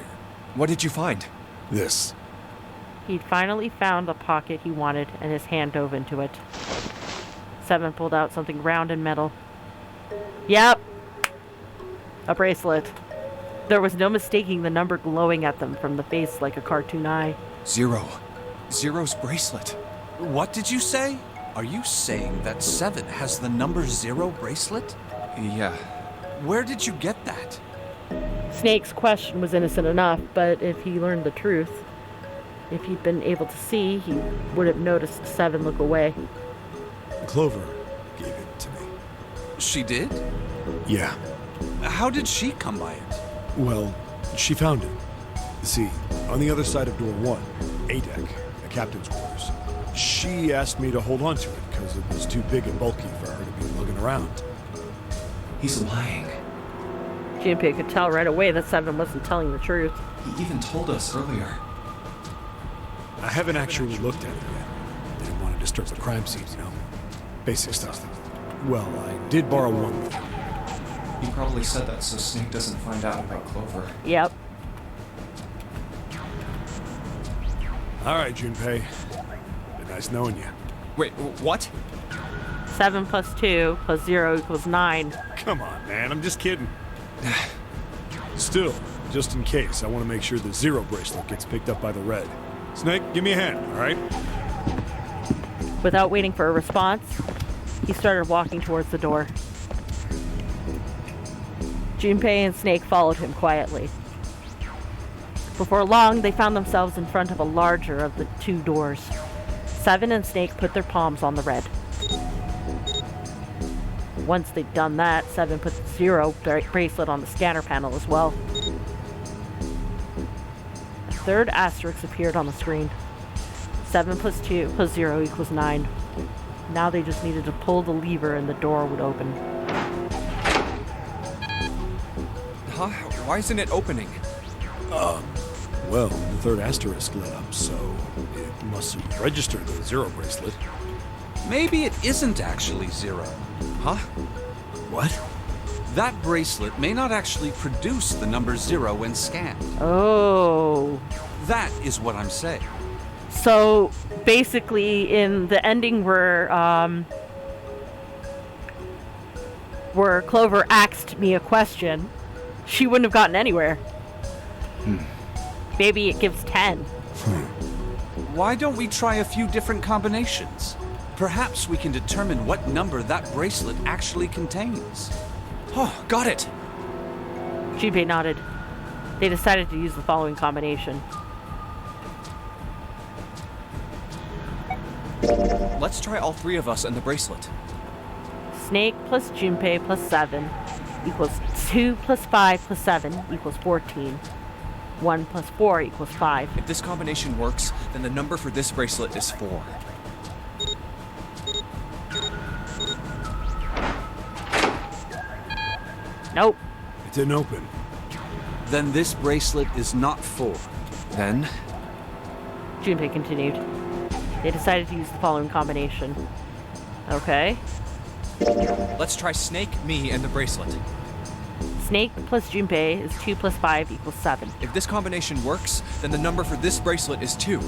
Speaker 5: What did you find?
Speaker 8: This.
Speaker 1: He'd finally found the pocket he wanted, and his hand dove into it. Seven pulled out something round and metal. Yep! A bracelet. There was no mistaking the number glowing at them from the face like a cartoon eye.
Speaker 5: Zero. Zero's bracelet.
Speaker 4: What did you say? Are you saying that 7 has the number 0 bracelet?
Speaker 5: Yeah.
Speaker 4: Where did you get that?
Speaker 1: Snake's question was innocent enough, but if he learned the truth, if he'd been able to see, he would have noticed Seven look away.
Speaker 8: Clover gave it to me.
Speaker 4: She did?
Speaker 8: Yeah.
Speaker 4: How did she come by it?
Speaker 8: Well, she found it. See, on the other side of door 1, A deck, the captain's quarters. She asked me to hold on to it because it was too big and bulky for her to be lugging around.
Speaker 5: He's lying.
Speaker 1: Junpei could tell right away that Seven wasn't telling the truth.
Speaker 5: He even told us earlier.
Speaker 8: I haven't actually looked at it yet. Didn't want to disturb the crime scene, you know? Basic stuff. Well, I did borrow one thing.
Speaker 5: He probably said that so Snake doesn't find out about Clover.
Speaker 1: Yep.
Speaker 8: All right, Junpei. Been nice knowing you.
Speaker 5: Wait, what?
Speaker 1: 7 plus 2 plus 0 equals 9.
Speaker 8: Come on, man. I'm just kidding. Still, just in case, I want to make sure the 0 bracelet gets picked up by the red. Snake, give me a hand, all right?
Speaker 1: Without waiting for a response, he started walking towards the door. Junpei and Snake followed him quietly. Before long, they found themselves in front of a larger of the 2 doors. Seven and Snake put their palms on the red. Once they'd done that, 7 put the 0 bracelet on the scanner panel as well. A third asterisk appeared on the screen. 7 plus 2 plus 0 equals 9. Now they just needed to pull the lever and the door would open.
Speaker 5: Huh? Why isn't it opening?
Speaker 8: Well, the third asterisk lit up, so it must have registered the 0 bracelet.
Speaker 4: Maybe it isn't actually 0.
Speaker 5: Huh?
Speaker 8: What?
Speaker 4: That bracelet may not actually produce the number 0 when scanned.
Speaker 1: Oh.
Speaker 4: That is what I'm saying.
Speaker 1: So basically, in the ending where Clover asked me a question, she wouldn't have gotten anywhere. Maybe it gives 10.
Speaker 4: Why don't we try a few different combinations? Perhaps we can determine what number that bracelet actually contains.
Speaker 5: Oh, got it!
Speaker 1: Junpei nodded. They decided to use the following combination.
Speaker 5: Let's try all 3 of us and the bracelet.
Speaker 1: Snake plus Junpei plus 7 equals 2 plus 5 plus 7 equals 14. 1 plus 4 equals 5.
Speaker 5: If this combination works, then the number for this bracelet is 4.
Speaker 1: Nope.
Speaker 8: It didn't open.
Speaker 4: Then this bracelet is not 4.
Speaker 5: Then?
Speaker 1: Junpei continued. They decided to use the following combination. Okay.
Speaker 5: Let's try Snake, me, and the bracelet.
Speaker 1: Snake plus Junpei is 2 plus 5 equals 7.
Speaker 5: If this combination works, then the number for this bracelet is 2.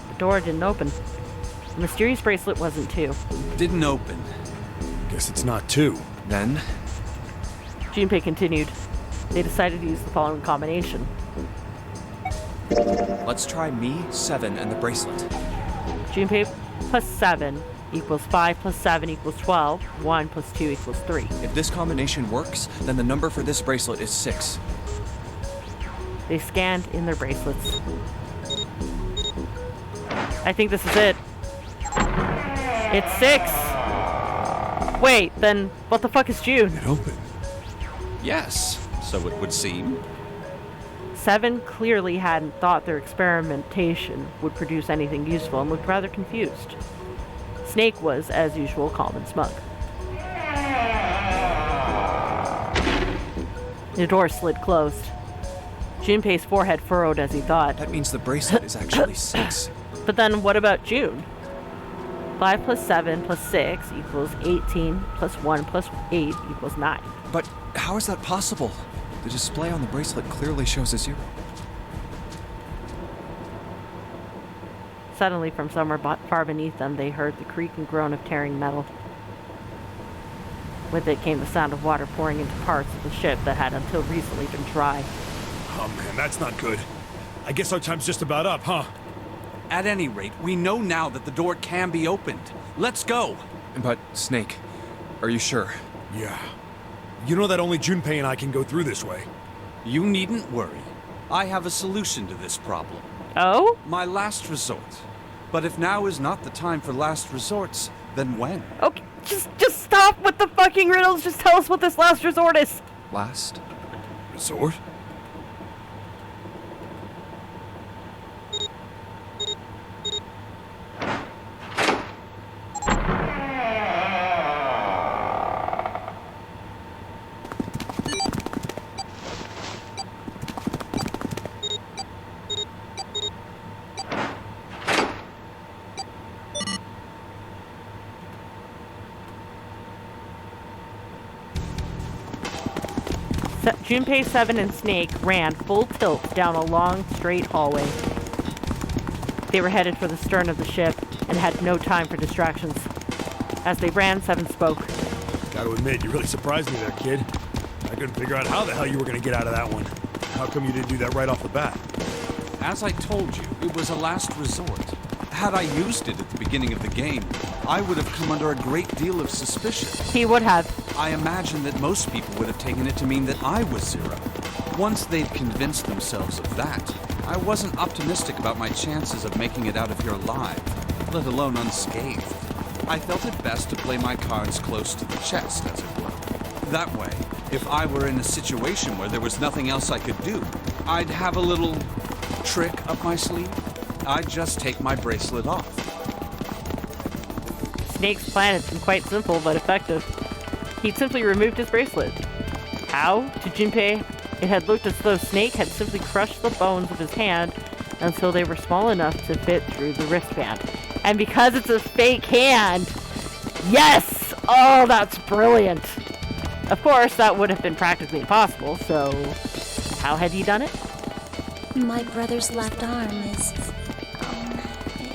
Speaker 1: The door didn't open. The mysterious bracelet wasn't 2.
Speaker 4: Didn't open.
Speaker 8: Guess it's not 2.
Speaker 5: Then?
Speaker 1: Junpei continued. They decided to use the following combination.
Speaker 5: Let's try me, 7, and the bracelet.
Speaker 1: Junpei plus 7 equals 5 plus 7 equals 12. 1 plus 2 equals 3.
Speaker 5: If this combination works, then the number for this bracelet is 6.
Speaker 1: They scanned in their bracelets. I think this is it. It's 6! Wait, then what the fuck is June?
Speaker 8: It opened.
Speaker 4: Yes, so it would seem.
Speaker 1: 7 clearly hadn't thought their experimentation would produce anything useful and looked rather confused. Snake was, as usual, calm and smug. The door slid closed. Junpei's forehead furrowed as he thought.
Speaker 5: That means the bracelet is actually 6.
Speaker 1: But then what about June? 5 plus 7 plus 6 equals 18 plus 1 plus 8 equals 9.
Speaker 5: But how is that possible? The display on the bracelet clearly shows a 0.
Speaker 1: Suddenly, from somewhere far beneath them, they heard the creak and groan of tearing metal. With it came the sound of water pouring into parts of the ship that had until recently been dry.
Speaker 8: Oh man, that's not good. I guess our time's just about up, huh?
Speaker 4: At any rate, we know now that the door can be opened. Let's go!
Speaker 5: But, Snake, are you sure?
Speaker 8: Yeah. You know that only Junpei and I can go through this way.
Speaker 4: You needn't worry. I have a solution to this problem.
Speaker 1: Oh?
Speaker 4: My last resort. But if now is not the time for last resorts, then when?
Speaker 1: Okay, just stop with the fucking riddles. Just tell us what this last resort is.
Speaker 5: Last?
Speaker 8: Resort?
Speaker 1: Junpei, 7, and Snake ran full tilt down a long, straight hallway. They were headed for the stern of the ship and had no time for distractions. As they ran, 7 spoke.
Speaker 8: Gotta admit, you really surprised me there, kid. I couldn't figure out how the hell you were gonna get out of that one. How come you didn't do that right off the bat?
Speaker 4: As I told you, it was a last resort. Had I used it at the beginning of the game, I would have come under a great deal of suspicion.
Speaker 1: He would have.
Speaker 4: I imagine that most people would have taken it to mean that I was 0. Once they'd convinced themselves of that, I wasn't optimistic about my chances of making it out of here alive, let alone unscathed. I felt it best to play my cards close to the chest, as it were. That way, if I were in a situation where there was nothing else I could do, I'd have a little trick up my sleeve. I'd just take my bracelet off.
Speaker 1: Snake's plan had been quite simple but effective. He'd simply removed his bracelet. How? To Junpei, it had looked as though Snake had simply crushed the bones of his hand until they were small enough to fit through the wristband. And because it's a fake hand, yes! Oh, that's brilliant! Of course, that would have been practically impossible, so how had he done it?
Speaker 7: My brother's left arm is,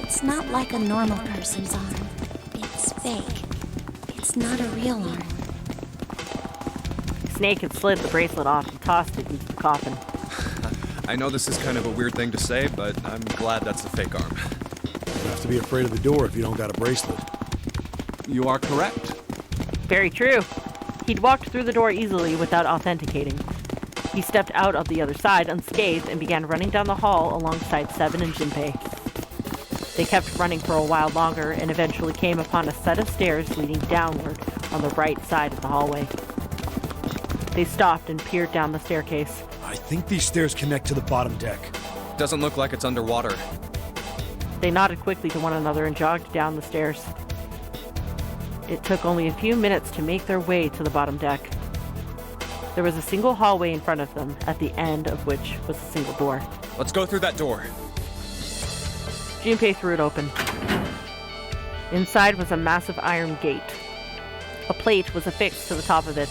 Speaker 7: it's not like a normal person's arm. It's fake. It's not a real arm.
Speaker 1: Snake had slid the bracelet off and tossed it into the coffin.
Speaker 5: I know this is kind of a weird thing to say, but I'm glad that's a fake arm.
Speaker 8: You have to be afraid of the door if you don't got a bracelet.
Speaker 4: You are correct.
Speaker 1: Very true. He'd walked through the door easily without authenticating. He stepped out of the other side unscathed and began running down the hall alongside Seven and Junpei. They kept running for a while longer and eventually came upon a set of stairs leading downward on the right side of the hallway. They stopped and peered down the staircase.
Speaker 8: I think these stairs connect to the bottom deck.
Speaker 5: Doesn't look like it's underwater.
Speaker 1: They nodded quickly to one another and jogged down the stairs. It took only a few minutes to make their way to the bottom deck. There was a single hallway in front of them, at the end of which was a single door.
Speaker 5: Let's go through that door.
Speaker 1: Junpei threw it open. Inside was a massive iron gate. A plate was affixed to the top of it.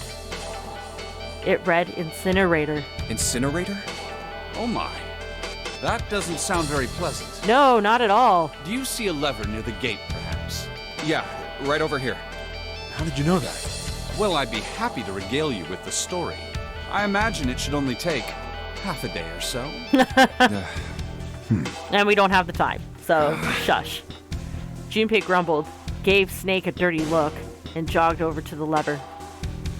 Speaker 1: It read Incinerator.
Speaker 5: Incinerator?
Speaker 4: Oh my. That doesn't sound very pleasant.
Speaker 1: No, not at all.
Speaker 4: Do you see a lever near the gate, perhaps?
Speaker 5: Yeah, right over here.
Speaker 8: How did you know that?
Speaker 4: Well, I'd be happy to regale you with the story. I imagine it should only take half a day or so.
Speaker 1: And we don't have the time, so shush. Junpei grumbled, gave Snake a dirty look, and jogged over to the lever.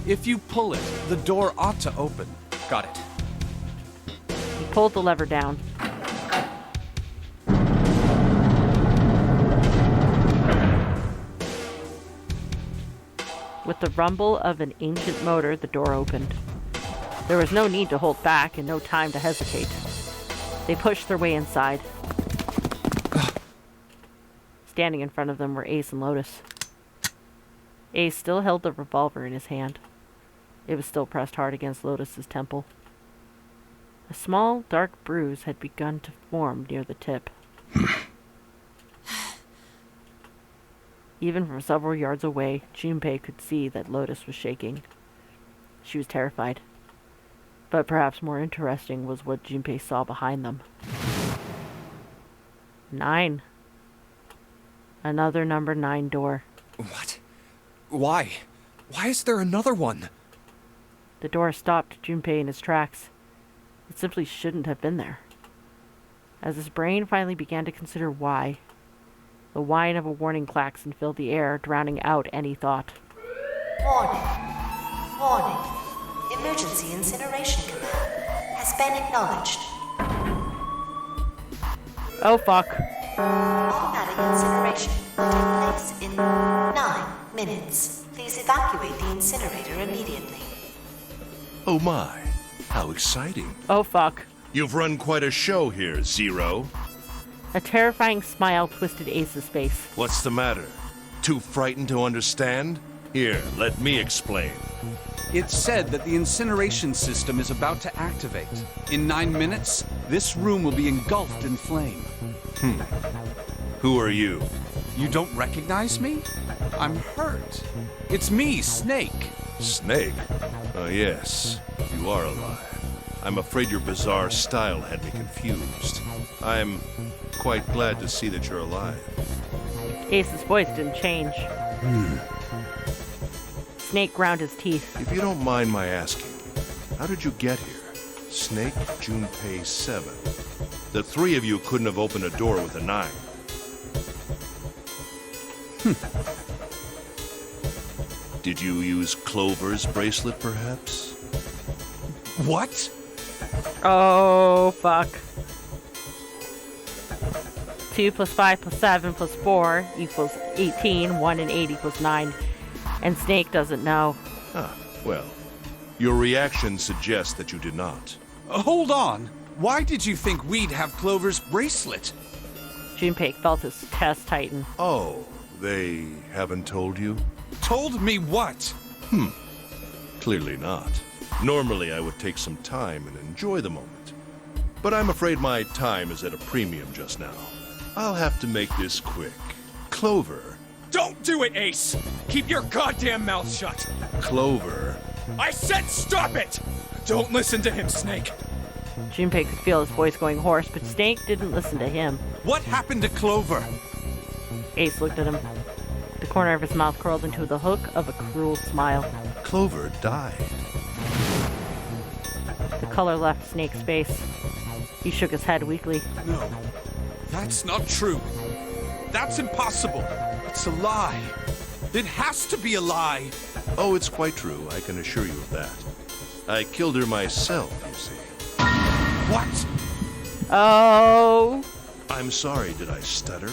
Speaker 4: If you pull it, the door ought to open.
Speaker 5: Got it.
Speaker 1: He pulled the lever down. With the rumble of an ancient motor, the door opened. There was no need to hold back and no time to hesitate. They pushed their way inside. Standing in front of them were Ace and Lotus. Ace still held the revolver in his hand. It was still pressed hard against Lotus's temple. A small, dark bruise had begun to form near the tip. Even from several yards away, Junpei could see that Lotus was shaking. She was terrified. But perhaps more interesting was what Junpei saw behind them. 9. Another number 9 door.
Speaker 5: What? Why? Why is there another one?
Speaker 1: The door stopped Junpei in his tracks. It simply shouldn't have been there. As his brain finally began to consider why, the whine of a warning klaxon filled the air, drowning out any thought.
Speaker 12: Warning. Warning. Emergency incineration command has been acknowledged.
Speaker 1: Oh fuck.
Speaker 12: Automatic incineration will take place in 9 minutes. Please evacuate the incinerator immediately.
Speaker 2: Oh my, how exciting.
Speaker 1: Oh fuck.
Speaker 2: You've run quite a show here, Zero.
Speaker 1: A terrifying smile twisted Ace's face.
Speaker 2: What's the matter? Too frightened to understand? Here, let me explain.
Speaker 4: It's said that the incineration system is about to activate. In 9 minutes, this room will be engulfed in flame.
Speaker 2: Who are you?
Speaker 4: You don't recognize me? I'm hurt. It's me, Snake.
Speaker 2: Snake? Oh, yes. You are alive. I'm afraid your bizarre style had me confused. I'm quite glad to see that you're alive.
Speaker 1: Ace's voice didn't change. Snake ground his teeth.
Speaker 2: If you don't mind my asking, how did you get here? Snake, Junpei, 7. The 3 of you couldn't have opened a door with a 9. Did you use Clover's bracelet, perhaps?
Speaker 4: What?
Speaker 1: Oh, fuck. 2 plus 5 plus 7 plus 4 equals 18. 1 and 8 equals 9. And Snake doesn't know.
Speaker 2: Ah, well, your reaction suggests that you did not.
Speaker 4: Hold on. Why did you think we'd have Clover's bracelet?
Speaker 1: Junpei felt his chest tighten.
Speaker 2: Oh, they haven't told you?
Speaker 4: Told me what?
Speaker 2: Clearly not. Normally I would take some time and enjoy the moment. But I'm afraid my time is at a premium just now. I'll have to make this quick. Clover.
Speaker 10: Don't do it, Ace! Keep your goddamn mouth shut!
Speaker 2: Clover.
Speaker 10: I said stop it! Don't listen to him, Snake!
Speaker 1: Junpei could feel his voice going hoarse, but Snake didn't listen to him.
Speaker 4: What happened to Clover?
Speaker 1: Ace looked at him. The corner of his mouth curled into the hook of a cruel smile.
Speaker 2: Clover died.
Speaker 1: The color left Snake's face. He shook his head weakly.
Speaker 4: No, that's not true. That's impossible. It's a lie. It has to be a lie.
Speaker 2: Oh, it's quite true. I can assure you of that. I killed her myself, you see.
Speaker 4: What?
Speaker 1: Oh.
Speaker 2: I'm sorry, did I stutter?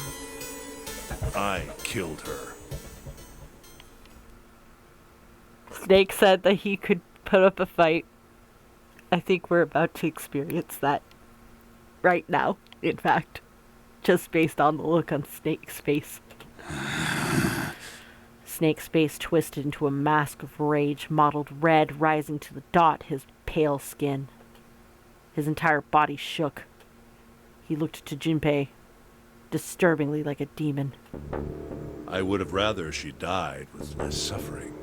Speaker 2: I killed her.
Speaker 1: Snake said that he could put up a fight. I think we're about to experience that right now, in fact. Just based on the look on Snake's face. Snake's face twisted into a mask of rage, mottled red rising to the dot his pale skin. His entire body shook. He looked to Junpei, disturbingly like a demon.
Speaker 2: I would have rather she died with less suffering.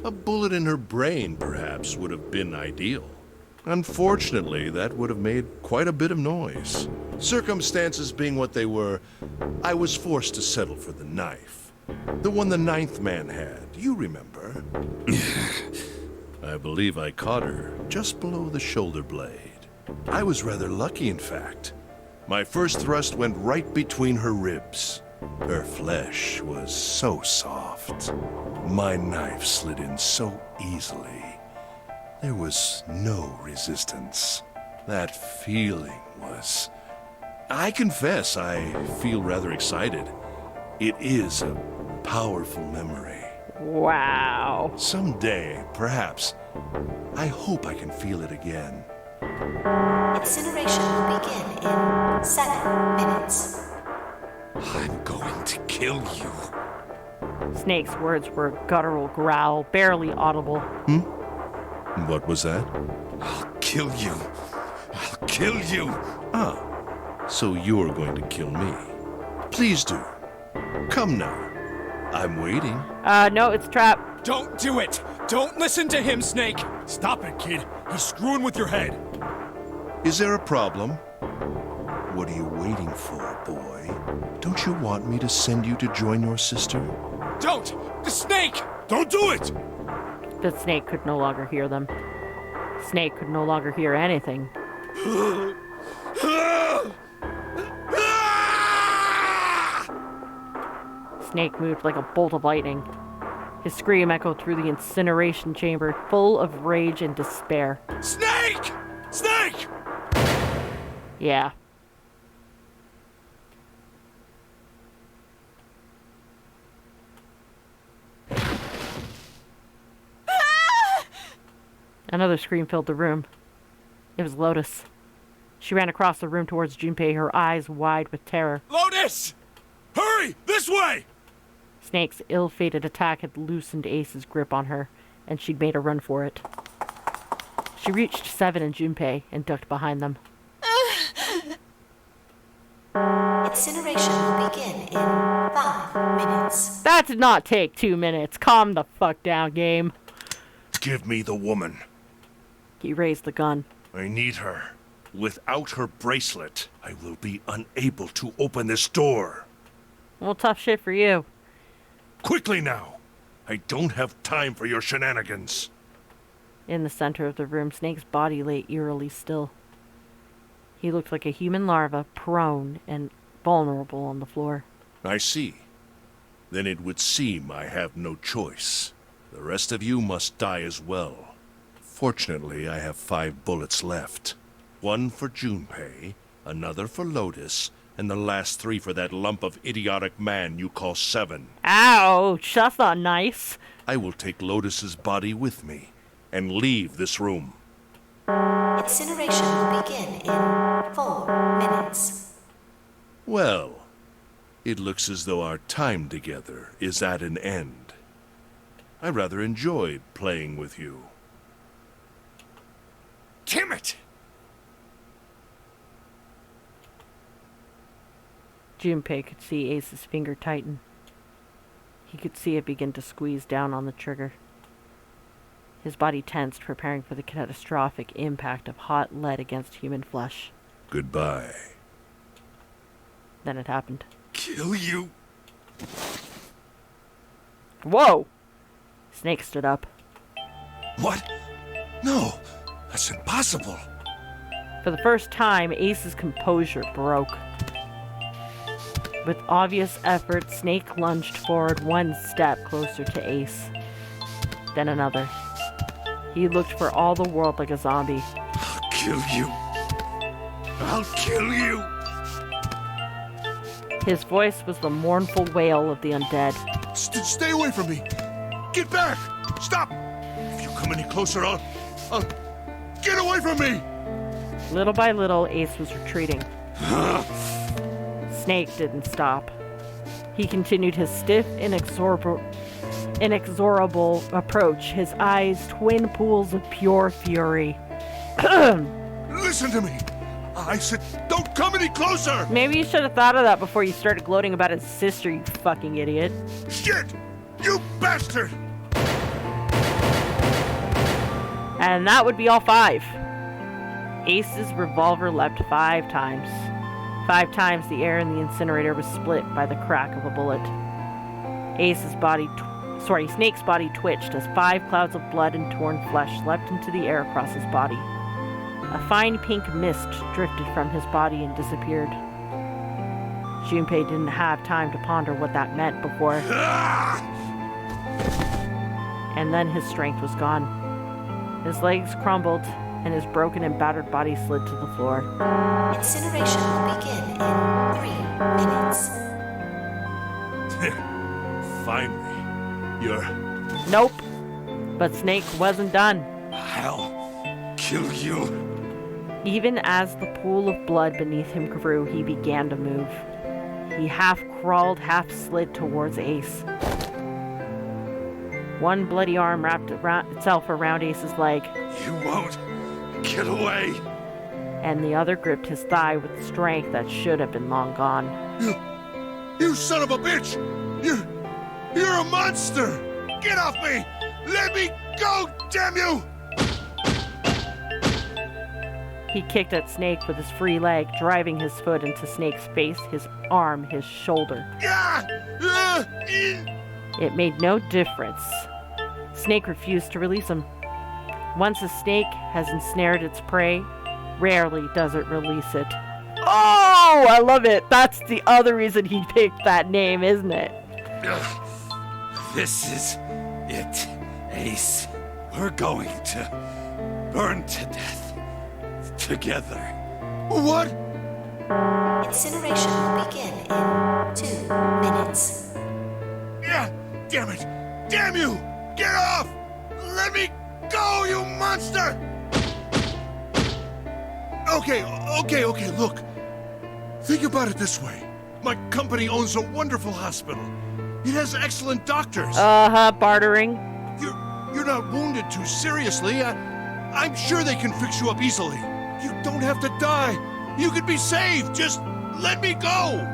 Speaker 2: A bullet in her brain, perhaps, would have been ideal. Unfortunately, that would have made quite a bit of noise. Circumstances being what they were, I was forced to settle for the knife. The one the ninth man had, you remember. I believe I caught her just below the shoulder blade. I was rather lucky, in fact. My first thrust went right between her ribs. Her flesh was so soft. My knife slid in so easily. There was no resistance. That feeling was... I confess, I feel rather excited. It is a powerful memory.
Speaker 1: Wow.
Speaker 2: Someday, perhaps, I hope I can feel it again.
Speaker 12: Incineration will begin in 7 minutes.
Speaker 4: I'm going to kill you.
Speaker 1: Snake's words were a guttural growl, barely audible.
Speaker 2: What was that?
Speaker 4: I'll kill you. I'll kill you.
Speaker 2: Ah, so you're going to kill me. Please do. Come now. I'm waiting.
Speaker 1: No, it's a trap.
Speaker 10: Don't do it! Don't listen to him, Snake!
Speaker 8: Stop it, kid. He's screwing with your head.
Speaker 2: Is there a problem? What are you waiting for, boy? Don't you want me to send you to join your sister?
Speaker 10: Don't! Snake!
Speaker 8: Don't do it!
Speaker 1: But Snake could no longer hear them. Snake could no longer hear anything. Snake moved like a bolt of lightning. His scream echoed through the incineration chamber, full of rage and despair.
Speaker 8: Snake! Snake!
Speaker 1: Yeah. Another scream filled the room. It was Lotus. She ran across the room towards Junpei, her eyes wide with terror.
Speaker 8: Lotus! Hurry! This way!
Speaker 1: Snake's ill-fated attack had loosened Ace's grip on her, and she'd made a run for it. She reached Seven and Junpei and ducked behind them.
Speaker 12: Incineration will begin in 5 minutes.
Speaker 1: That did not take 2 minutes. Calm the fuck down, game.
Speaker 2: Give me the woman.
Speaker 1: He raised the gun.
Speaker 2: I need her. Without her bracelet, I will be unable to open this door.
Speaker 1: Well, tough shit for you.
Speaker 2: Quickly now! I don't have time for your shenanigans.
Speaker 1: In the center of the room, Snake's body lay eerily still. He looked like a human larva, prone and vulnerable on the floor.
Speaker 2: I see. Then it would seem I have no choice. The rest of you must die as well. Fortunately, I have 5 bullets left. 1 for Junpei, another for Lotus, And the last 3 for that lump of idiotic man you call 7.
Speaker 1: Ouch, that's not nice.
Speaker 2: I will take Lotus's body with me and leave this room.
Speaker 12: Incineration will begin in 4 minutes.
Speaker 2: Well, it looks as though our time together is at an end. I rather enjoyed playing with you.
Speaker 8: Damn it!
Speaker 1: Junpei could see Ace's finger tighten. He could see it begin to squeeze down on the trigger. His body tensed, preparing for the catastrophic impact of hot lead against human flesh.
Speaker 2: Goodbye.
Speaker 1: Then it happened.
Speaker 8: Kill you!
Speaker 1: Whoa! Snake stood up.
Speaker 2: What? No, that's impossible.
Speaker 1: For the first time, Ace's composure broke. With obvious effort, Snake lunged forward 1 step closer to Ace. Then another. He looked for all the world like a zombie.
Speaker 8: I'll kill you. I'll kill you.
Speaker 1: His voice was the mournful wail of the undead.
Speaker 2: Stay away from me. Get back. Stop. If you come any closer, I'll... Get away from me.
Speaker 1: Little by little, Ace was retreating. Snake didn't stop. He continued his stiff, inexorable approach, his eyes twin pools of pure fury.
Speaker 2: Listen to me. I said, don't come any closer.
Speaker 1: Maybe you should have thought of that before you started gloating about his sister, you fucking idiot.
Speaker 2: Shit! You bastard!
Speaker 1: And that would be all 5. Ace's revolver leapt 5 times. 5 times the air in the incinerator was split by the crack of a bullet. Snake's body twitched as 5 clouds of blood and torn flesh leapt into the air across his body. A fine pink mist drifted from his body and disappeared. Junpei didn't have time to ponder what that meant before. And then his strength was gone. His legs crumbled, and his broken and battered body slid to the floor.
Speaker 12: Incineration will begin in 3 minutes.
Speaker 2: Finally, you're...
Speaker 1: Nope. But Snake wasn't done.
Speaker 8: I'll kill you.
Speaker 1: Even as the pool of blood beneath him grew, he began to move. He half crawled, half slid towards Ace. One bloody arm wrapped itself around Ace's leg.
Speaker 8: You won't get away.
Speaker 1: And the other gripped his thigh with strength that should have been long gone.
Speaker 2: You son of a bitch! You're a monster! Get off me! Let me go, damn you!
Speaker 1: He kicked at Snake with his free leg, driving his foot into Snake's face, his arm, his shoulder. It made no difference. Snake refused to release him. Once a snake has ensnared its prey, rarely does it release it. Oh, I love it. That's the other reason he picked that name, isn't it?
Speaker 8: This is it, Ace. We're going to burn to death together.
Speaker 2: What?
Speaker 12: Incineration will begin in 2 minutes.
Speaker 2: Yeah, damn it! Damn you! Get off! Let me go, you monster! Okay, look. Think about it this way. My company owns a wonderful hospital. It has excellent doctors.
Speaker 1: Bartering.
Speaker 2: You're not wounded too seriously. I'm sure they can fix you up easily. You don't have to die. You could be saved. Just let me go.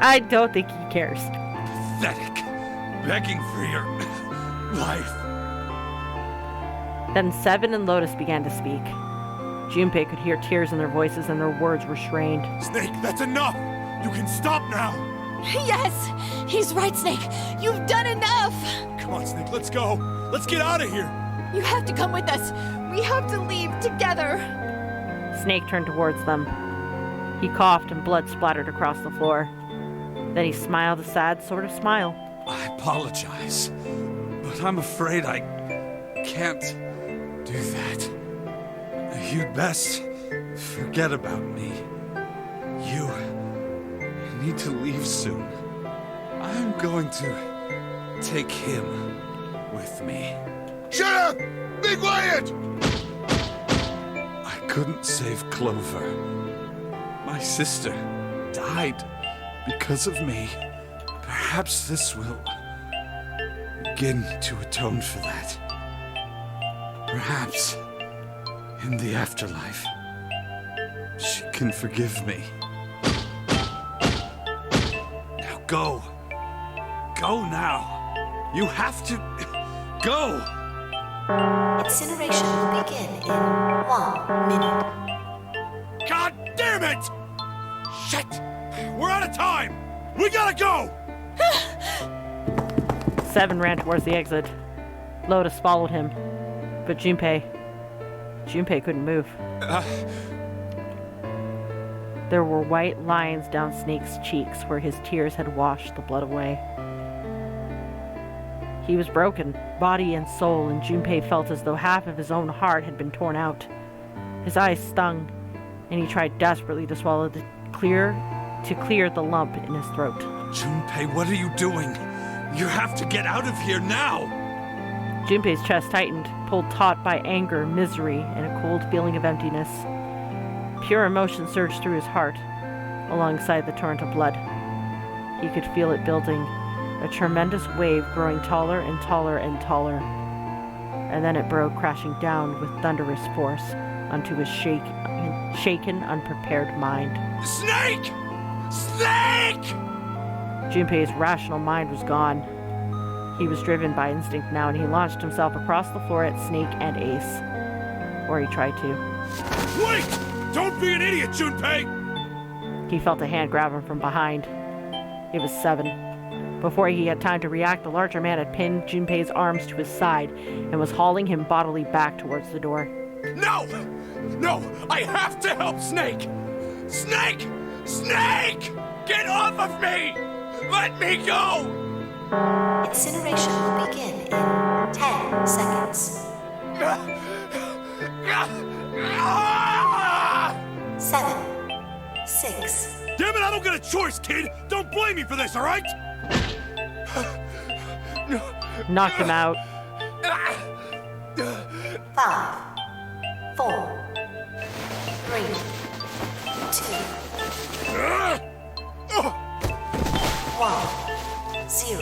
Speaker 1: I don't think he cares.
Speaker 8: Pathetic. Begging for your life.
Speaker 1: Then Seven and Lotus began to speak. Junpei could hear tears in their voices and their words restrained.
Speaker 8: Snake, that's enough! You can stop now!
Speaker 9: Yes! He's right, Snake! You've done enough!
Speaker 8: Come on, Snake, let's go! Let's get out of here!
Speaker 9: You have to come with us! We have to leave together!
Speaker 1: Snake turned towards them. He coughed and blood splattered across the floor. Then he smiled a sad sort of smile.
Speaker 4: I apologize, but I'm afraid I can't do that. You'd best Forget about me. You need to leave soon. I'm going to take him with me.
Speaker 2: Shut up! Be quiet!
Speaker 4: I couldn't save Clover. My sister died because of me. Perhaps this will begin to atone for that. Perhaps in the afterlife, she can forgive me. Now go. Go now. You have to go.
Speaker 12: Incineration will begin in 1 minute.
Speaker 8: God damn it! Shit! We're out of time! We gotta go!
Speaker 1: 7 ran towards the exit. Lotus followed him. But Junpei couldn't move. There were white lines down Snake's cheeks where his tears had washed the blood away. He was broken, body and soul, and Junpei felt as though half of his own heart had been torn out. His eyes stung, and he tried desperately to swallow to clear the lump in his throat.
Speaker 4: Junpei, what are you doing? You have to get out of here now!
Speaker 1: Junpei's chest tightened, pulled taut by anger, misery, and a cold feeling of emptiness. Pure emotion surged through his heart, alongside the torrent of blood. He could feel it building, a tremendous wave growing taller and taller and taller. And then it broke, crashing down with thunderous force onto his shaken, unprepared mind.
Speaker 8: Snake! Snake!
Speaker 1: Junpei's rational mind was gone. He was driven by instinct now, and he launched himself across the floor at Snake and Ace. Or he tried to.
Speaker 8: Wait! Don't be an idiot, Junpei!
Speaker 1: He felt a hand grab him from behind. It was 7. Before he had time to react, the larger man had pinned Junpei's arms to his side and was hauling him bodily back towards the door.
Speaker 8: No! No! I have to help Snake! Snake! Snake! Get off of me! Let me go!
Speaker 12: Incineration will begin in 10 seconds. 7, 6.
Speaker 8: Damn it, I don't get a choice, kid! Don't blame me for this, alright?
Speaker 1: Knocked him out.
Speaker 12: 5, 4, 3, 2, 1, 0.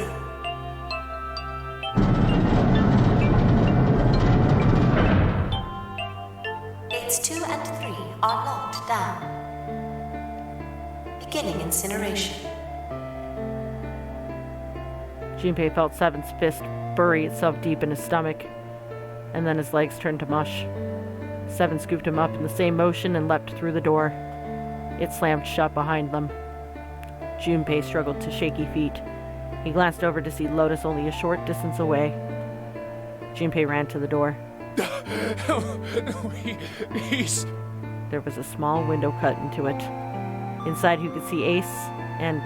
Speaker 12: Gates 2 and 3 are locked down. Beginning incineration.
Speaker 1: Junpei felt 7's fist bury itself deep in his stomach, and then his legs turned to mush. 7 scooped him up in the same motion and leapt through the door. It slammed shut behind them. Junpei struggled to shaky feet. He glanced over to see Lotus only a short distance away. Junpei ran to the door.
Speaker 8: He's...
Speaker 1: There was a small window cut into it. Inside he could see Ace and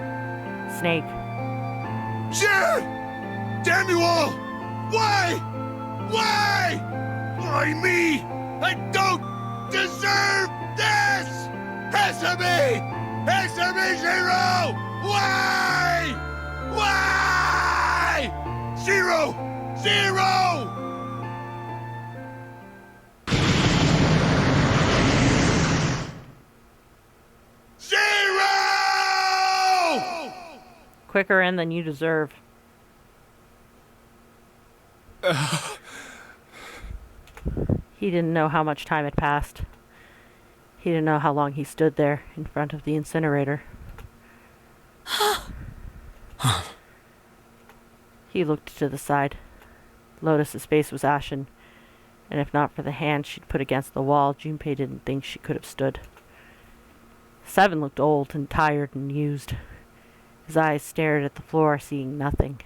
Speaker 1: Snake.
Speaker 2: Shit! Damn you all! Why? Why? Why me? I don't deserve this! Answer me! Answer me, Zero! Why? Why? Zero! Zero!
Speaker 1: Quicker in than you deserve. He didn't know how much time had passed. He didn't know how long he stood there in front of the incinerator. He looked to the side. Lotus's face was ashen, and if not for the hand she'd put against the wall, Junpei didn't think she could have stood. 7 looked old and tired and used. His eyes stared at the floor, seeing nothing.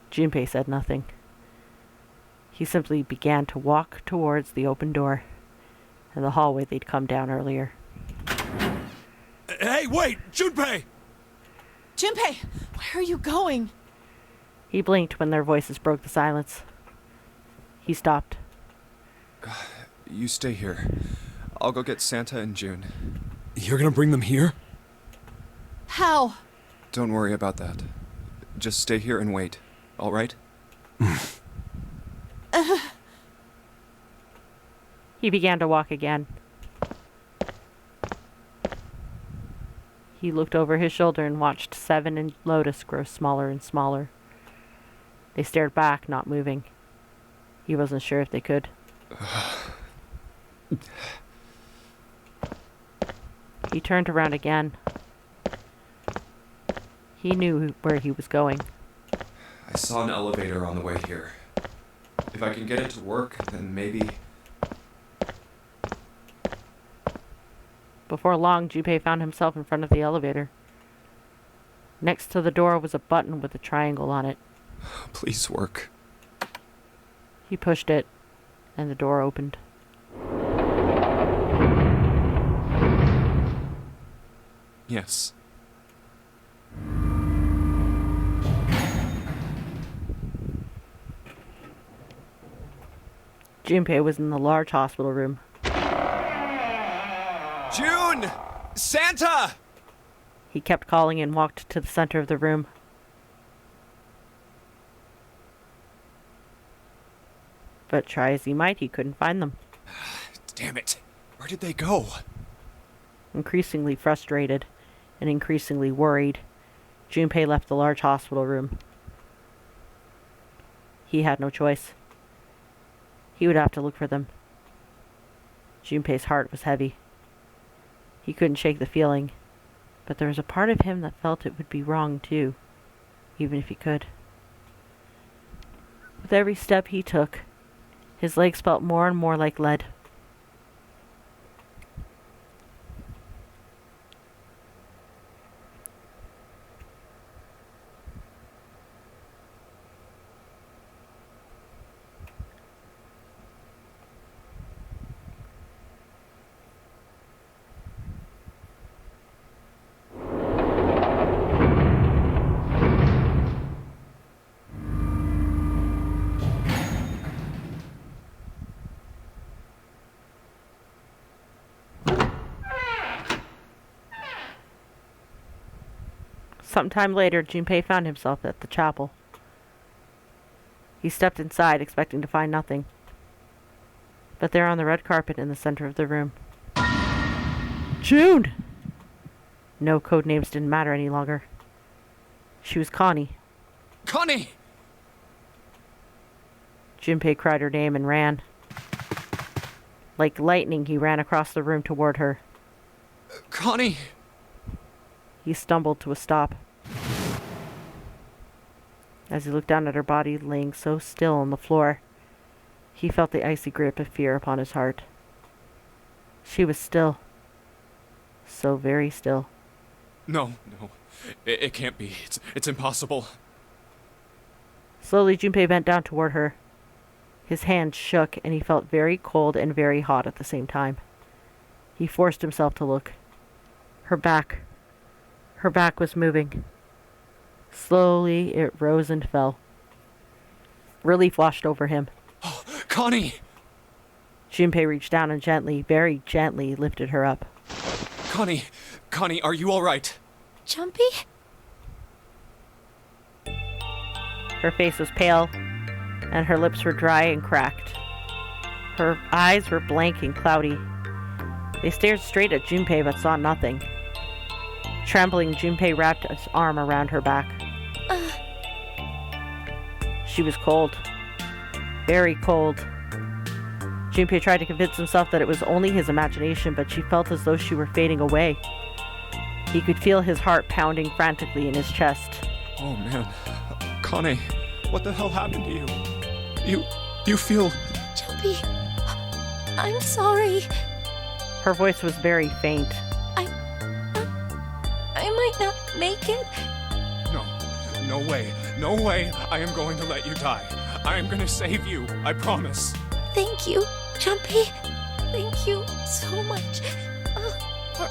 Speaker 1: Junpei said nothing. He simply began to walk towards the open door and the hallway they'd come down earlier.
Speaker 8: Hey, wait! Junpei!
Speaker 9: Junpei, where are you going?
Speaker 1: He blinked when their voices broke the silence. He stopped.
Speaker 5: You stay here. I'll go get Santa and June.
Speaker 8: You're gonna bring them here?
Speaker 9: How?
Speaker 5: Don't worry about that. Just stay here and wait, all right?
Speaker 1: He began to walk again. He looked over his shoulder and watched Seven and Lotus grow smaller and smaller. They stared back, not moving. He wasn't sure if they could. He turned around again. He knew where he was going.
Speaker 5: I saw an elevator on the way here. If I can get it to work, then maybe...
Speaker 1: Before long, Junpei found himself in front of the elevator. Next to the door was a button with a triangle on it.
Speaker 5: Please work.
Speaker 1: He pushed it, and the door opened.
Speaker 5: Yes.
Speaker 1: Junpei was in the large hospital room.
Speaker 5: June! Santa!
Speaker 1: He kept calling and walked to the center of the room. But try as he might, he couldn't find them.
Speaker 5: Damn it. Where did they go?
Speaker 1: Increasingly frustrated and increasingly worried, Junpei left the large hospital room. He had no choice. He would have to look for them. Junpei's heart was heavy. He couldn't shake the feeling, but there was a part of him that felt it would be wrong too, even if he could. With every step he took, his legs felt more and more like lead. Sometime later, Junpei found himself at the chapel. He stepped inside, expecting to find nothing. But there on the red carpet in the center of the room. June! No, code names didn't matter any longer. She was Connie.
Speaker 4: Connie!
Speaker 1: Junpei cried her name and ran. Like lightning, he ran across the room toward her.
Speaker 4: Connie!
Speaker 1: He stumbled to a stop. As he looked down at her body laying so still on the floor, he felt the icy grip of fear upon his heart. She was still. So very still.
Speaker 4: No. It can't be. It's impossible.
Speaker 1: Slowly, Junpei bent down toward her. His hand shook, and he felt very cold and very hot at the same time. He forced himself to look. Her back was moving. Slowly, it rose and fell. Relief washed over him.
Speaker 4: Oh, Connie!
Speaker 1: Junpei reached down and gently, very gently, lifted her up.
Speaker 4: Connie, are you all right?
Speaker 7: Junpei?
Speaker 1: Her face was pale, and her lips were dry and cracked. Her eyes were blank and cloudy. They stared straight at Junpei but saw nothing. Trembling, Junpei wrapped his arm around her back. She was cold. Very cold. Junpei tried to convince himself that it was only his imagination, but she felt as though she were fading away. He could feel his heart pounding frantically in his chest.
Speaker 5: Oh man. Connie, what the hell happened to you? You feel...
Speaker 7: Junpei, I'm sorry.
Speaker 1: Her voice was very faint.
Speaker 7: I might not make it.
Speaker 4: No way. I am going to let you die. I am going to save you. I promise.
Speaker 7: Thank you, Junpei. Thank you so much for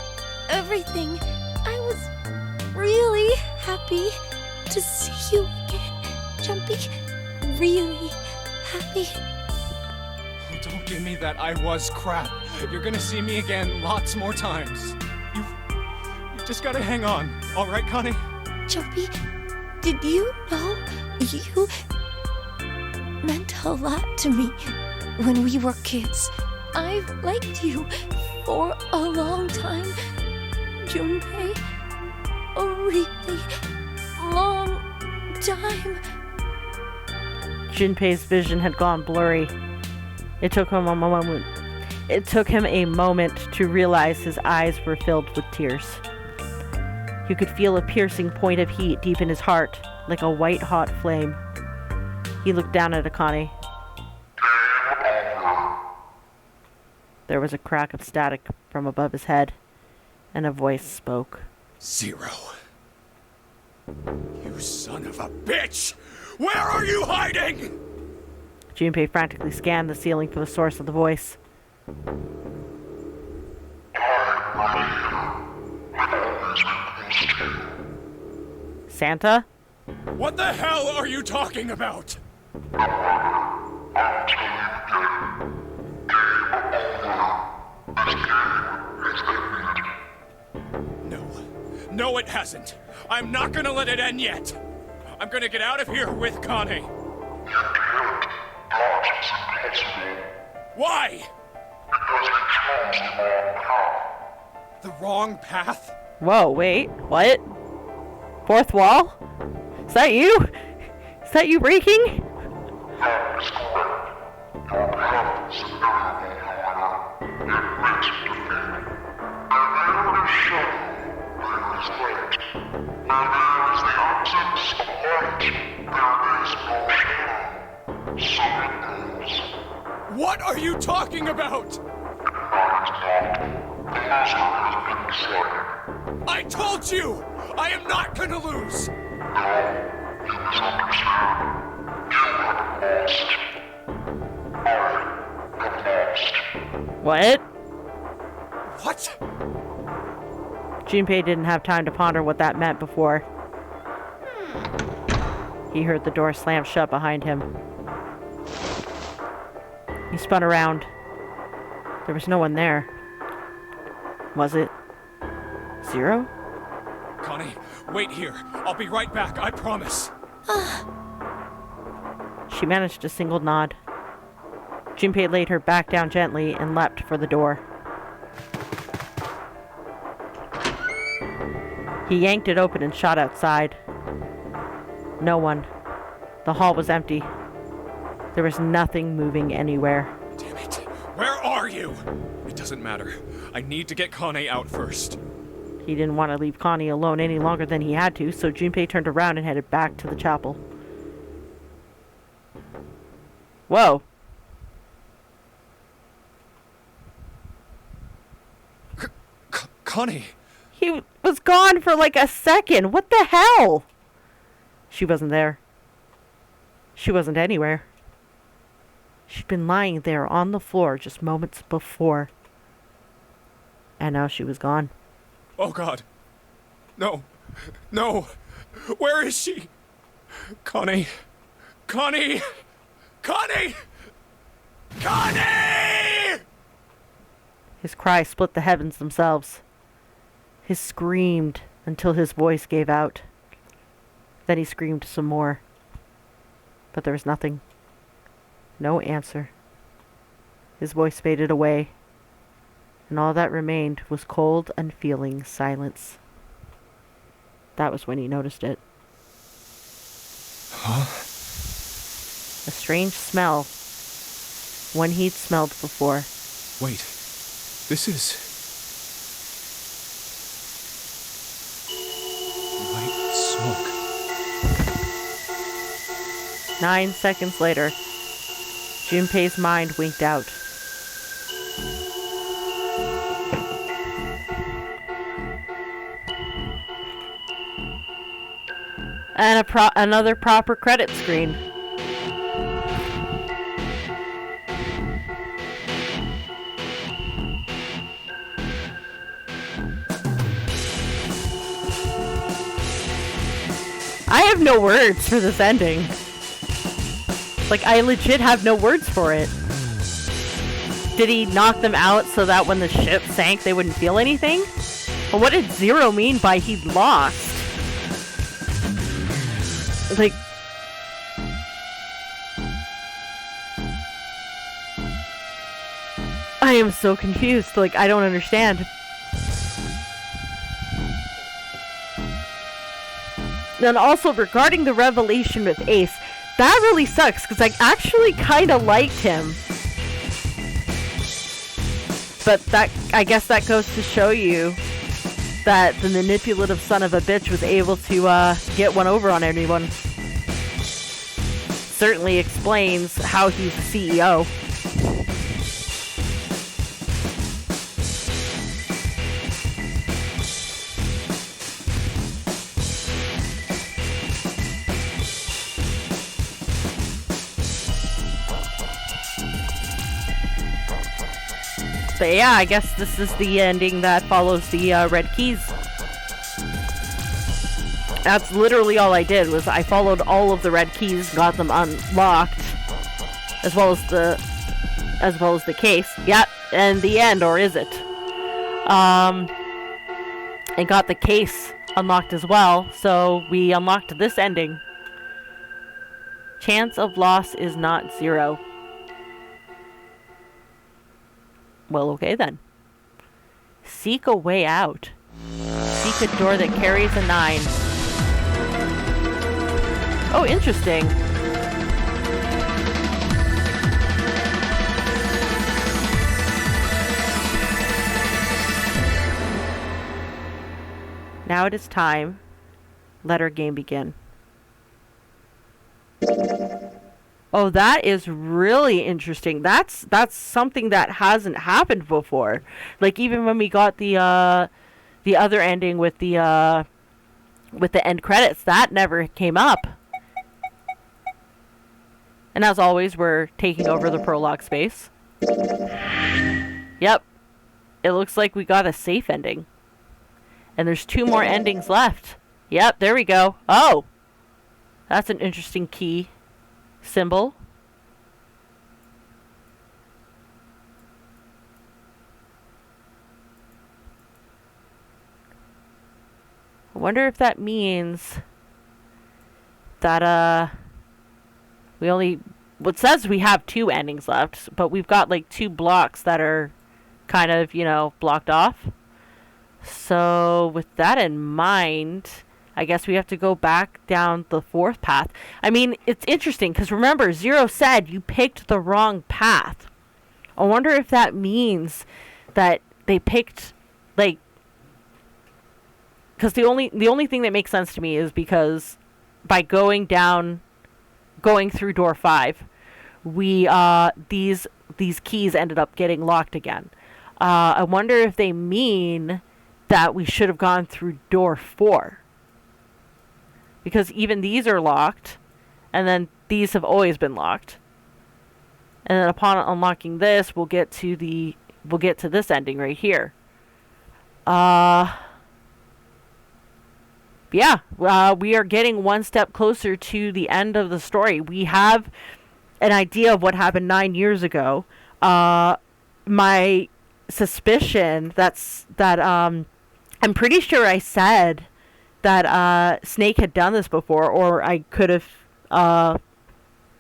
Speaker 7: everything. I was really happy to see you again, Junpei. Really happy.
Speaker 4: Don't give me that I was crap. You're gonna see me again lots more times. You've just gotta hang on. All right, Connie?
Speaker 7: Junpei, did you know you meant a lot to me when we were kids? I've liked you for a long time, Junpei. A really long time.
Speaker 1: Junpei's vision had gone blurry. It took him a moment. It took him a moment to realize his eyes were filled with tears. You could feel a piercing point of heat deep in his heart, like a white-hot flame. He looked down at Akane. There was a crack of static from above his head, and a voice spoke.
Speaker 8: Zero. You son of a bitch! Where are you hiding?
Speaker 1: Junpei frantically scanned the ceiling for the source of the voice. Santa?
Speaker 8: What the hell are you talking about? No, it hasn't. I'm not gonna let it end yet. I'm gonna get out of here with Connie. Why? The wrong path?
Speaker 1: Whoa, wait, what? Fourth wall? Is that you? Is that you breaking?
Speaker 8: What are you talking about? I told you! I am not gonna lose!
Speaker 1: What?
Speaker 8: What?
Speaker 1: Junpei didn't have time to ponder what that meant before he heard the door slam shut behind him. He spun around. There was no one there. Was it Zero?
Speaker 8: Connie, wait here. I'll be right back, I promise.
Speaker 1: She managed a single nod. Junpei laid her back down gently and leapt for the door. He yanked it open and shot outside. No one. The hall was empty. There was nothing moving anywhere.
Speaker 8: Damn it. Where are you? It doesn't matter. I need to get Connie out first.
Speaker 1: He didn't want to leave Connie alone any longer than he had to, so Junpei turned around and headed back to the chapel. Whoa.
Speaker 8: Connie!
Speaker 1: He was gone for like a second. What the hell? She wasn't there. She wasn't anywhere. She'd been lying there on the floor just moments before. And now she was gone.
Speaker 8: Oh God. No. No. Where is she? Connie. Connie! Connie! Connie!
Speaker 1: His cry split the heavens themselves. He screamed until his voice gave out. Then he screamed some more. But there was nothing. No answer. His voice faded away, and all that remained was cold, unfeeling silence. That was when he noticed it.
Speaker 8: Huh?
Speaker 1: A strange smell. One he'd smelled before.
Speaker 8: Wait. This is... white smoke.
Speaker 1: 9 seconds later, Junpei's mind winked out. And another proper credit screen. I have no words for this ending. Like, I legit have no words for it. Did he knock them out so that when the ship sank, they wouldn't feel anything? But what did Zero mean by he lost? Like... I am so confused. Like, I don't understand. And also, regarding the revelation with Ace, that really sucks, because I actually kind of liked him. But that, I guess that goes to show you that the manipulative son of a bitch was able to get one over on anyone. Certainly explains how he's the CEO. But yeah, I guess this is the ending that follows the red keys. That's literally all I did, was I followed all of the red keys, got them unlocked, as well as the case. Yep, and the end, or is it? And got the case unlocked as well, so we unlocked this ending. Chance of loss is not 0. Well, okay then. Seek a way out. Seek a door that carries a 9. Oh, interesting. Now it is time. Let our game begin. Oh, that is really interesting. That's something that hasn't happened before. Like, even when we got the other ending with the end credits, that never came up. And as always, we're taking over the prologue space. Yep. It looks like we got a safe ending. And there's 2 more endings left. Yep, there we go. Oh! That's an interesting key symbol. I wonder if that means that we only, well, it says we have 2 endings left, but we've got like 2 blocks that are kind of, you know, blocked off. So with that in mind, I guess we have to go back down the 4th path. I mean, it's interesting, because remember, Zero said you picked the wrong path. I wonder if that means that they picked, like, because the only thing that makes sense to me is because by going through door 5, we these keys ended up getting locked again. I wonder if they mean that we should have gone through door 4. Because even these are locked, and then these have always been locked. And then upon unlocking this, we'll get to this ending right here. Yeah, we are getting one step closer to the end of the story. We have an idea of what happened 9 years ago. My suspicion that I'm pretty sure I said that Snake had done this before, or I could have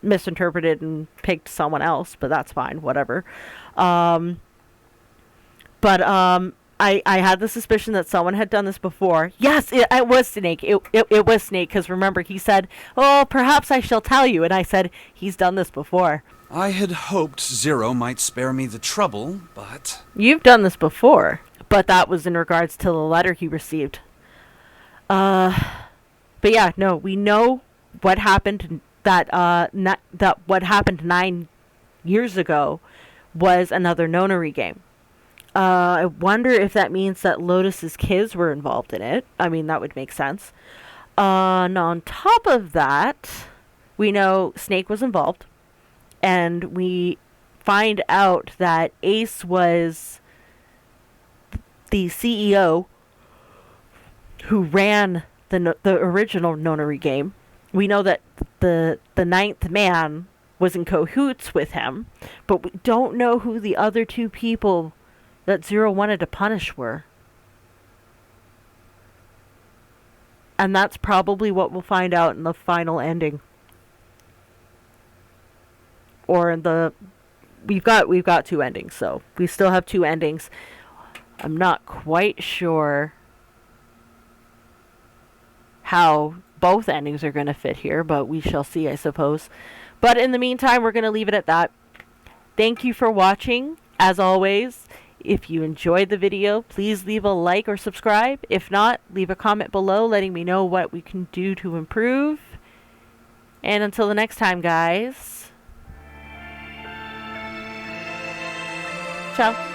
Speaker 1: misinterpreted and picked someone else, but that's fine, whatever. I had the suspicion that someone had done this before. Yes, it was Snake. It was Snake, because remember, he said, "Oh, perhaps I shall tell you," and I said, "He's done this before."
Speaker 4: I had hoped Zero might spare me the trouble, but...
Speaker 1: You've done this before, but that was in regards to the letter he received. But yeah, no, we know what happened, that what happened 9 years ago was another Nonary game. I wonder if that means that Lotus's kids were involved in it. I mean, that would make sense. And on top of that, we know Snake was involved, and we find out that Ace was the CEO who ran the original Nonary game. We know that the ninth man was in cahoots with him, but we don't know who the other two people that Zero wanted to punish were. And that's probably what we'll find out in the final ending. Or in the... We've got two endings, so we still have two endings. I'm not quite sure how both endings are going to fit here, but we shall see, I suppose. But in the meantime, we're going to leave it at that. Thank you for watching. As always, if you enjoyed the video, please leave a like or subscribe. If not, leave a comment below letting me know what we can do to improve. And until the next time, guys. Ciao.